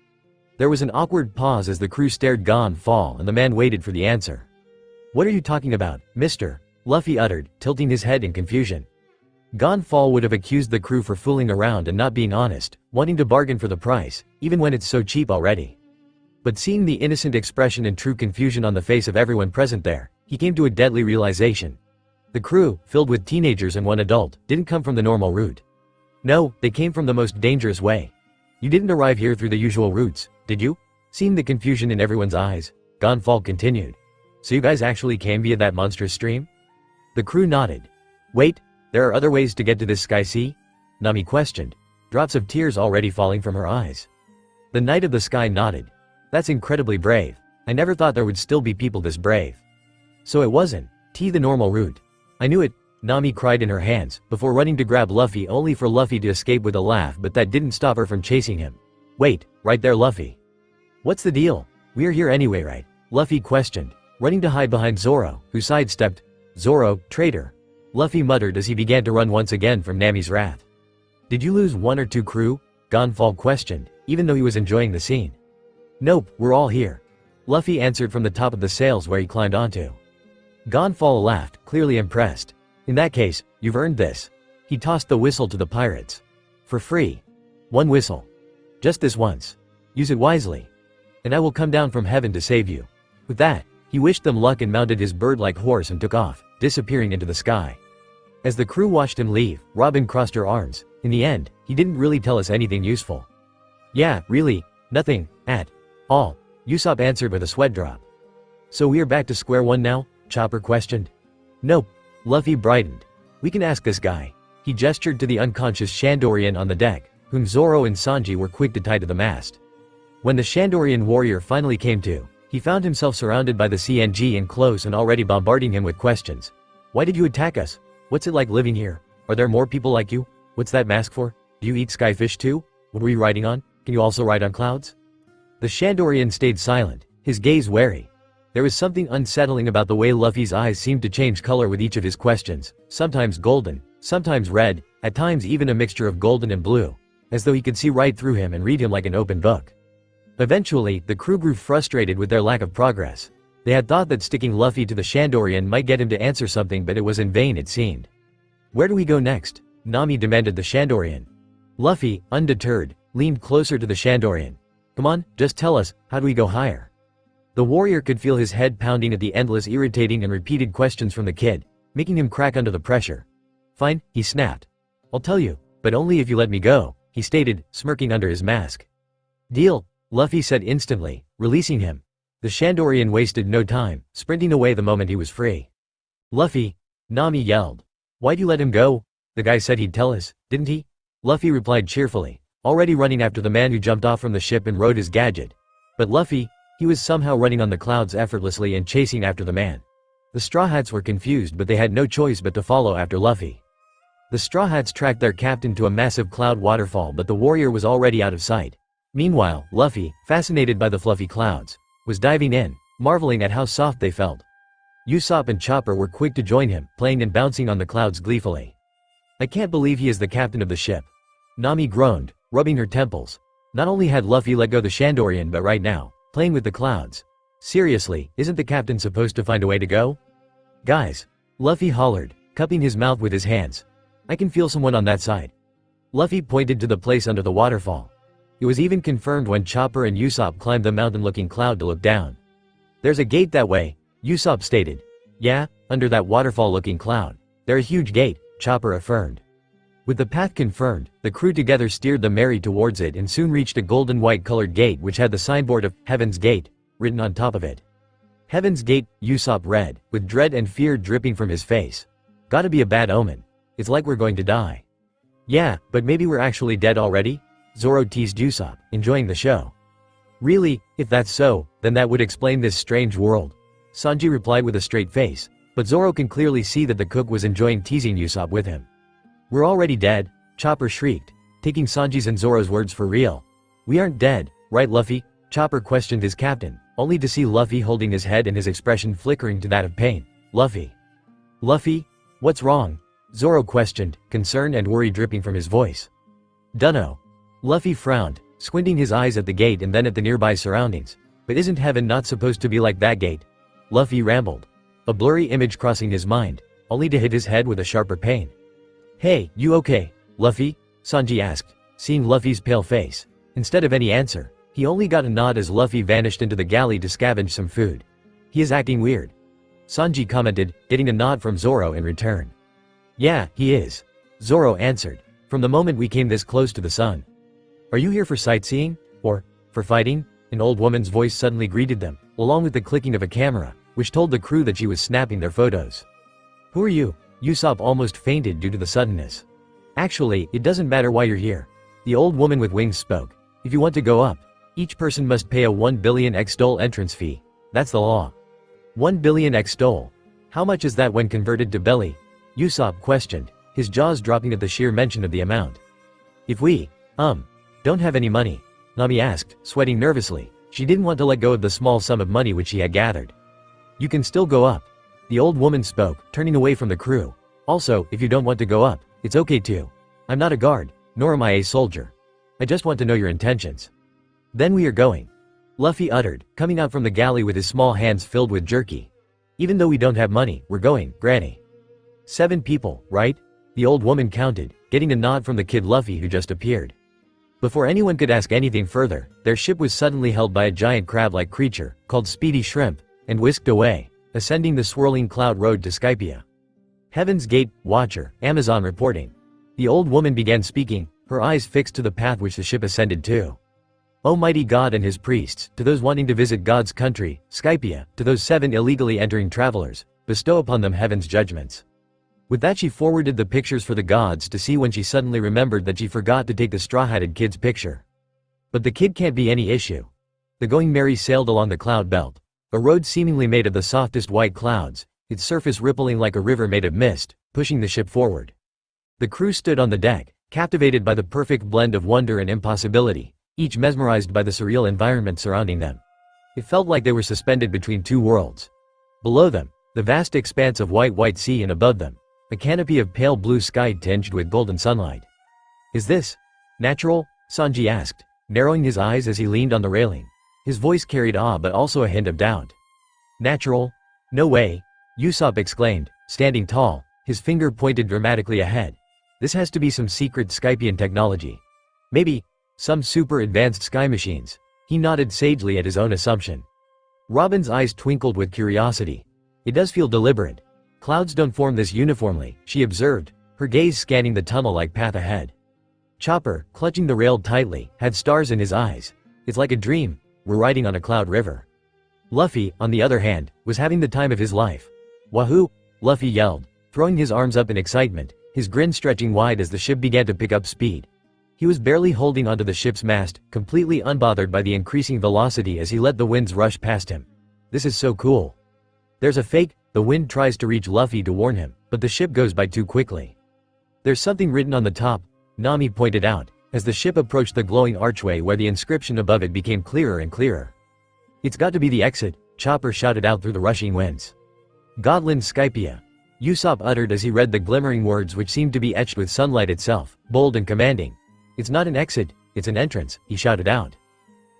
There was an awkward pause as the crew stared Gonfall and the man waited for the answer. "What are you talking about, mister?" Luffy uttered, tilting his head in confusion. Gonfall would have accused the crew for fooling around and not being honest, wanting to bargain for the price, even when it's so cheap already. But seeing the innocent expression and true confusion on the face of everyone present there, he came to a deadly realization. The crew, filled with teenagers and one adult, didn't come from the normal route. No, they came from the most dangerous way. "You didn't arrive here through the usual routes, did you?" Seeing the confusion in everyone's eyes, Gonfall continued. "So you guys actually came via that monstrous stream?" The crew nodded. "Wait, there are other ways to get to this Sky Sea?" Nami questioned, drops of tears already falling from her eyes. The Knight of the Sky nodded. "That's incredibly brave. I never thought there would still be people this brave." "So it wasn't the normal route," I knew it, Nami cried in her hands, before running to grab Luffy only for Luffy to escape with a laugh, but that didn't stop her from chasing him. Wait, right there Luffy. What's the deal? We're here anyway, right? Luffy questioned, running to hide behind Zoro, who sidestepped. Zoro, traitor. Luffy muttered as he began to run once again from Nami's wrath. Did you lose one or two crew? Gonfall questioned, even though he was enjoying the scene. Nope, we're all here. Luffy answered from the top of the sails where he climbed onto. Gonfall laughed, clearly impressed. In that case, you've earned this. He tossed the whistle to the pirates. For free. One whistle. Just this once. Use it wisely. And I will come down from heaven to save you. With that, he wished them luck and mounted his bird-like horse and took off, disappearing into the sky. As the crew watched him leave, Robin crossed her arms. In the end, he didn't really tell us anything useful. Yeah, really, nothing, at all, Usopp answered with a sweat drop. So we're back to square one now? Chopper questioned. Nope. Luffy brightened. We can ask this guy. He gestured to the unconscious Shandorian on the deck, whom Zoro and Sanji were quick to tie to the mast. When the Shandorian warrior finally came to, he found himself surrounded by the CNG and close and already bombarding him with questions. Why did you attack us? What's it like living here? Are there more people like you? What's that mask for? Do you eat skyfish too? What were you riding on? Can you also ride on clouds? The Shandorian stayed silent, his gaze wary. There was something unsettling about the way Luffy's eyes seemed to change color with each of his questions, sometimes golden, sometimes red, at times even a mixture of golden and blue, as though he could see right through him and read him like an open book. Eventually, the crew grew frustrated with their lack of progress. They had thought that sticking Luffy to the Shandorian might get him to answer something, but it was in vain it seemed. Where do we go next? Nami demanded the Shandorian. Luffy, undeterred, leaned closer to the Shandorian. Come on, just tell us, how do we go higher? The warrior could feel his head pounding at the endless irritating and repeated questions from the kid, making him crack under the pressure. Fine, he snapped. I'll tell you, but only if you let me go, he stated, smirking under his mask. Deal, Luffy said instantly, releasing him. The Shandorian wasted no time, sprinting away the moment he was free. Luffy, Nami yelled. Why'd you let him go? The guy said he'd tell us, didn't he? Luffy replied cheerfully, already running after the man who jumped off from the ship and rode his gadget. But Luffy, he was somehow running on the clouds effortlessly and chasing after the man. The Straw Hats were confused, but they had no choice but to follow after Luffy. The Straw Hats tracked their captain to a massive cloud waterfall, but the warrior was already out of sight. Meanwhile, Luffy, fascinated by the fluffy clouds, was diving in, marveling at how soft they felt. Usopp and Chopper were quick to join him, playing and bouncing on the clouds gleefully. I can't believe he is the captain of the ship. Nami groaned, rubbing her temples. Not only had Luffy let go the Shandorian, but right now, playing with the clouds. Seriously, isn't the captain supposed to find a way to go? Guys, Luffy hollered, cupping his mouth with his hands. I can feel someone on that side. Luffy pointed to the place under the waterfall. It was even confirmed when Chopper and Usopp climbed the mountain-looking cloud to look down. There's a gate that way, Usopp stated. Yeah, under that waterfall-looking cloud. There's a huge gate, Chopper affirmed. With the path confirmed, the crew together steered the Mary towards it and soon reached a golden white-colored gate which had the signboard of Heaven's Gate written on top of it. Heaven's Gate, Usopp read, with dread and fear dripping from his face. Gotta be a bad omen. It's like we're going to die. Yeah, but maybe we're actually dead already? Zoro teased Usopp, enjoying the show. Really, if that's so, then that would explain this strange world. Sanji replied with a straight face, but Zoro can clearly see that the cook was enjoying teasing Usopp with him. We're already dead, Chopper shrieked, taking Sanji's and Zoro's words for real. We aren't dead, right Luffy? Chopper questioned his captain, only to see Luffy holding his head and his expression flickering to that of pain. Luffy. Luffy? What's wrong? Zoro questioned, concern and worry dripping from his voice. Dunno. Luffy frowned, squinting his eyes at the gate and then at the nearby surroundings. But isn't heaven not supposed to be like that gate? Luffy rambled. A blurry image crossing his mind, only to hit his head with a sharper pain. Hey, you okay, Luffy? Sanji asked, seeing Luffy's pale face. Instead of any answer, he only got a nod as Luffy vanished into the galley to scavenge some food. He is acting weird. Sanji commented, getting a nod from Zoro in return. Yeah, he is. Zoro answered. From the moment we came this close to the sun. Are you here for sightseeing? Or for fighting? An old woman's voice suddenly greeted them, along with the clicking of a camera, which told the crew that she was snapping their photos. Who are you? Usopp almost fainted due to the suddenness. Actually, it doesn't matter why you're here. The old woman with wings spoke. If you want to go up, each person must pay a 1 billion XDOL entrance fee. That's the law. 1 billion XDOL. How much is that when converted to belly? Usopp questioned, his jaws dropping at the sheer mention of the amount. If we, don't have any money, Nami asked, sweating nervously. She didn't want to let go of the small sum of money which she had gathered. You can still go up. The old woman spoke, turning away from the crew. Also, if you don't want to go up, it's okay too. I'm not a guard, nor am I a soldier. I just want to know your intentions. Then we are going. Luffy uttered, coming out from the galley with his small hands filled with jerky. Even though we don't have money, we're going, Granny. 7 people, right? The old woman counted, getting a nod from the kid Luffy who just appeared. Before anyone could ask anything further, their ship was suddenly held by a giant crab-like creature, called Speedy Shrimp, and whisked away, ascending the swirling cloud road to Skypia. Heaven's Gate, Watcher, Amazon reporting. The old woman began speaking, her eyes fixed to the path which the ship ascended to. Almighty God and his priests, to those wanting to visit God's country, Skypia, to those 7 illegally entering travelers, bestow upon them heaven's judgments. With that she forwarded the pictures for the gods to see when she suddenly remembered that she forgot to take the straw-hatted kid's picture. But the kid can't be any issue. The Going Merry sailed along the cloud belt, a road seemingly made of the softest white clouds, its surface rippling like a river made of mist, pushing the ship forward. The crew stood on the deck, captivated by the perfect blend of wonder and impossibility, each mesmerized by the surreal environment surrounding them. It felt like they were suspended between 2 worlds. Below them, the vast expanse of white sea, and above them, a canopy of pale blue sky tinged with golden sunlight. Is this natural? Sanji asked, narrowing his eyes as he leaned on the railing. His voice carried awe but also a hint of doubt. Natural? No way, Usopp exclaimed, standing tall, his finger pointed dramatically ahead. This has to be some secret Skypian technology. Maybe some super advanced sky machines. He nodded sagely at his own assumption. Robin's eyes twinkled with curiosity. It does feel deliberate. Clouds don't form this uniformly, she observed, her gaze scanning the tunnel-like path ahead. Chopper, clutching the rail tightly, had stars in his eyes. It's like a dream, we're riding on a cloud river. Luffy, on the other hand, was having the time of his life. Wahoo! Luffy yelled, throwing his arms up in excitement, his grin stretching wide as the ship began to pick up speed. He was barely holding onto the ship's mast, completely unbothered by the increasing velocity as he let the winds rush past him. This is so cool. There's a fake. The wind tries to reach Luffy to warn him, but the ship goes by too quickly. There's something written on the top, Nami pointed out, as the ship approached the glowing archway where the inscription above it became clearer and clearer. It's got to be the exit, Chopper shouted out through the rushing winds. Godland Skypia, Usopp uttered as he read the glimmering words which seemed to be etched with sunlight itself, bold and commanding. It's not an exit, it's an entrance, he shouted out.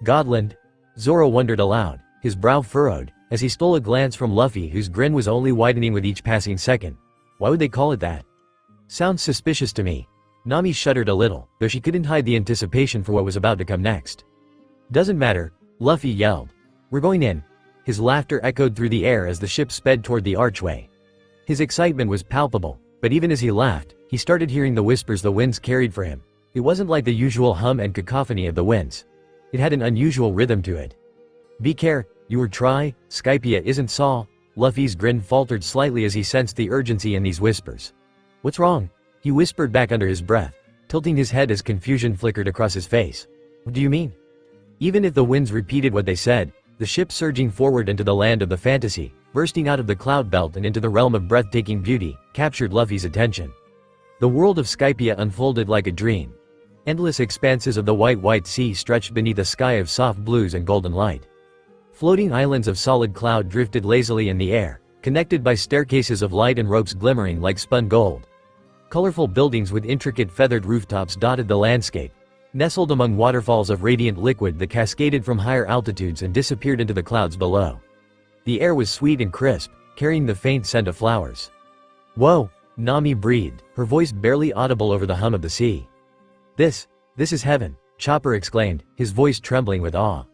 Godland? Zoro wondered aloud, his brow furrowed, as he stole a glance from Luffy whose grin was only widening with each passing second. Why would they call it that? Sounds suspicious to me. Nami shuddered a little, though she couldn't hide the anticipation for what was about to come next. Doesn't matter, Luffy yelled. We're going in. His laughter echoed through the air as the ship sped toward the archway. His excitement was palpable, but even as he laughed, he started hearing the whispers the winds carried for him. It wasn't like the usual hum and cacophony of the winds. It had an unusual rhythm to it. Be care, you were try, Skypia isn't saw. Luffy's grin faltered slightly as he sensed the urgency in these whispers. What's wrong? He whispered back under his breath, tilting his head as confusion flickered across his face. What do you mean? Even if the winds repeated what they said, the ship surging forward into the land of the fantasy, bursting out of the cloud belt and into the realm of breathtaking beauty, captured Luffy's attention. The world of Skypia unfolded like a dream. Endless expanses of the white sea stretched beneath a sky of soft blues and golden light. Floating islands of solid cloud drifted lazily in the air, connected by staircases of light and ropes glimmering like spun gold. Colorful buildings with intricate feathered rooftops dotted the landscape, nestled among waterfalls of radiant liquid that cascaded from higher altitudes and disappeared into the clouds below. The air was sweet and crisp, carrying the faint scent of flowers. Whoa, Nami breathed, her voice barely audible over the hum of the sea. This is heaven, Chopper exclaimed, his voice trembling with awe.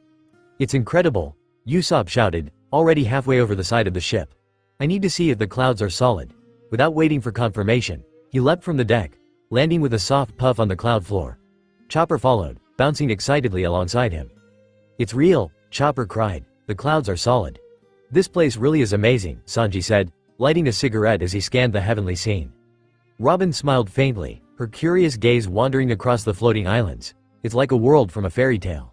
It's incredible, Usopp shouted, already halfway over the side of the ship. I need to see if the clouds are solid. Without waiting for confirmation, he leapt from the deck, landing with a soft puff on the cloud floor. Chopper followed, bouncing excitedly alongside him. It's real, Chopper cried, the clouds are solid. This place really is amazing, Sanji said, lighting a cigarette as he scanned the heavenly scene. Robin smiled faintly, her curious gaze wandering across the floating islands. It's like a world from a fairy tale.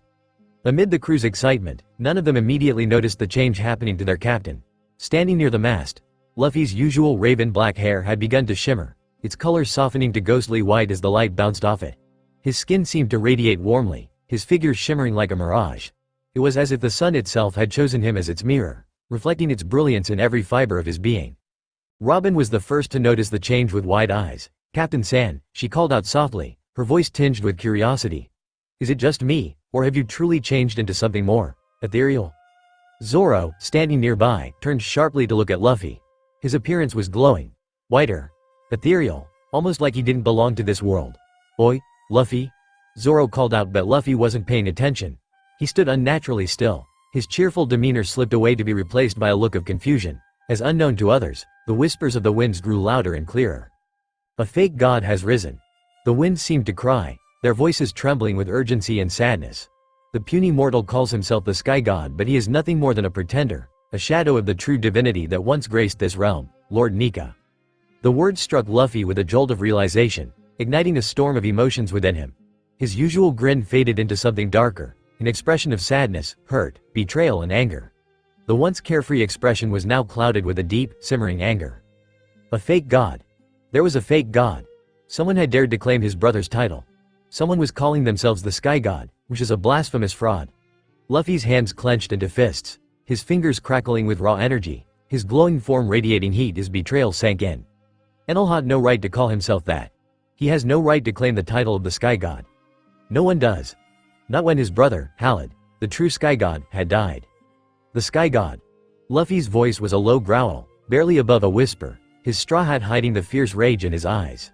Amid the crew's excitement, none of them immediately noticed the change happening to their captain. Standing near the mast, Luffy's usual raven black hair had begun to shimmer, its color softening to ghostly white as the light bounced off it. His skin seemed to radiate warmly, his figure shimmering like a mirage. It was as if the sun itself had chosen him as its mirror, reflecting its brilliance in every fiber of his being. Robin was the first to notice the change with wide eyes. "Captain San," she called out softly, her voice tinged with curiosity. "Is it just me, or have you truly changed into something more ethereal?" Zoro, standing nearby, turned sharply to look at Luffy. His appearance was glowing, whiter, ethereal, almost like he didn't belong to this world. "Oi, Luffy?" Zoro called out, but Luffy wasn't paying attention. He stood unnaturally still. His cheerful demeanor slipped away to be replaced by a look of confusion. As unknown to others, the whispers of the winds grew louder and clearer. "A fake god has risen." The winds seemed to cry, their voices trembling with urgency and sadness. "The puny mortal calls himself the sky god, but he is nothing more than a pretender, a shadow of the true divinity that once graced this realm, Lord Nika." The words struck Luffy with a jolt of realization, igniting a storm of emotions within him. His usual grin faded into something darker, an expression of sadness, hurt, betrayal and anger. The once carefree expression was now clouded with a deep, simmering anger. A fake god. There was a fake god. Someone had dared to claim his brother's title. Someone was calling themselves the Sky God, which is a blasphemous fraud. Luffy's hands clenched into fists, his fingers crackling with raw energy, his glowing form radiating heat as betrayal sank in. Enel had no right to call himself that. He has no right to claim the title of the Sky God. No one does. Not when his brother, Halid, the true Sky God, had died. The Sky God. Luffy's voice was a low growl, barely above a whisper, his straw hat hiding the fierce rage in his eyes.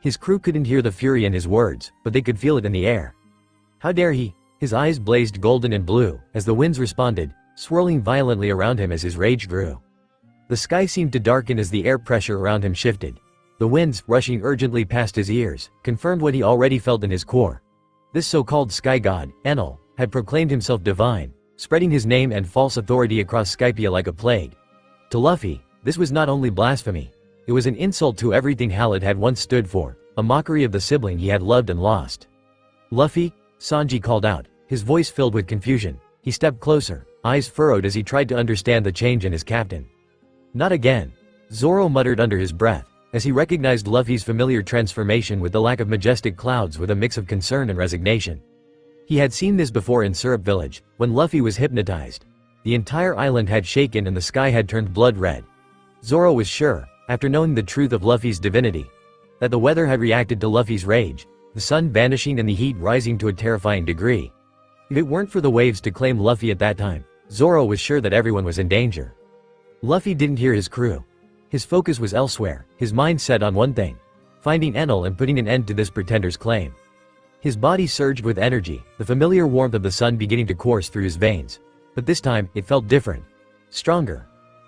His crew couldn't hear the fury in his words, but they could feel it in the air. How dare he? His eyes blazed golden and blue, as the winds responded, swirling violently around him as his rage grew. The sky seemed to darken as the air pressure around him shifted. The winds, rushing urgently past his ears, confirmed what he already felt in his core. This so-called Sky God, Enel, had proclaimed himself divine, spreading his name and false authority across Skypia like a plague. To Luffy, this was not only blasphemy, it was an insult to everything Halid had once stood for, a mockery of the sibling he had loved and lost. "Luffy?" Sanji called out, his voice filled with confusion. He stepped closer, eyes furrowed as he tried to understand the change in his captain. "Not again," Zoro muttered under his breath, as he recognized Luffy's familiar transformation with the lack of majestic clouds with a mix of concern and resignation. He had seen this before in Syrup Village, when Luffy was hypnotized. The entire island had shaken and the sky had turned blood red. Zoro was sure, after knowing the truth of Luffy's divinity, that the weather had reacted to Luffy's rage, the sun vanishing and the heat rising to a terrifying degree. If it weren't for the waves to claim Luffy at that time, Zoro was sure that everyone was in danger. Luffy didn't hear his crew. His focus was elsewhere, his mind set on one thing: finding Enel and putting an end to this pretender's claim. His body surged with energy, the familiar warmth of the sun beginning to course through his veins. But this time, it felt different. Stronger.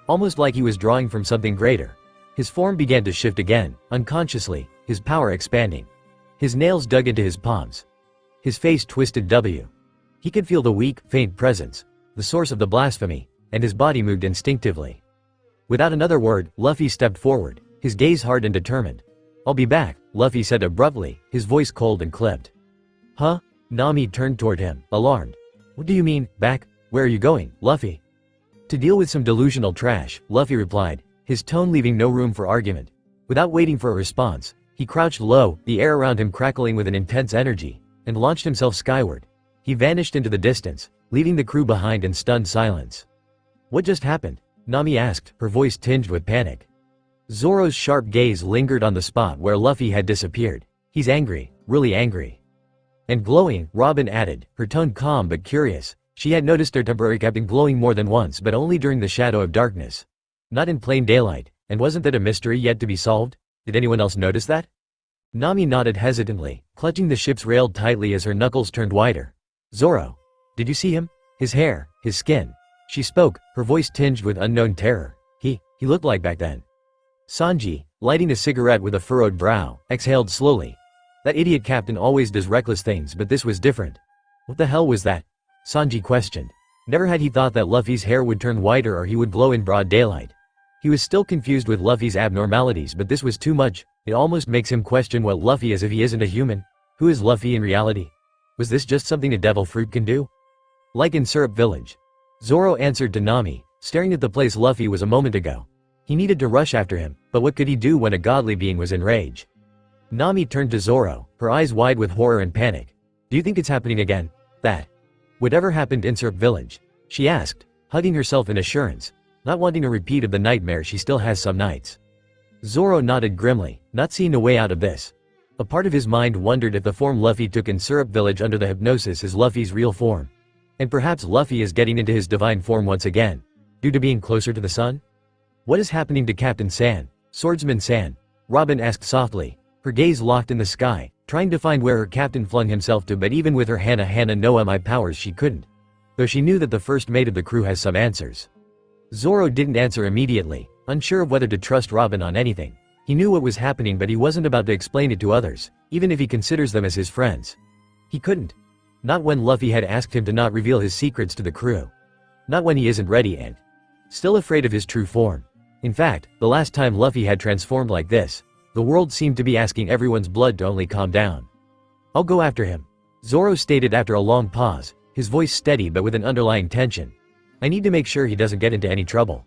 Almost like he was drawing from something greater. His form began to shift again, unconsciously, his power expanding. His nails dug into his palms. His face twisted W. He could feel the weak, faint presence, the source of the blasphemy, and his body moved instinctively. Without another word, Luffy stepped forward, his gaze hard and determined. "I'll be back," Luffy said abruptly, his voice cold and clipped. "Huh?" Nami turned toward him, alarmed. "What do you mean, back? Where are you going, Luffy?" "To deal with some delusional trash," Luffy replied, his tone leaving no room for argument. Without waiting for a response, he crouched low, the air around him crackling with an intense energy, and launched himself skyward. He vanished into the distance, leaving the crew behind in stunned silence. "What just happened?" Nami asked, her voice tinged with panic. Zoro's sharp gaze lingered on the spot where Luffy had disappeared. "He's angry, really angry." "And glowing," Robin added, her tone calm but curious. She had noticed their temporary captain glowing more than once, but only during the shadow of darkness. Not in plain daylight, and wasn't that a mystery yet to be solved? Did anyone else notice that? Nami nodded hesitantly, clutching the ship's rail tightly as her knuckles turned whiter. "Zoro. Did you see him? His hair, his skin." She spoke, her voice tinged with unknown terror. He looked like back then." Sanji, lighting a cigarette with a furrowed brow, exhaled slowly. "That idiot captain always does reckless things, but this was different." "What the hell was that?" Sanji questioned. Never had he thought that Luffy's hair would turn whiter or he would glow in broad daylight. He was still confused with Luffy's abnormalities, but this was too much. It almost makes him question what Luffy is if he isn't a human. Who is Luffy in reality? Was this just something a devil fruit can do? "Like in Syrup Village." Zoro answered to Nami, staring at the place Luffy was a moment ago. He needed to rush after him, but what could he do when a godly being was in rage? Nami turned to Zoro, her eyes wide with horror and panic. "Do you think it's happening again? That? Whatever happened in Syrup Village?" she asked, hugging herself in assurance, not wanting a repeat of the nightmare she still has some nights. Zoro nodded grimly, not seeing a way out of this. A part of his mind wondered if the form Luffy took in Syrup Village under the hypnosis is Luffy's real form. And perhaps Luffy is getting into his divine form once again, due to being closer to the sun? "What is happening to Captain San, Swordsman San?" Robin asked softly, her gaze locked in the sky, trying to find where her captain flung himself to, but even with her Hana Noa my powers she couldn't. Though she knew that the first mate of the crew has some answers. Zoro didn't answer immediately, unsure of whether to trust Robin on anything. He knew what was happening, but he wasn't about to explain it to others, even if he considers them as his friends. He couldn't. Not when Luffy had asked him to not reveal his secrets to the crew. Not when he isn't ready and still afraid of his true form. In fact, the last time Luffy had transformed like this, the world seemed to be asking everyone's blood to only calm down. "I'll go after him," Zoro stated after a long pause, his voice steady but with an underlying tension. "I need to make sure he doesn't get into any trouble."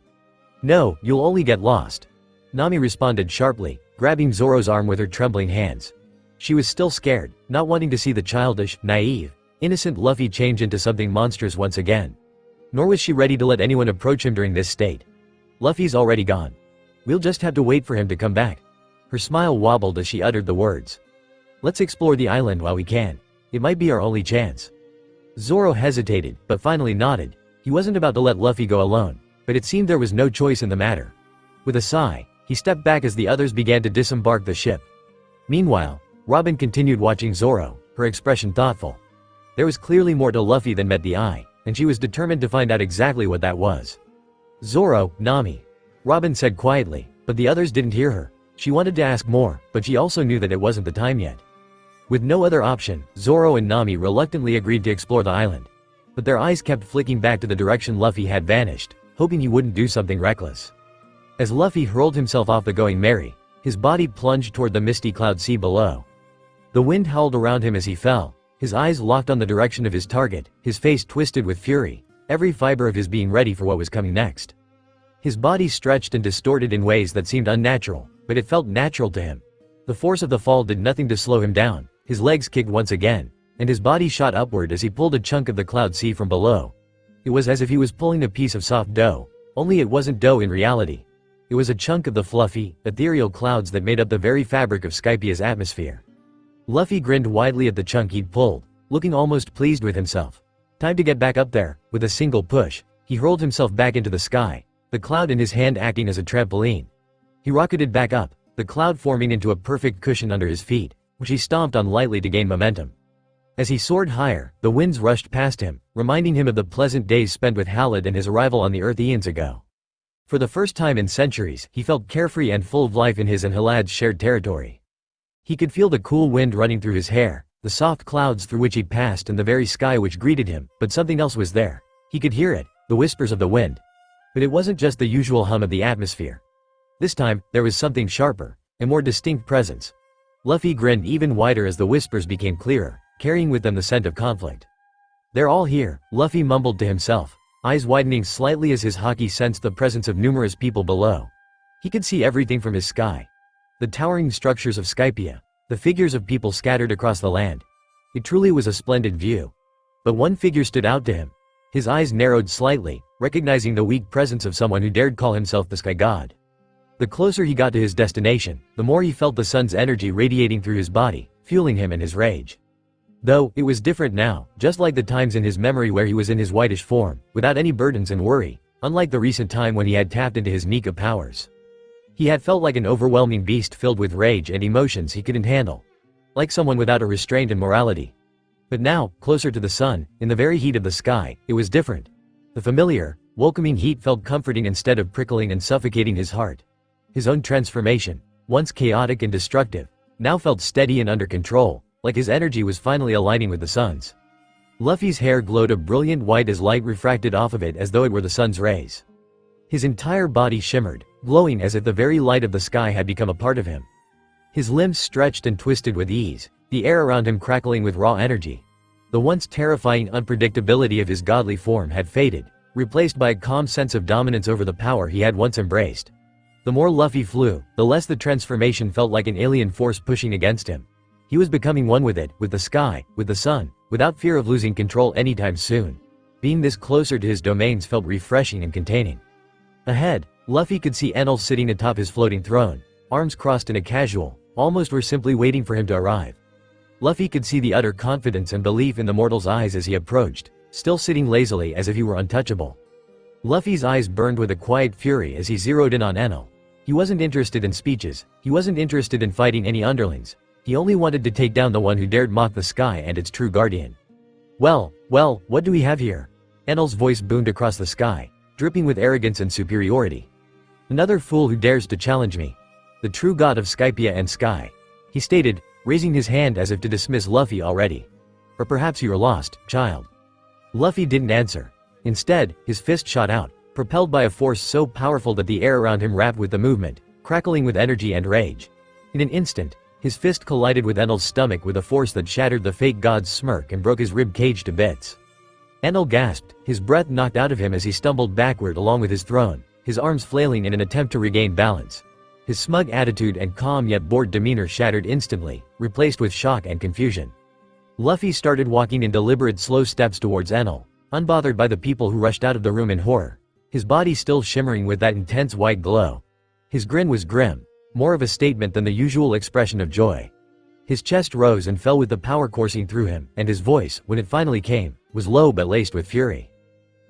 "No, you'll only get lost," Nami responded sharply, grabbing Zoro's arm with her trembling hands. She was still scared, not wanting to see the childish, naive, innocent Luffy change into something monstrous once again. Nor was she ready to let anyone approach him during this state. "Luffy's already gone. We'll just have to wait for him to come back." Her smile wobbled as she uttered the words. "Let's explore the island while we can. It might be our only chance." Zoro hesitated, but finally nodded. He wasn't about to let Luffy go alone, but it seemed there was no choice in the matter. With a sigh, he stepped back as the others began to disembark the ship. Meanwhile, Robin continued watching Zoro, her expression thoughtful. There was clearly more to Luffy than met the eye, and she was determined to find out exactly what that was. "Zoro, Nami," Robin said quietly, but the others didn't hear her. She wanted to ask more, but she also knew that it wasn't the time yet. With no other option, Zoro and Nami reluctantly agreed to explore the island. But their eyes kept flicking back to the direction Luffy had vanished, hoping he wouldn't do something reckless. As Luffy hurled himself off the Going Merry, his body plunged toward the misty cloud sea below. The wind howled around him as he fell, his eyes locked on the direction of his target, his face twisted with fury, every fiber of his being ready for what was coming next. His body stretched and distorted in ways that seemed unnatural, but it felt natural to him. The force of the fall did nothing to slow him down, his legs kicked once again, and his body shot upward as he pulled a chunk of the cloud sea from below. It was as if he was pulling a piece of soft dough, only it wasn't dough in reality. It was a chunk of the fluffy, ethereal clouds that made up the very fabric of Skypia's atmosphere. Luffy grinned widely at the chunk he'd pulled, looking almost pleased with himself. Time to get back up there. With a single push, he hurled himself back into the sky, the cloud in his hand acting as a trampoline. He rocketed back up, the cloud forming into a perfect cushion under his feet, which he stomped on lightly to gain momentum. As he soared higher, the winds rushed past him, reminding him of the pleasant days spent with Halid and his arrival on the Earth eons ago. For the first time in centuries, he felt carefree and full of life in his and Halad's shared territory. He could feel the cool wind running through his hair, the soft clouds through which he passed and the very sky which greeted him, but something else was there. He could hear it, the whispers of the wind. But it wasn't just the usual hum of the atmosphere. This time, there was something sharper, a more distinct presence. Luffy grinned even wider as the whispers became clearer, carrying with them the scent of conflict. "They're all here," Luffy mumbled to himself, eyes widening slightly as his haki sensed the presence of numerous people below. He could see everything from his sky. The towering structures of Skypia, the figures of people scattered across the land. It truly was a splendid view. But one figure stood out to him. His eyes narrowed slightly, recognizing the weak presence of someone who dared call himself the Sky God. The closer he got to his destination, the more he felt the sun's energy radiating through his body, fueling him in his rage. Though, it was different now, just like the times in his memory where he was in his whitish form, without any burdens and worry, unlike the recent time when he had tapped into his Nika powers. He had felt like an overwhelming beast filled with rage and emotions he couldn't handle. Like someone without a restraint and morality. But now, closer to the sun, in the very heat of the sky, it was different. The familiar, welcoming heat felt comforting instead of prickling and suffocating his heart. His own transformation, once chaotic and destructive, now felt steady and under control, like his energy was finally aligning with the sun's. Luffy's hair glowed a brilliant white as light refracted off of it as though it were the sun's rays. His entire body shimmered, glowing as if the very light of the sky had become a part of him. His limbs stretched and twisted with ease, the air around him crackling with raw energy. The once terrifying unpredictability of his godly form had faded, replaced by a calm sense of dominance over the power he had once embraced. The more Luffy flew, the less the transformation felt like an alien force pushing against him. He was becoming one with it, with the sky, with the sun, without fear of losing control anytime soon. Being this closer to his domains felt refreshing and containing. Ahead, Luffy could see Enel sitting atop his floating throne, arms crossed in a casual, almost were simply waiting for him to arrive. Luffy could see the utter confidence and belief in the mortal's eyes as he approached, still sitting lazily as if he were untouchable. Luffy's eyes burned with a quiet fury as he zeroed in on Enel. He wasn't interested in speeches, he wasn't interested in fighting any underlings. He only wanted to take down the one who dared mock the sky and its true guardian. Well, what do we have here? Enel's voice boomed across the sky, dripping with arrogance and superiority. Another fool who dares to challenge me. The true god of Skypiea and Sky. He stated, raising his hand as if to dismiss Luffy already. Or perhaps you are lost, child. Luffy didn't answer. Instead, his fist shot out, propelled by a force so powerful that the air around him rapped with the movement, crackling with energy and rage. In an instant, his fist collided with Enel's stomach with a force that shattered the fake god's smirk and broke his rib cage to bits. Enel gasped, his breath knocked out of him as he stumbled backward along with his throne, his arms flailing in an attempt to regain balance. His smug attitude and calm yet bored demeanor shattered instantly, replaced with shock and confusion. Luffy started walking in deliberate slow steps towards Enel, unbothered by the people who rushed out of the room in horror, his body still shimmering with that intense white glow. His grin was grim, more of a statement than the usual expression of joy. His chest rose and fell with the power coursing through him, and his voice, when it finally came, was low but laced with fury.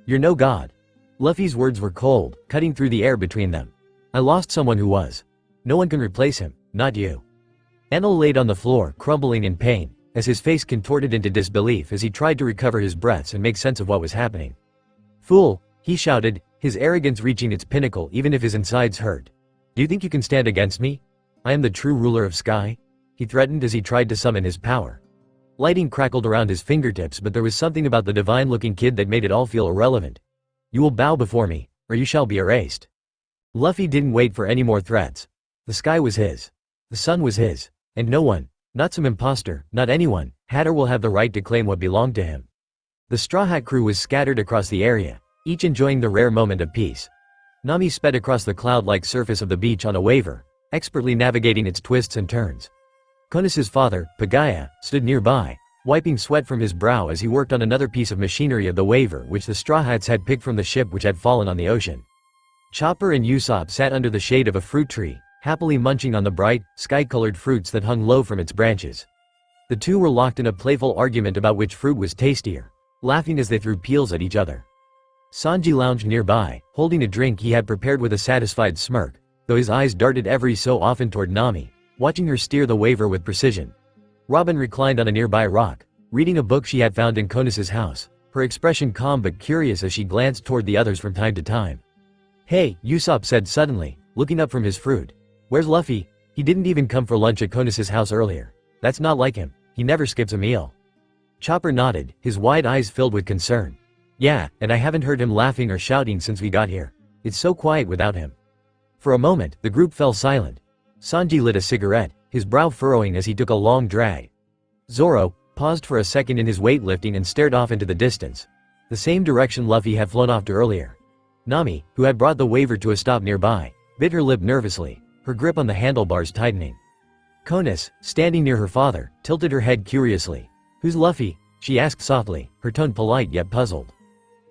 You're no god. Luffy's words were cold, cutting through the air between them. I lost someone who was. No one can replace him, not you. Enel laid on the floor, crumbling in pain, as his face contorted into disbelief as he tried to recover his breaths and make sense of what was happening. Fool, he shouted, his arrogance reaching its pinnacle even if his insides hurt. Do you think you can stand against me? I am the true ruler of Sky? He threatened as he tried to summon his power. Lighting crackled around his fingertips, but there was something about the divine-looking kid that made it all feel irrelevant. You will bow before me, or you shall be erased. Luffy didn't wait for any more threats. The sky was his. The sun was his. And no one, not some imposter, not anyone, had or will have the right to claim what belonged to him. The Straw Hat crew was scattered across the area, each enjoying the rare moment of peace. Nami sped across the cloud-like surface of the beach on a waver, expertly navigating its twists and turns. Konis's father, Pagaya, stood nearby, wiping sweat from his brow as he worked on another piece of machinery of the waver which the Straw Hats had picked from the ship which had fallen on the ocean. Chopper and Usopp sat under the shade of a fruit tree, happily munching on the bright, sky-colored fruits that hung low from its branches. The two were locked in a playful argument about which fruit was tastier, laughing as they threw peels at each other. Sanji lounged nearby, holding a drink he had prepared with a satisfied smirk, though his eyes darted every so often toward Nami, watching her steer the waver with precision. Robin reclined on a nearby rock, reading a book she had found in Konis's house, her expression calm but curious as she glanced toward the others from time to time. Hey, Usopp said suddenly, looking up from his fruit. Where's Luffy? He didn't even come for lunch at Konis's house earlier. That's not like him, he never skips a meal. Chopper nodded, his wide eyes filled with concern. Yeah, and I haven't heard him laughing or shouting since we got here. It's so quiet without him. For a moment, the group fell silent. Sanji lit a cigarette, his brow furrowing as he took a long drag. Zoro paused for a second in his weightlifting and stared off into the distance, the same direction Luffy had flown off to earlier. Nami, who had brought the waver to a stop nearby, bit her lip nervously, her grip on the handlebars tightening. Konis, standing near her father, tilted her head curiously. Who's Luffy? She asked softly, her tone polite yet puzzled.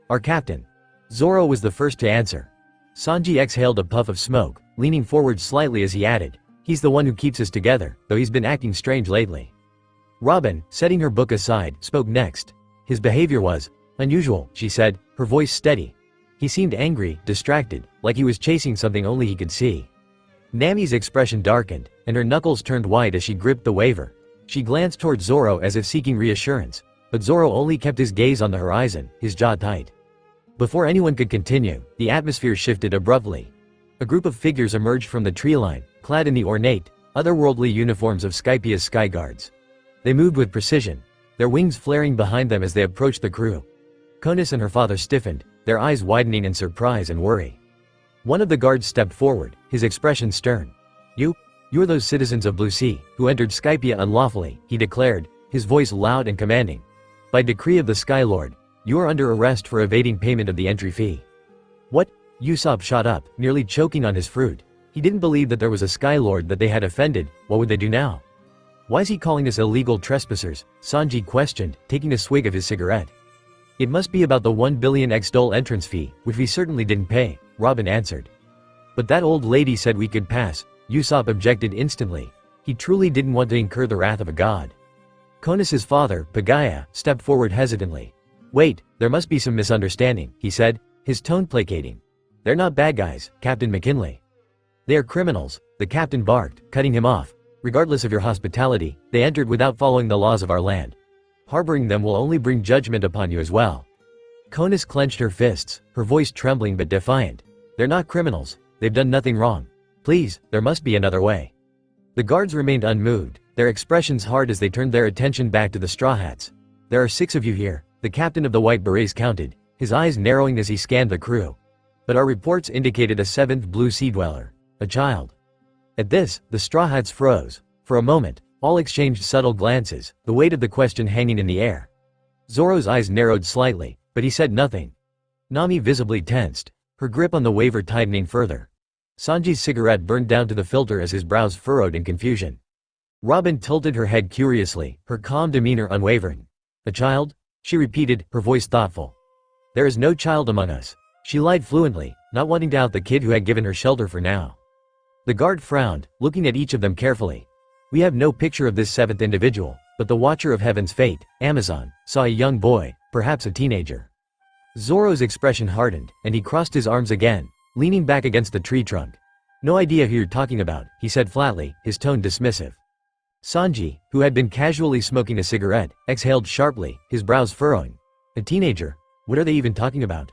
Our captain. Zoro was the first to answer. Sanji exhaled a puff of smoke, leaning forward slightly as he added, he's the one who keeps us together, though he's been acting strange lately. Robin, setting her book aside, spoke next. His behavior was unusual, she said, her voice steady. He seemed angry, distracted, like he was chasing something only he could see. Nami's expression darkened, and her knuckles turned white as she gripped the waver. She glanced toward Zoro as if seeking reassurance, but Zoro only kept his gaze on the horizon, his jaw tight. Before anyone could continue, the atmosphere shifted abruptly. A group of figures emerged from the tree line, clad in the ornate, otherworldly uniforms of Skypiea's sky guards. They moved with precision, their wings flaring behind them as they approached the crew. Konis and her father stiffened, their eyes widening in surprise and worry. One of the guards stepped forward, his expression stern. You're those citizens of Blue Sea, who entered Skypiea unlawfully, he declared, his voice loud and commanding. By decree of the Sky Lord, you are under arrest for evading payment of the entry fee. What? Usopp shot up, nearly choking on his fruit. He didn't believe that there was a Sky Lord that they had offended. What would they do now? Why is he calling us illegal trespassers? Sanji questioned, taking a swig of his cigarette. It must be about the 1 billion XDOL entrance fee, which we certainly didn't pay, Robin answered. But that old lady said we could pass, Usopp objected instantly. He truly didn't want to incur the wrath of a god. Konas's father, Pagaya, stepped forward hesitantly. Wait, there must be some misunderstanding, he said, his tone placating. They're not bad guys, Captain McKinley. They are criminals, the captain barked, cutting him off. Regardless of your hospitality, they entered without following the laws of our land. Harboring them will only bring judgment upon you as well. Konas clenched her fists, her voice trembling but defiant. They're not criminals, they've done nothing wrong. Please, there must be another way. The guards remained unmoved, their expressions hard as they turned their attention back to the Straw Hats. There are 6 of you here, the captain of the White Berets counted, his eyes narrowing as he scanned the crew. But our reports indicated a 7th Blue Sea Dweller, a child. At this, the Straw Hats froze. For a moment, all exchanged subtle glances, the weight of the question hanging in the air. Zoro's eyes narrowed slightly, but he said nothing. Nami visibly tensed, her grip on the waver tightening further. Sanji's cigarette burned down to the filter as his brows furrowed in confusion. Robin tilted her head curiously, her calm demeanor unwavering. A child? She repeated, her voice thoughtful. There is no child among us. She lied fluently, not wanting to out the kid who had given her shelter for now. The guard frowned, looking at each of them carefully. We have no picture of this 7th individual, but the Watcher of Heaven's fate, Amazon, saw a young boy, perhaps a teenager. Zoro's expression hardened, and he crossed his arms again, leaning back against the tree trunk. No idea who you're talking about, he said flatly, his tone dismissive. Sanji, who had been casually smoking a cigarette, exhaled sharply, his brows furrowing. A teenager? What are they even talking about?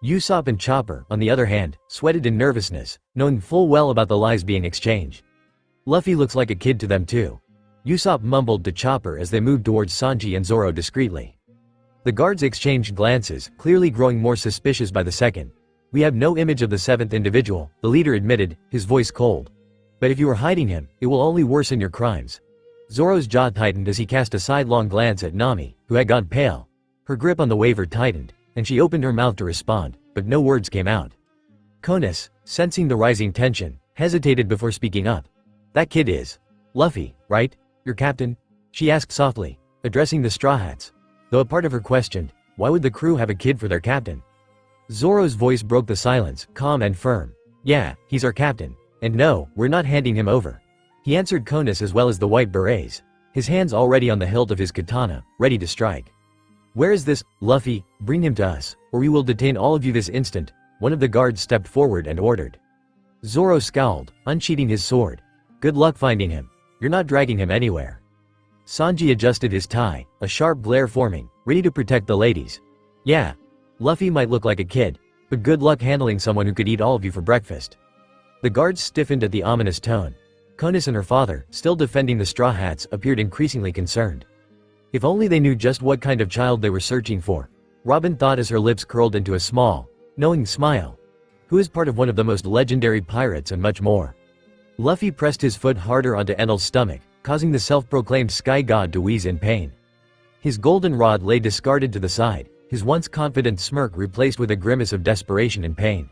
Usopp and Chopper, on the other hand, sweated in nervousness, knowing full well about the lies being exchanged. Luffy looks like a kid to them too. Usopp mumbled to Chopper as they moved towards Sanji and Zoro discreetly. The guards exchanged glances, clearly growing more suspicious by the second. We have no image of the 7th individual, the leader admitted, his voice cold. But if you are hiding him, it will only worsen your crimes. Zoro's jaw tightened as he cast a sidelong glance at Nami, who had gone pale. Her grip on the waver tightened, and she opened her mouth to respond, but no words came out. Konas, sensing the rising tension, hesitated before speaking up. That kid is Luffy, right? Your captain? She asked softly, addressing the Straw Hats. Though a part of her questioned, why would the crew have a kid for their captain? Zoro's voice broke the silence, calm and firm. Yeah, he's our captain. And no, we're not handing him over. He answered Konas as well as the White Berets, his hands already on the hilt of his katana, ready to strike. Where is this, Luffy? Bring him to us, or we will detain all of you this instant. One of the guards stepped forward and ordered. Zoro scowled, unsheathing his sword. Good luck finding him. You're not dragging him anywhere. Sanji adjusted his tie, a sharp glare forming, ready to protect the ladies. Yeah, Luffy might look like a kid, but good luck handling someone who could eat all of you for breakfast. The guards stiffened at the ominous tone. Konas and her father, still defending the Straw Hats, appeared increasingly concerned. If only they knew just what kind of child they were searching for. Robin thought as her lips curled into a small, knowing smile. Who is part of one of the most legendary pirates and much more. Luffy pressed his foot harder onto Enel's stomach, causing the self-proclaimed sky god to wheeze in pain. His golden rod lay discarded to the side, his once confident smirk replaced with a grimace of desperation and pain.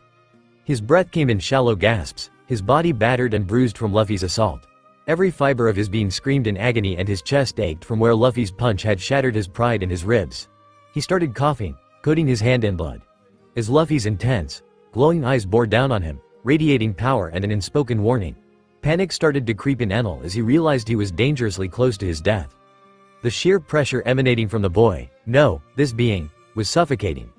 His breath came in shallow gasps, his body battered and bruised from Luffy's assault. Every fiber of his being screamed in agony and his chest ached from where Luffy's punch had shattered his pride and his ribs. He started coughing, coating his hand in blood. As Luffy's intense, glowing eyes bore down on him, radiating power and an unspoken warning. Panic started to creep in Enel as he realized he was dangerously close to his death. The sheer pressure emanating from the boy, no, this being, was suffocating.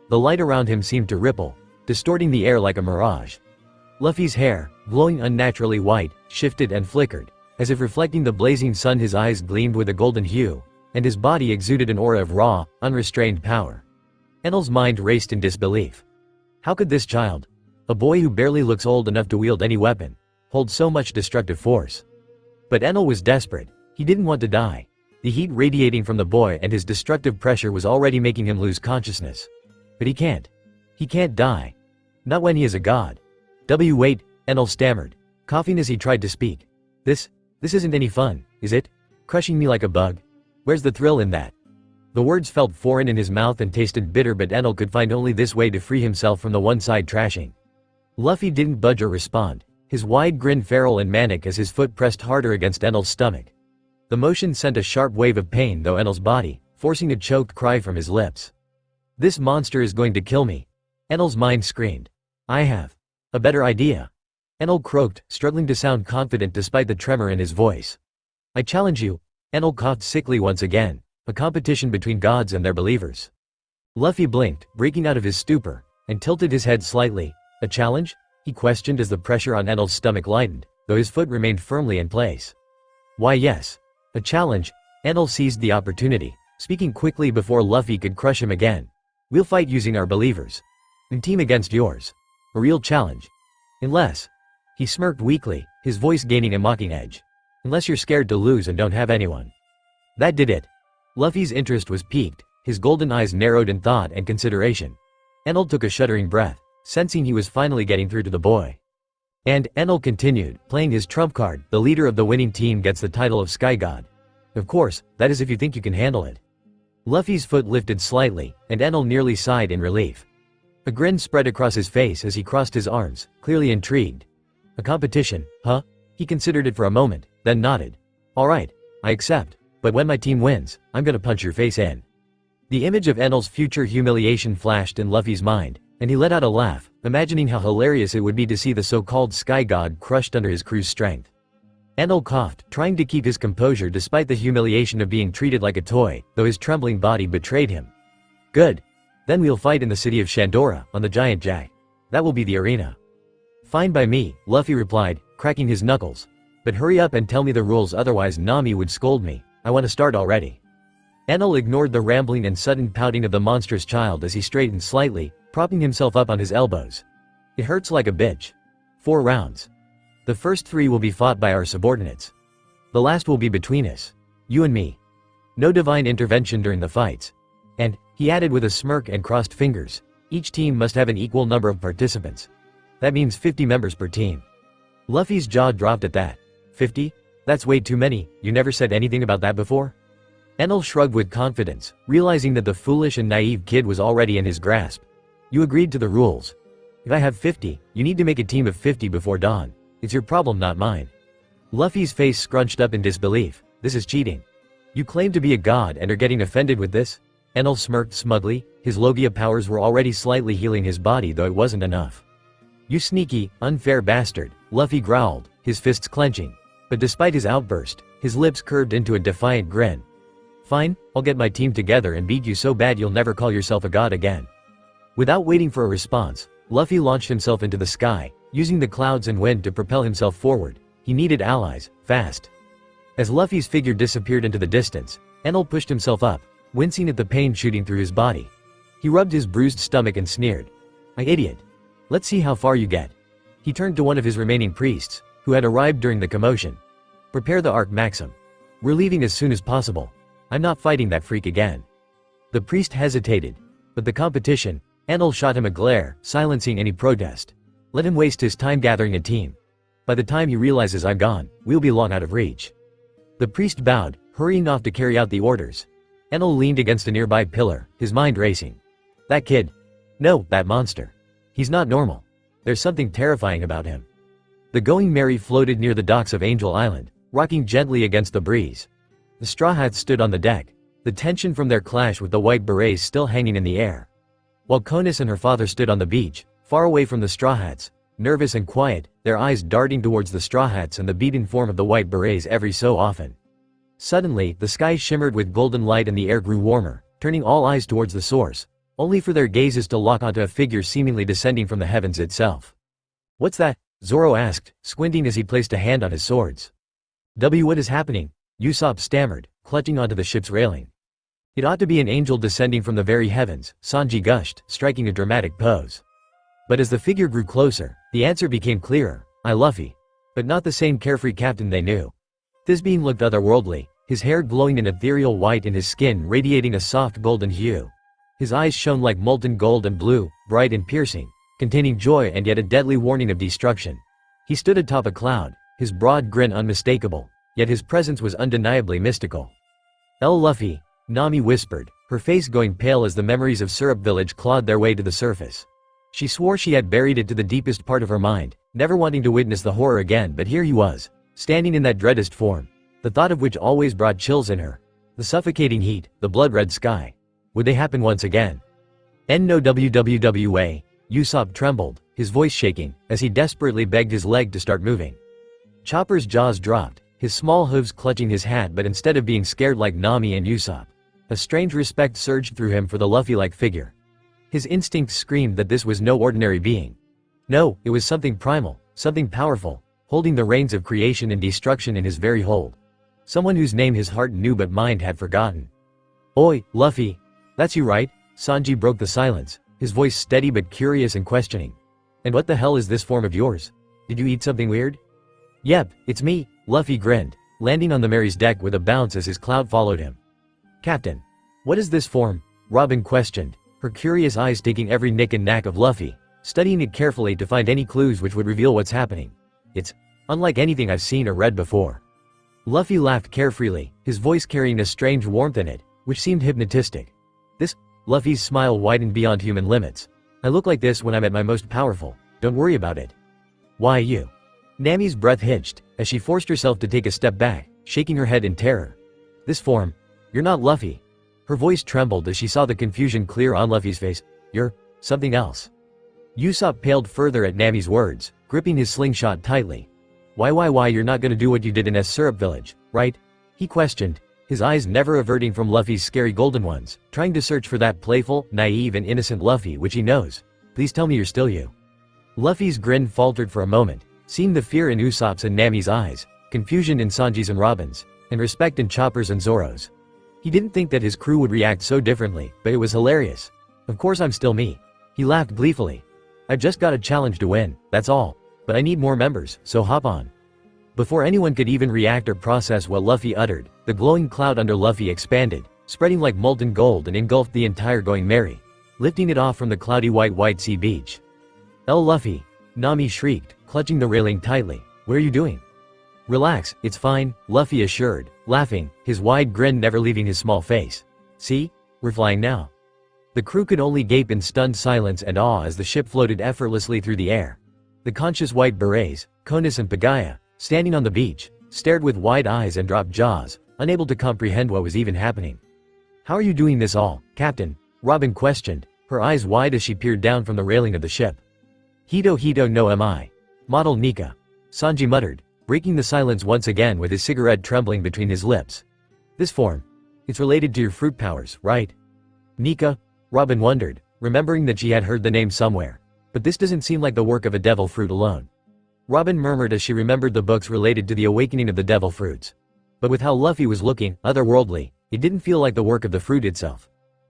The light around him seemed to ripple, distorting the air like a mirage. Luffy's hair, glowing unnaturally white, shifted and flickered, as if reflecting the blazing sun. His eyes gleamed with a golden hue, and his body exuded an aura of raw, unrestrained power. Enel's mind raced in disbelief. How could this child, a boy who barely looks old enough to wield any weapon, hold so much destructive force? But Enel was desperate. He didn't want to die. The heat radiating from the boy and his destructive pressure was already making him lose consciousness. But he can't. He can't die. Not when he is a god. Wait, Enel stammered, coughing as he tried to speak. This isn't any fun, is it? Crushing me like a bug? Where's the thrill in that? The words felt foreign in his mouth and tasted bitter, but Enel could find only this way to free himself from the one-side trashing. Luffy didn't budge or respond. his wide grin feral and manic as his foot pressed harder against Enel's stomach. The motion sent a sharp wave of pain through Enel's body, forcing a choked cry from his lips. "This monster is going to kill me," Enel's mind screamed. "I have a better idea," Enel croaked, struggling to sound confident despite the tremor in his voice. "I challenge you," Enel coughed sickly once again, "a competition between gods and their believers." Luffy blinked, breaking out of his stupor, and tilted his head slightly. "A challenge?" he questioned as the pressure on Enel's stomach lightened, though his foot remained firmly in place. "Why yes. A challenge." Enel seized the opportunity, speaking quickly before Luffy could crush him again. "We'll fight using our believers. And team against yours. A real challenge. Unless..." He smirked weakly, his voice gaining a mocking edge. "Unless you're scared to lose and don't have anyone." That did it. Luffy's interest was piqued, his golden eyes narrowed in thought and consideration. Enel took a shuddering breath, sensing he was finally getting through to the boy. And Enel continued, playing his trump card, "The leader of the winning team gets the title of Sky God. Of course, that is if you think you can handle it." Luffy's foot lifted slightly, and Enel nearly sighed in relief. A grin spread across his face as he crossed his arms, clearly intrigued. "A competition, huh?" He considered it for a moment, then nodded. "All right, I accept, but when my team wins, I'm gonna punch your face in." The image of Enel's future humiliation flashed in Luffy's mind, and he let out a laugh, imagining how hilarious it would be to see the so-called Sky God crushed under his crew's strength. Enel coughed, trying to keep his composure despite the humiliation of being treated like a toy, though his trembling body betrayed him. "Good. Then we'll fight in the city of Shandora, on the Giant Jack. That will be the arena." "Fine by me," Luffy replied, cracking his knuckles. "But hurry up and tell me the rules, otherwise Nami would scold me. I want to start already." Enel ignored the rambling and sudden pouting of the monstrous child as he straightened slightly, propping himself up on his elbows. "It hurts like a bitch. 4 rounds. The first 3 will be fought by our subordinates. The last will be between us. You and me. No divine intervention during the fights. And," he added with a smirk and crossed fingers, "each team must have an equal number of participants. That means 50 members per team." Luffy's jaw dropped at that. 50? That's way too many. You never said anything about that before? Enel shrugged with confidence, realizing that the foolish and naive kid was already in his grasp. "You agreed to the rules. If I have 50, you need to make a team of 50 before dawn. It's your problem, not mine." Luffy's face scrunched up in disbelief. "This is cheating. You claim to be a god and are getting offended with this?" Enel smirked smugly, his logia powers were already slightly healing his body, though it wasn't enough. "You sneaky, unfair bastard," Luffy growled, his fists clenching. But despite his outburst, his lips curved into a defiant grin. "Fine, I'll get my team together and beat you so bad you'll never call yourself a god again." Without waiting for a response, Luffy launched himself into the sky, using the clouds and wind to propel himself forward. He needed allies, fast. As Luffy's figure disappeared into the distance, Enel pushed himself up, wincing at the pain shooting through his body. He rubbed his bruised stomach and sneered. "My idiot. Let's see how far you get." He turned to one of his remaining priests, who had arrived during the commotion. "Prepare the Arc Maxim. We're leaving as soon as possible. I'm not fighting that freak again." The priest hesitated. But the competition, Enel shot him a glare, silencing any protest. Let him waste his time gathering a team. By the time he realizes I'm gone, we'll be long out of reach. The priest bowed, hurrying off to carry out the orders. Enel leaned against a nearby pillar, his mind racing. That kid. No, that monster. He's not normal. There's something terrifying about him. The Going Merry floated near the docks of Angel Island, rocking gently against the breeze. The Straw Hats stood on the deck, the tension from their clash with the White Berets still hanging in the air. While Conus and her father stood on the beach, far away from the Straw Hats, nervous and quiet, their eyes darting towards the Straw Hats and the beaten form of the White Berets every so often. Suddenly, the sky shimmered with golden light and the air grew warmer, turning all eyes towards the source, only for their gazes to lock onto a figure seemingly descending from the heavens itself. "What's that?" Zoro asked, squinting as he placed a hand on his swords. What is happening?" Usopp stammered, clutching onto the ship's railing. "It ought to be an angel descending from the very heavens," Sanji gushed, striking a dramatic pose. But as the figure grew closer, the answer became clearer. Luffy. But not the same carefree captain they knew. This being looked otherworldly, his hair glowing in ethereal white and his skin radiating a soft golden hue. His eyes shone like molten gold and blue, bright and piercing, containing joy and yet a deadly warning of destruction. He stood atop a cloud, his broad grin unmistakable, yet his presence was undeniably mystical. Luffy," Nami whispered, her face going pale as the memories of Syrup Village clawed their way to the surface. She swore she had buried it to the deepest part of her mind, never wanting to witness the horror again, but here he was, standing in that dreadest form, the thought of which always brought chills in her. The suffocating heat, the blood-red sky. Would they happen once again? No WWWA. Usopp trembled, his voice shaking, as he desperately begged his leg to start moving. Chopper's jaws dropped, his small hooves clutching his hat, but instead of being scared like Nami and Usopp, a strange respect surged through him for the Luffy-like figure. His instincts screamed that this was no ordinary being. No, it was something primal, something powerful, holding the reins of creation and destruction in his very hold. Someone whose name his heart knew but mind had forgotten. Oi, Luffy. That's you, right? Sanji broke the silence, his voice steady but curious and questioning. And what the hell is this form of yours? Did you eat something weird? Yep, it's me, Luffy grinned, landing on the Mary's deck with a bounce as his cloud followed him. Captain. What is this form? Robin questioned, her curious eyes taking every nick and knack of Luffy, studying it carefully to find any clues which would reveal what's happening. It's unlike anything I've seen or read before. Luffy laughed carefreely, his voice carrying a strange warmth in it, which seemed hypnotistic. Luffy's smile widened beyond human limits. I look like this when I'm at my most powerful, don't worry about it. Why you? Nami's breath hitched, as she forced herself to take a step back, shaking her head in terror. This form? You're not Luffy. Her voice trembled as she saw the confusion clear on Luffy's face. You're something else. Usopp paled further at Nami's words, gripping his slingshot tightly. Why you're not gonna do what you did in Syrup Village, right? He questioned, his eyes never averting from Luffy's scary golden ones, trying to search for that playful, naive and innocent Luffy which he knows. Please tell me you're still you. Luffy's grin faltered for a moment, seeing the fear in Usopp's and Nami's eyes, confusion in Sanji's and Robin's, and respect in Chopper's and Zoro's. He didn't think that his crew would react so differently, but it was hilarious. Of course I'm still me. He laughed gleefully. I've just got a challenge to win, that's all. But I need more members, so hop on. Before anyone could even react or process what Luffy uttered, the glowing cloud under Luffy expanded, spreading like molten gold and engulfed the entire Going Merry, lifting it off from the cloudy white sea beach. Luffy! Nami shrieked, clutching the railing tightly. What are you doing? Relax, it's fine, Luffy assured, laughing, his wide grin never leaving his small face. See? We're flying now. The crew could only gape in stunned silence and awe as the ship floated effortlessly through the air. The conscious white berets, Konis and Pagaya, standing on the beach, stared with wide eyes and dropped jaws, unable to comprehend what was even happening. How are you doing this all, Captain? Robin questioned, her eyes wide as she peered down from the railing of the ship. Hito no mi. Model Nika. Sanji muttered, breaking the silence once again with his cigarette trembling between his lips. This form. It's related to your fruit powers, right? Nika? Robin wondered, remembering that she had heard the name somewhere. But this doesn't seem like the work of a devil fruit alone. Robin murmured as she remembered the books related to the awakening of the devil fruits. But with how Luffy was looking, otherworldly, it didn't feel like the work of the fruit itself.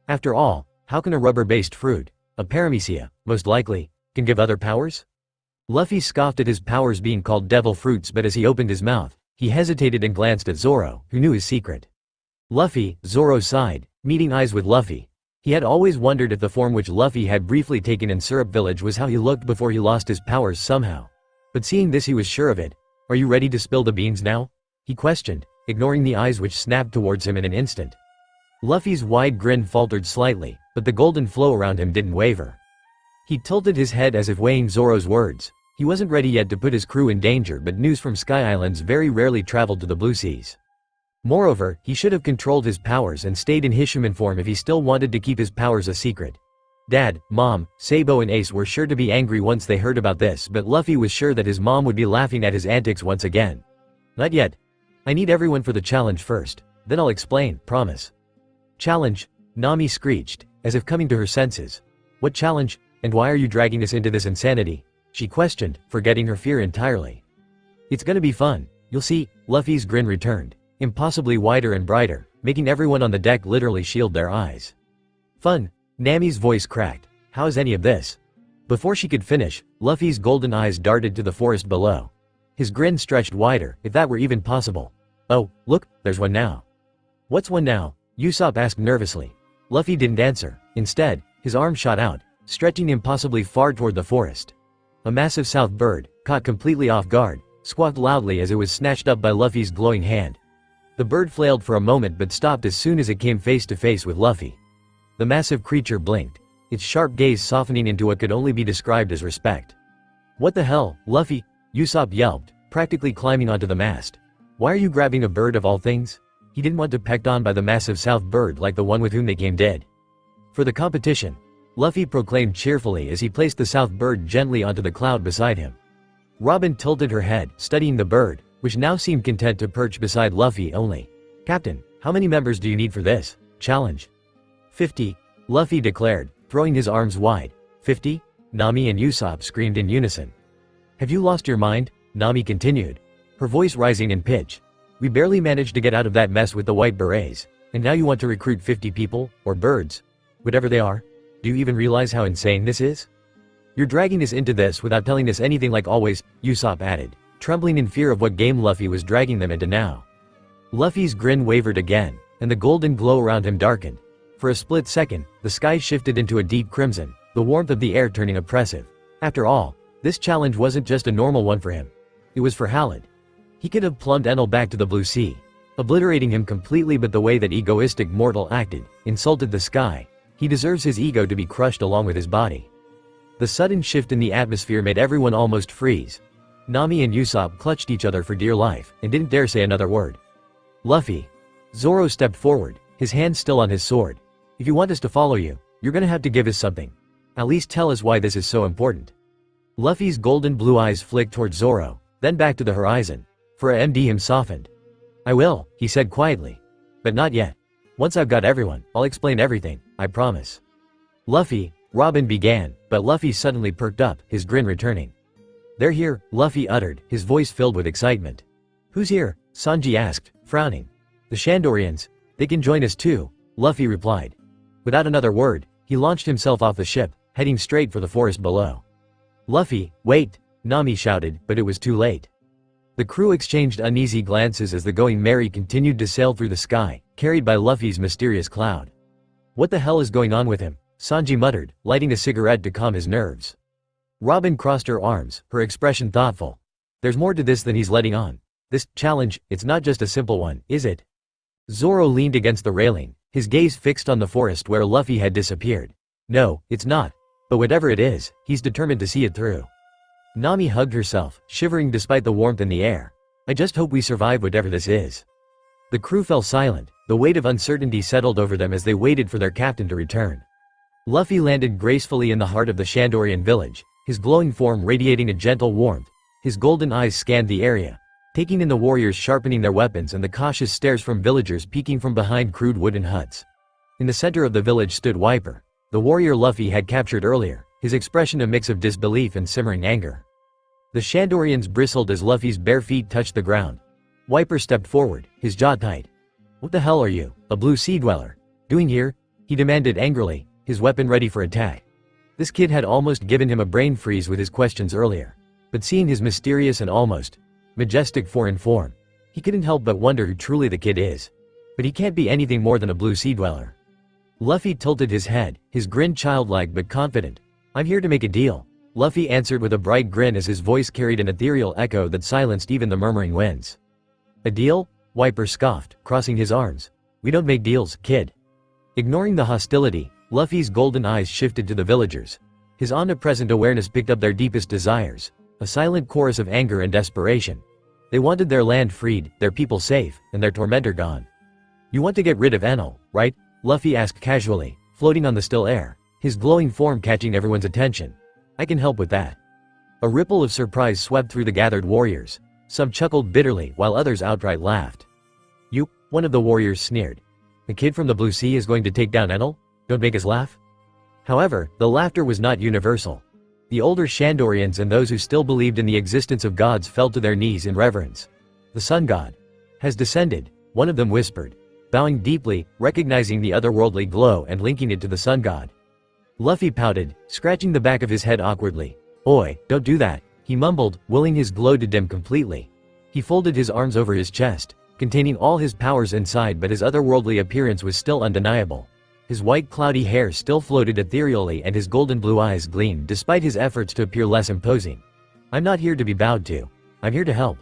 After all, how can a rubber-based fruit, a paramecia, most likely, can give other powers? Luffy scoffed at his powers being called devil fruits, but as he opened his mouth, he hesitated and glanced at Zoro, who knew his secret. Luffy, Zoro sighed, meeting eyes with Luffy. He had always wondered if the form which Luffy had briefly taken in Syrup Village was how he looked before he lost his powers somehow. But seeing this he was sure of it. Are you ready to spill the beans now? He questioned, ignoring the eyes which snapped towards him in an instant. Luffy's wide grin faltered slightly, but the golden flow around him didn't waver. He tilted his head as if weighing Zoro's words. He wasn't ready yet to put his crew in danger, but news from Sky Islands very rarely traveled to the Blue Seas. Moreover, he should have controlled his powers and stayed in Hishiman form if he still wanted to keep his powers a secret. Dad, Mom, Sabo and Ace were sure to be angry once they heard about this, but Luffy was sure that his mom would be laughing at his antics once again. Not yet. I need everyone for the challenge first, then I'll explain, promise. Challenge? Nami screeched, as if coming to her senses. What challenge, and why are you dragging us into this insanity? She questioned, forgetting her fear entirely. It's gonna be fun, you'll see, Luffy's grin returned, impossibly wider and brighter, making everyone on the deck literally shield their eyes. Fun? Nami's voice cracked. How's any of this? Before she could finish, Luffy's golden eyes darted to the forest below. His grin stretched wider, if that were even possible. Oh, look, there's one now. What's one now? Usopp asked nervously. Luffy didn't answer. Instead, his arm shot out, stretching impossibly far toward the forest. A massive south bird, caught completely off guard, squawked loudly as it was snatched up by Luffy's glowing hand. The bird flailed for a moment but stopped as soon as it came face to face with Luffy. The massive creature blinked. its sharp gaze softening into what could only be described as respect. "What the hell, Luffy?" Usopp yelped, practically climbing onto the mast. "Why are you grabbing a bird of all things?" He didn't want to be pecked on by the massive south bird like the one with whom they came dead. "For the competition," Luffy proclaimed cheerfully as he placed the south bird gently onto the cloud beside him. Robin tilted her head, studying the bird, which now seemed content to perch beside Luffy only. "Captain, how many members do you need for this challenge?" 50, Luffy declared, throwing his arms wide. 50? Nami and Usopp screamed in unison. "Have you lost your mind?" Nami continued, her voice rising in pitch. "We barely managed to get out of that mess with the white berets, and now you want to recruit 50 people, or birds, whatever they are? Do you even realize how insane this is? You're dragging us into this without telling us anything like always," Usopp added, trembling in fear of what game Luffy was dragging them into now. Luffy's grin wavered again, and the golden glow around him darkened. For a split second, the sky shifted into a deep crimson, the warmth of the air turning oppressive. After all, this challenge wasn't just a normal one for him. It was for Halid. He could have plumbed Enel back to the blue sea, obliterating him completely, but the way that egoistic mortal acted insulted the sky. He deserves his ego to be crushed along with his body. The sudden shift in the atmosphere made everyone almost freeze. Nami and Usopp clutched each other for dear life and didn't dare say another word. "Luffy." Zoro stepped forward, his hand still on his sword. "If you want us to follow you, you're gonna have to give us something. At least tell us why this is so important." Luffy's golden blue eyes flicked towards Zoro, then back to the horizon. For a MD him softened. "I will," he said quietly. "But not yet. Once I've got everyone, I'll explain everything, I promise." "Luffy," Robin began, but Luffy suddenly perked up, his grin returning. "They're here," Luffy uttered, his voice filled with excitement. "Who's here?" Sanji asked, frowning. "The Shandorians. They can join us too," Luffy replied. Without another word, he launched himself off the ship, heading straight for the forest below. "Luffy, wait!" Nami shouted, but it was too late. The crew exchanged uneasy glances as the Going Merry continued to sail through the sky, carried by Luffy's mysterious cloud. "What the hell is going on with him?" Sanji muttered, lighting a cigarette to calm his nerves. Robin crossed her arms, her expression thoughtful. "There's more to this than he's letting on. This challenge, it's not just a simple one, is it?" Zoro leaned against the railing, his gaze fixed on the forest where Luffy had disappeared. "No, it's not. But whatever it is, he's determined to see it through." Nami hugged herself, shivering despite the warmth in the air. "I just hope we survive whatever this is." The crew fell silent, the weight of uncertainty settled over them as they waited for their captain to return. Luffy landed gracefully in the heart of the Shandorian village, his glowing form radiating a gentle warmth. His golden eyes scanned the area, taking in the warriors sharpening their weapons and the cautious stares from villagers peeking from behind crude wooden huts. In the center of the village stood Wiper, the warrior Luffy had captured earlier, his expression a mix of disbelief and simmering anger. The Shandorians bristled as Luffy's bare feet touched the ground. Wiper stepped forward, his jaw tight. "What the hell are you, a blue sea dweller, doing here?" he demanded angrily, his weapon ready for attack. This kid had almost given him a brain freeze with his questions earlier. But seeing his mysterious and almost majestic foreign form, he couldn't help but wonder who truly the kid is. But he can't be anything more than a blue sea dweller. Luffy tilted his head, his grin childlike but confident. "I'm here to make a deal," Luffy answered with a bright grin as his voice carried an ethereal echo that silenced even the murmuring winds. "A deal?" Wiper scoffed, crossing his arms. "We don't make deals, kid." Ignoring the hostility, Luffy's golden eyes shifted to the villagers. His omnipresent awareness picked up their deepest desires, a silent chorus of anger and desperation. They wanted their land freed, their people safe, and their tormentor gone. "You want to get rid of Enel, right?" Luffy asked casually, floating on the still air, his glowing form catching everyone's attention. "I can help with that." A ripple of surprise swept through the gathered warriors. Some chuckled bitterly while others outright laughed. "You," one of the warriors sneered. "The kid from the Blue Sea is going to take down Enel? Don't make us laugh." However, the laughter was not universal. The older Shandorians and those who still believed in the existence of gods fell to their knees in reverence. "The sun god has descended," one of them whispered, bowing deeply, recognizing the otherworldly glow and linking it to the sun god. Luffy pouted, scratching the back of his head awkwardly. "Oi, don't do that," he mumbled, willing his glow to dim completely. He folded his arms over his chest, containing all his powers inside, but his otherworldly appearance was still undeniable. His white cloudy hair still floated ethereally and his golden blue eyes gleamed despite his efforts to appear less imposing. "I'm not here to be bowed to. I'm here to help."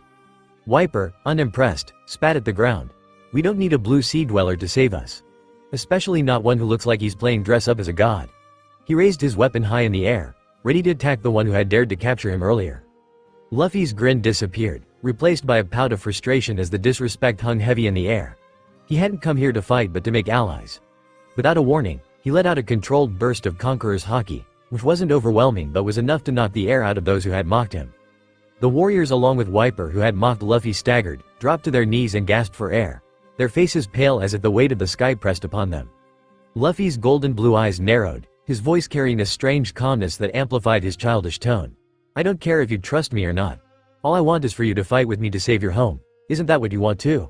Wiper, unimpressed, spat at the ground. "We don't need a blue sea dweller to save us. Especially not one who looks like he's playing dress up as a god." He raised his weapon high in the air, ready to attack the one who had dared to capture him earlier. Luffy's grin disappeared, replaced by a pout of frustration as the disrespect hung heavy in the air. He hadn't come here to fight but to make allies. Without a warning, he let out a controlled burst of Conqueror's haki, which wasn't overwhelming but was enough to knock the air out of those who had mocked him. The warriors along with Wiper who had mocked Luffy staggered, dropped to their knees and gasped for air, their faces pale as if the weight of the sky pressed upon them. Luffy's golden blue eyes narrowed, his voice carrying a strange calmness that amplified his childish tone. "I don't care if you trust me or not. All I want is for you to fight with me to save your home. Isn't that what you want too?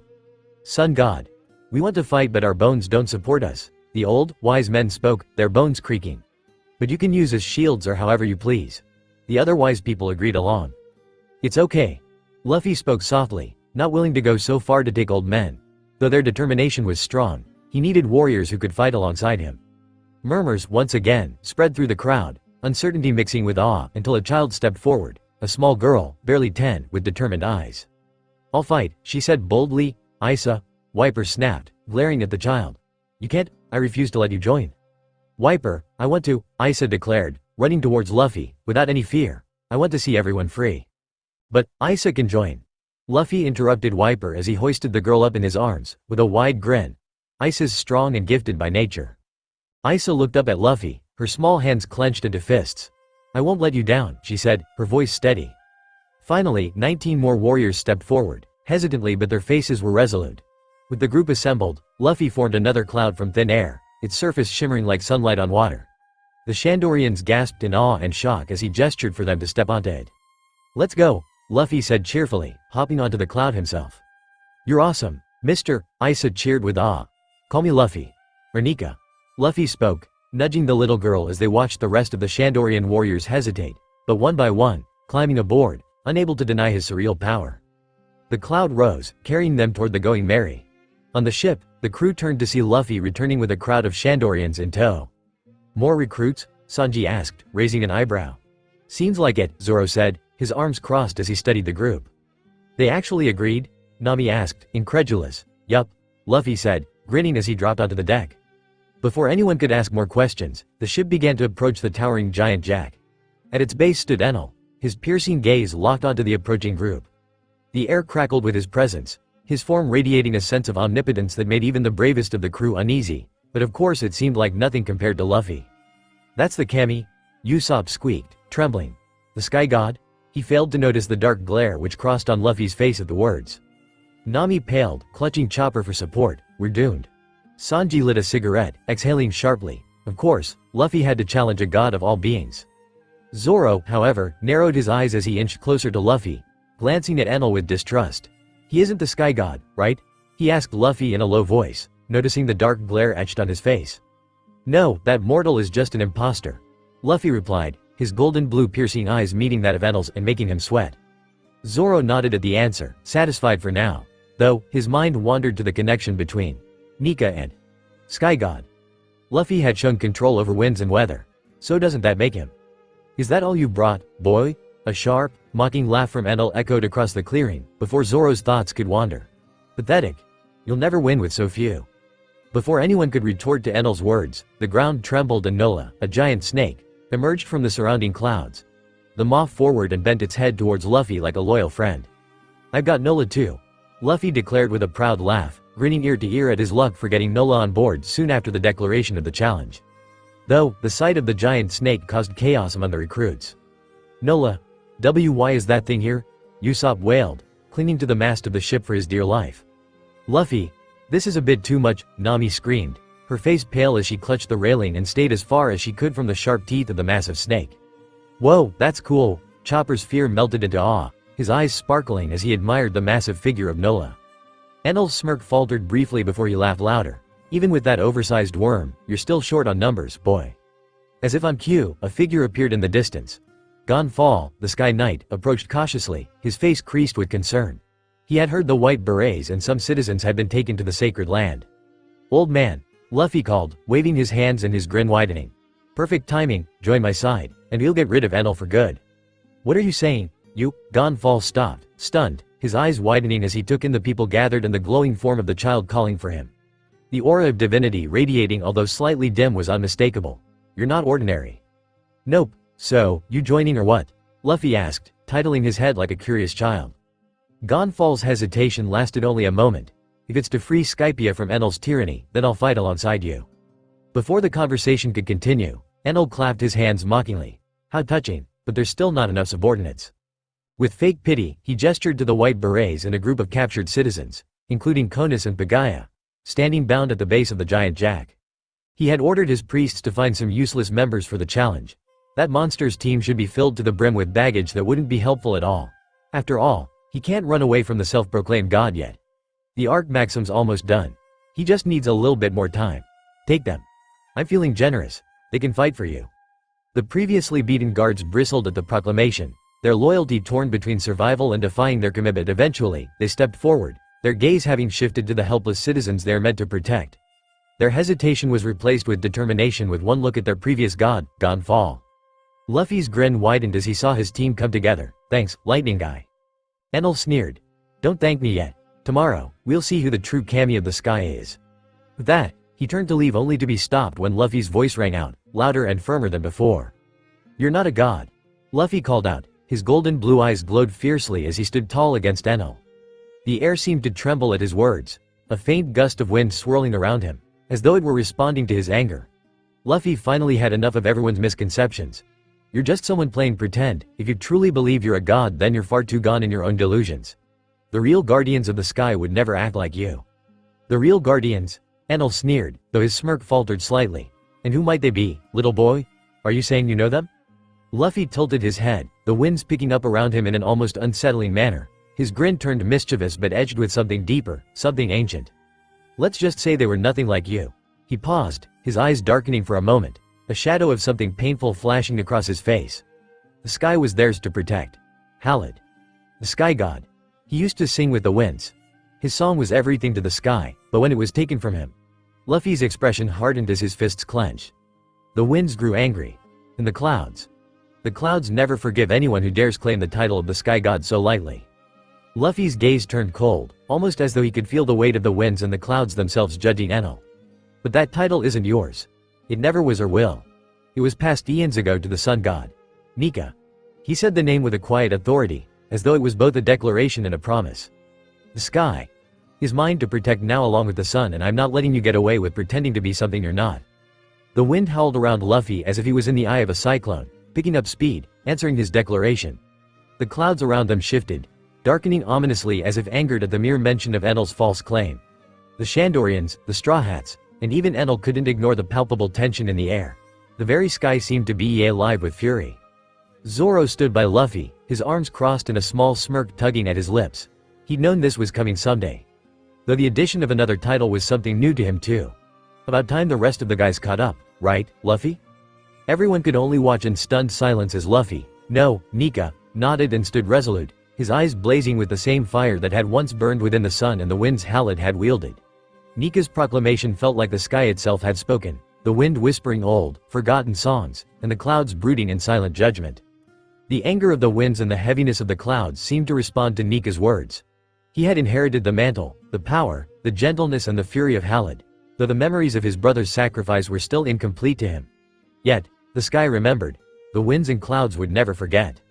Sun God. We want to fight but our bones don't support us." The old, wise men spoke, their bones creaking. "But you can use as shields or however you please." The other wise people agreed along. "It's okay." Luffy spoke softly, not willing to go so far to take old men. Though their determination was strong, he needed warriors who could fight alongside him. Murmurs, once again, spread through the crowd, uncertainty mixing with awe until a child stepped forward, a small girl, barely 10, with determined eyes. "I'll fight," she said boldly. "Isa." Wiper snapped, glaring at the child. "You can't, I refuse to let you join." "Wiper, I want to," Isa declared, running towards Luffy, without any fear. "I want to see everyone free." "But, Isa can join." Luffy interrupted Wiper as he hoisted the girl up in his arms, with a wide grin. Isa's strong and gifted by nature. Isa looked up at Luffy, her small hands clenched into fists. "I won't let you down," she said, her voice steady. Finally, 19 more warriors stepped forward, hesitantly but their faces were resolute. With the group assembled, Luffy formed another cloud from thin air, its surface shimmering like sunlight on water. The Shandorians gasped in awe and shock as he gestured for them to step onto it. "Let's go," Luffy said cheerfully, hopping onto the cloud himself. "You're awesome, Mr." Isa cheered with awe. "Call me Luffy. Or Nika." Luffy spoke, nudging the little girl as they watched the rest of the Shandorian warriors hesitate, but one by one, climbing aboard, unable to deny his surreal power. The cloud rose, carrying them toward the Going Merry. On the ship, the crew turned to see Luffy returning with a crowd of Shandorians in tow. "More recruits?" Sanji asked, raising an eyebrow. "Seems like it," Zoro said, his arms crossed as he studied the group. "They actually agreed?" Nami asked, incredulous. "Yup," Luffy said, grinning as he dropped onto the deck. Before anyone could ask more questions, the ship began to approach the towering giant jack. At its base stood Enel, his piercing gaze locked onto the approaching group. The air crackled with his presence, his form radiating a sense of omnipotence that made even the bravest of the crew uneasy, but of course it seemed like nothing compared to Luffy. "That's the Kami," Usopp squeaked, trembling. "The Sky God?" He failed to notice the dark glare which crossed on Luffy's face at the words. Nami paled, clutching Chopper for support. "We're doomed." Sanji lit a cigarette, exhaling sharply. Of course, Luffy had to challenge a god of all beings. Zoro, however, narrowed his eyes as he inched closer to Luffy, glancing at Enel with distrust. "He isn't the Sky God, right?" he asked Luffy in a low voice, noticing the dark glare etched on his face. "No, that mortal is just an imposter," Luffy replied, his golden blue piercing eyes meeting that of Enel's and making him sweat. Zoro nodded at the answer, satisfied for now, though his mind wandered to the connection between Nika and Sky God. Luffy had shown control over winds and weather. So doesn't that make him? "Is that all you brought, boy?" A sharp, mocking laugh from Enel echoed across the clearing, before Zoro's thoughts could wander. "Pathetic. You'll never win with so few." Before anyone could retort to Enel's words, the ground trembled and Nola, a giant snake, emerged from the surrounding clouds. The maw forward and bent its head towards Luffy like a loyal friend. "I've got Nola too," Luffy declared with a proud laugh, grinning ear to ear at his luck for getting Nola on board soon after the declaration of the challenge. Though, the sight of the giant snake caused chaos among the recruits. "Nola, why is that thing here?" Usopp wailed, clinging to the mast of the ship for his dear life. "Luffy, this is a bit too much," Nami screamed, her face pale as she clutched the railing and stayed as far as she could from the sharp teeth of the massive snake. "Whoa, that's cool." Chopper's fear melted into awe, his eyes sparkling as he admired the massive figure of Nola. Enel's smirk faltered briefly before he laughed louder. "Even with that oversized worm, you're still short on numbers, boy." As if on cue, a figure appeared in the distance. Gonfall, the Sky Knight, approached cautiously, his face creased with concern. He had heard the white berets and some citizens had been taken to the sacred land. "Old man," Luffy called, waving his hands and his grin widening. "Perfect timing, join my side, and we'll get rid of Enel for good." "What are you saying? You?" Gonfall stopped, stunned, his eyes widening as he took in the people gathered and the glowing form of the child calling for him. The aura of divinity radiating, although slightly dim, was unmistakable. You're not ordinary. Nope. So, you joining or what? Luffy asked, titling his head like a curious child. Gonfal's hesitation lasted only a moment. If it's to free Skypia from Enel's tyranny, then I'll fight alongside you. Before the conversation could continue, Enel clapped his hands mockingly. How touching, but there's still not enough subordinates. With fake pity, he gestured to the white berets and a group of captured citizens, including Konus and Pagaya, standing bound at the base of the giant jack. He had ordered his priests to find some useless members for the challenge. That monster's team should be filled to the brim with baggage that wouldn't be helpful at all. After all, he can't run away from the self-proclaimed god yet. The arc maxim's almost done. He just needs a little bit more time. Take them. I'm feeling generous. They can fight for you. The previously beaten guards bristled at the proclamation, their loyalty torn between survival and defying their commitment. Eventually, they stepped forward, their gaze having shifted to the helpless citizens they are meant to protect. Their hesitation was replaced with determination with one look at their previous god, Gonfal. Luffy's grin widened as he saw his team come together. Thanks, Lightning Guy. Enel sneered. Don't thank me yet. Tomorrow, we'll see who the true Kami of the sky is. With that, he turned to leave only to be stopped when Luffy's voice rang out, louder and firmer than before. You're not a god. Luffy called out, his golden blue eyes glowed fiercely as he stood tall against Enel. The air seemed to tremble at his words, a faint gust of wind swirling around him, as though it were responding to his anger. Luffy finally had enough of everyone's misconceptions. You're just someone playing pretend. If you truly believe you're a god, then you're far too gone in your own delusions. The real guardians of the sky would never act like you. The real guardians? Enel sneered, though his smirk faltered slightly. And who might they be, little boy? Are you saying you know them? Luffy tilted his head, the winds picking up around him in an almost unsettling manner. His grin turned mischievous but edged with something deeper, something ancient. Let's just say they were nothing like you. He paused, his eyes darkening for a moment, a shadow of something painful flashing across his face. The sky was theirs to protect. Halid. The sky god. He used to sing with the winds. His song was everything to the sky, but when it was taken from him, Luffy's expression hardened as his fists clenched. The winds grew angry. And the clouds. The clouds never forgive anyone who dares claim the title of the sky god so lightly. Luffy's gaze turned cold, almost as though he could feel the weight of the winds and the clouds themselves judging Enel. But that title isn't yours. It never was or will. It was passed eons ago to the sun god. Nika. He said the name with a quiet authority, as though it was both a declaration and a promise. The sky is mine to protect now along with the sun, and I'm not letting you get away with pretending to be something you're not. The wind howled around Luffy as if he was in the eye of a cyclone, picking up speed, answering his declaration. The clouds around them shifted, darkening ominously as if angered at the mere mention of Enel's false claim. The Shandorians, the Straw Hats, and even Enel couldn't ignore the palpable tension in the air. The very sky seemed to be alive with fury. Zoro stood by Luffy, his arms crossed and a small smirk tugging at his lips. He'd known this was coming someday. Though the addition of another title was something new to him too. About time the rest of the guys caught up, right, Luffy? Everyone could only watch in stunned silence as Luffy, no, Nika, nodded and stood resolute, his eyes blazing with the same fire that had once burned within the sun and the winds Halid had wielded. Nika's proclamation felt like the sky itself had spoken, the wind whispering old, forgotten songs, and the clouds brooding in silent judgment. The anger of the winds and the heaviness of the clouds seemed to respond to Nika's words. He had inherited the mantle, the power, the gentleness and the fury of Halid, though the memories of his brother's sacrifice were still incomplete to him. Yet, the sky remembered. The winds and clouds would never forget.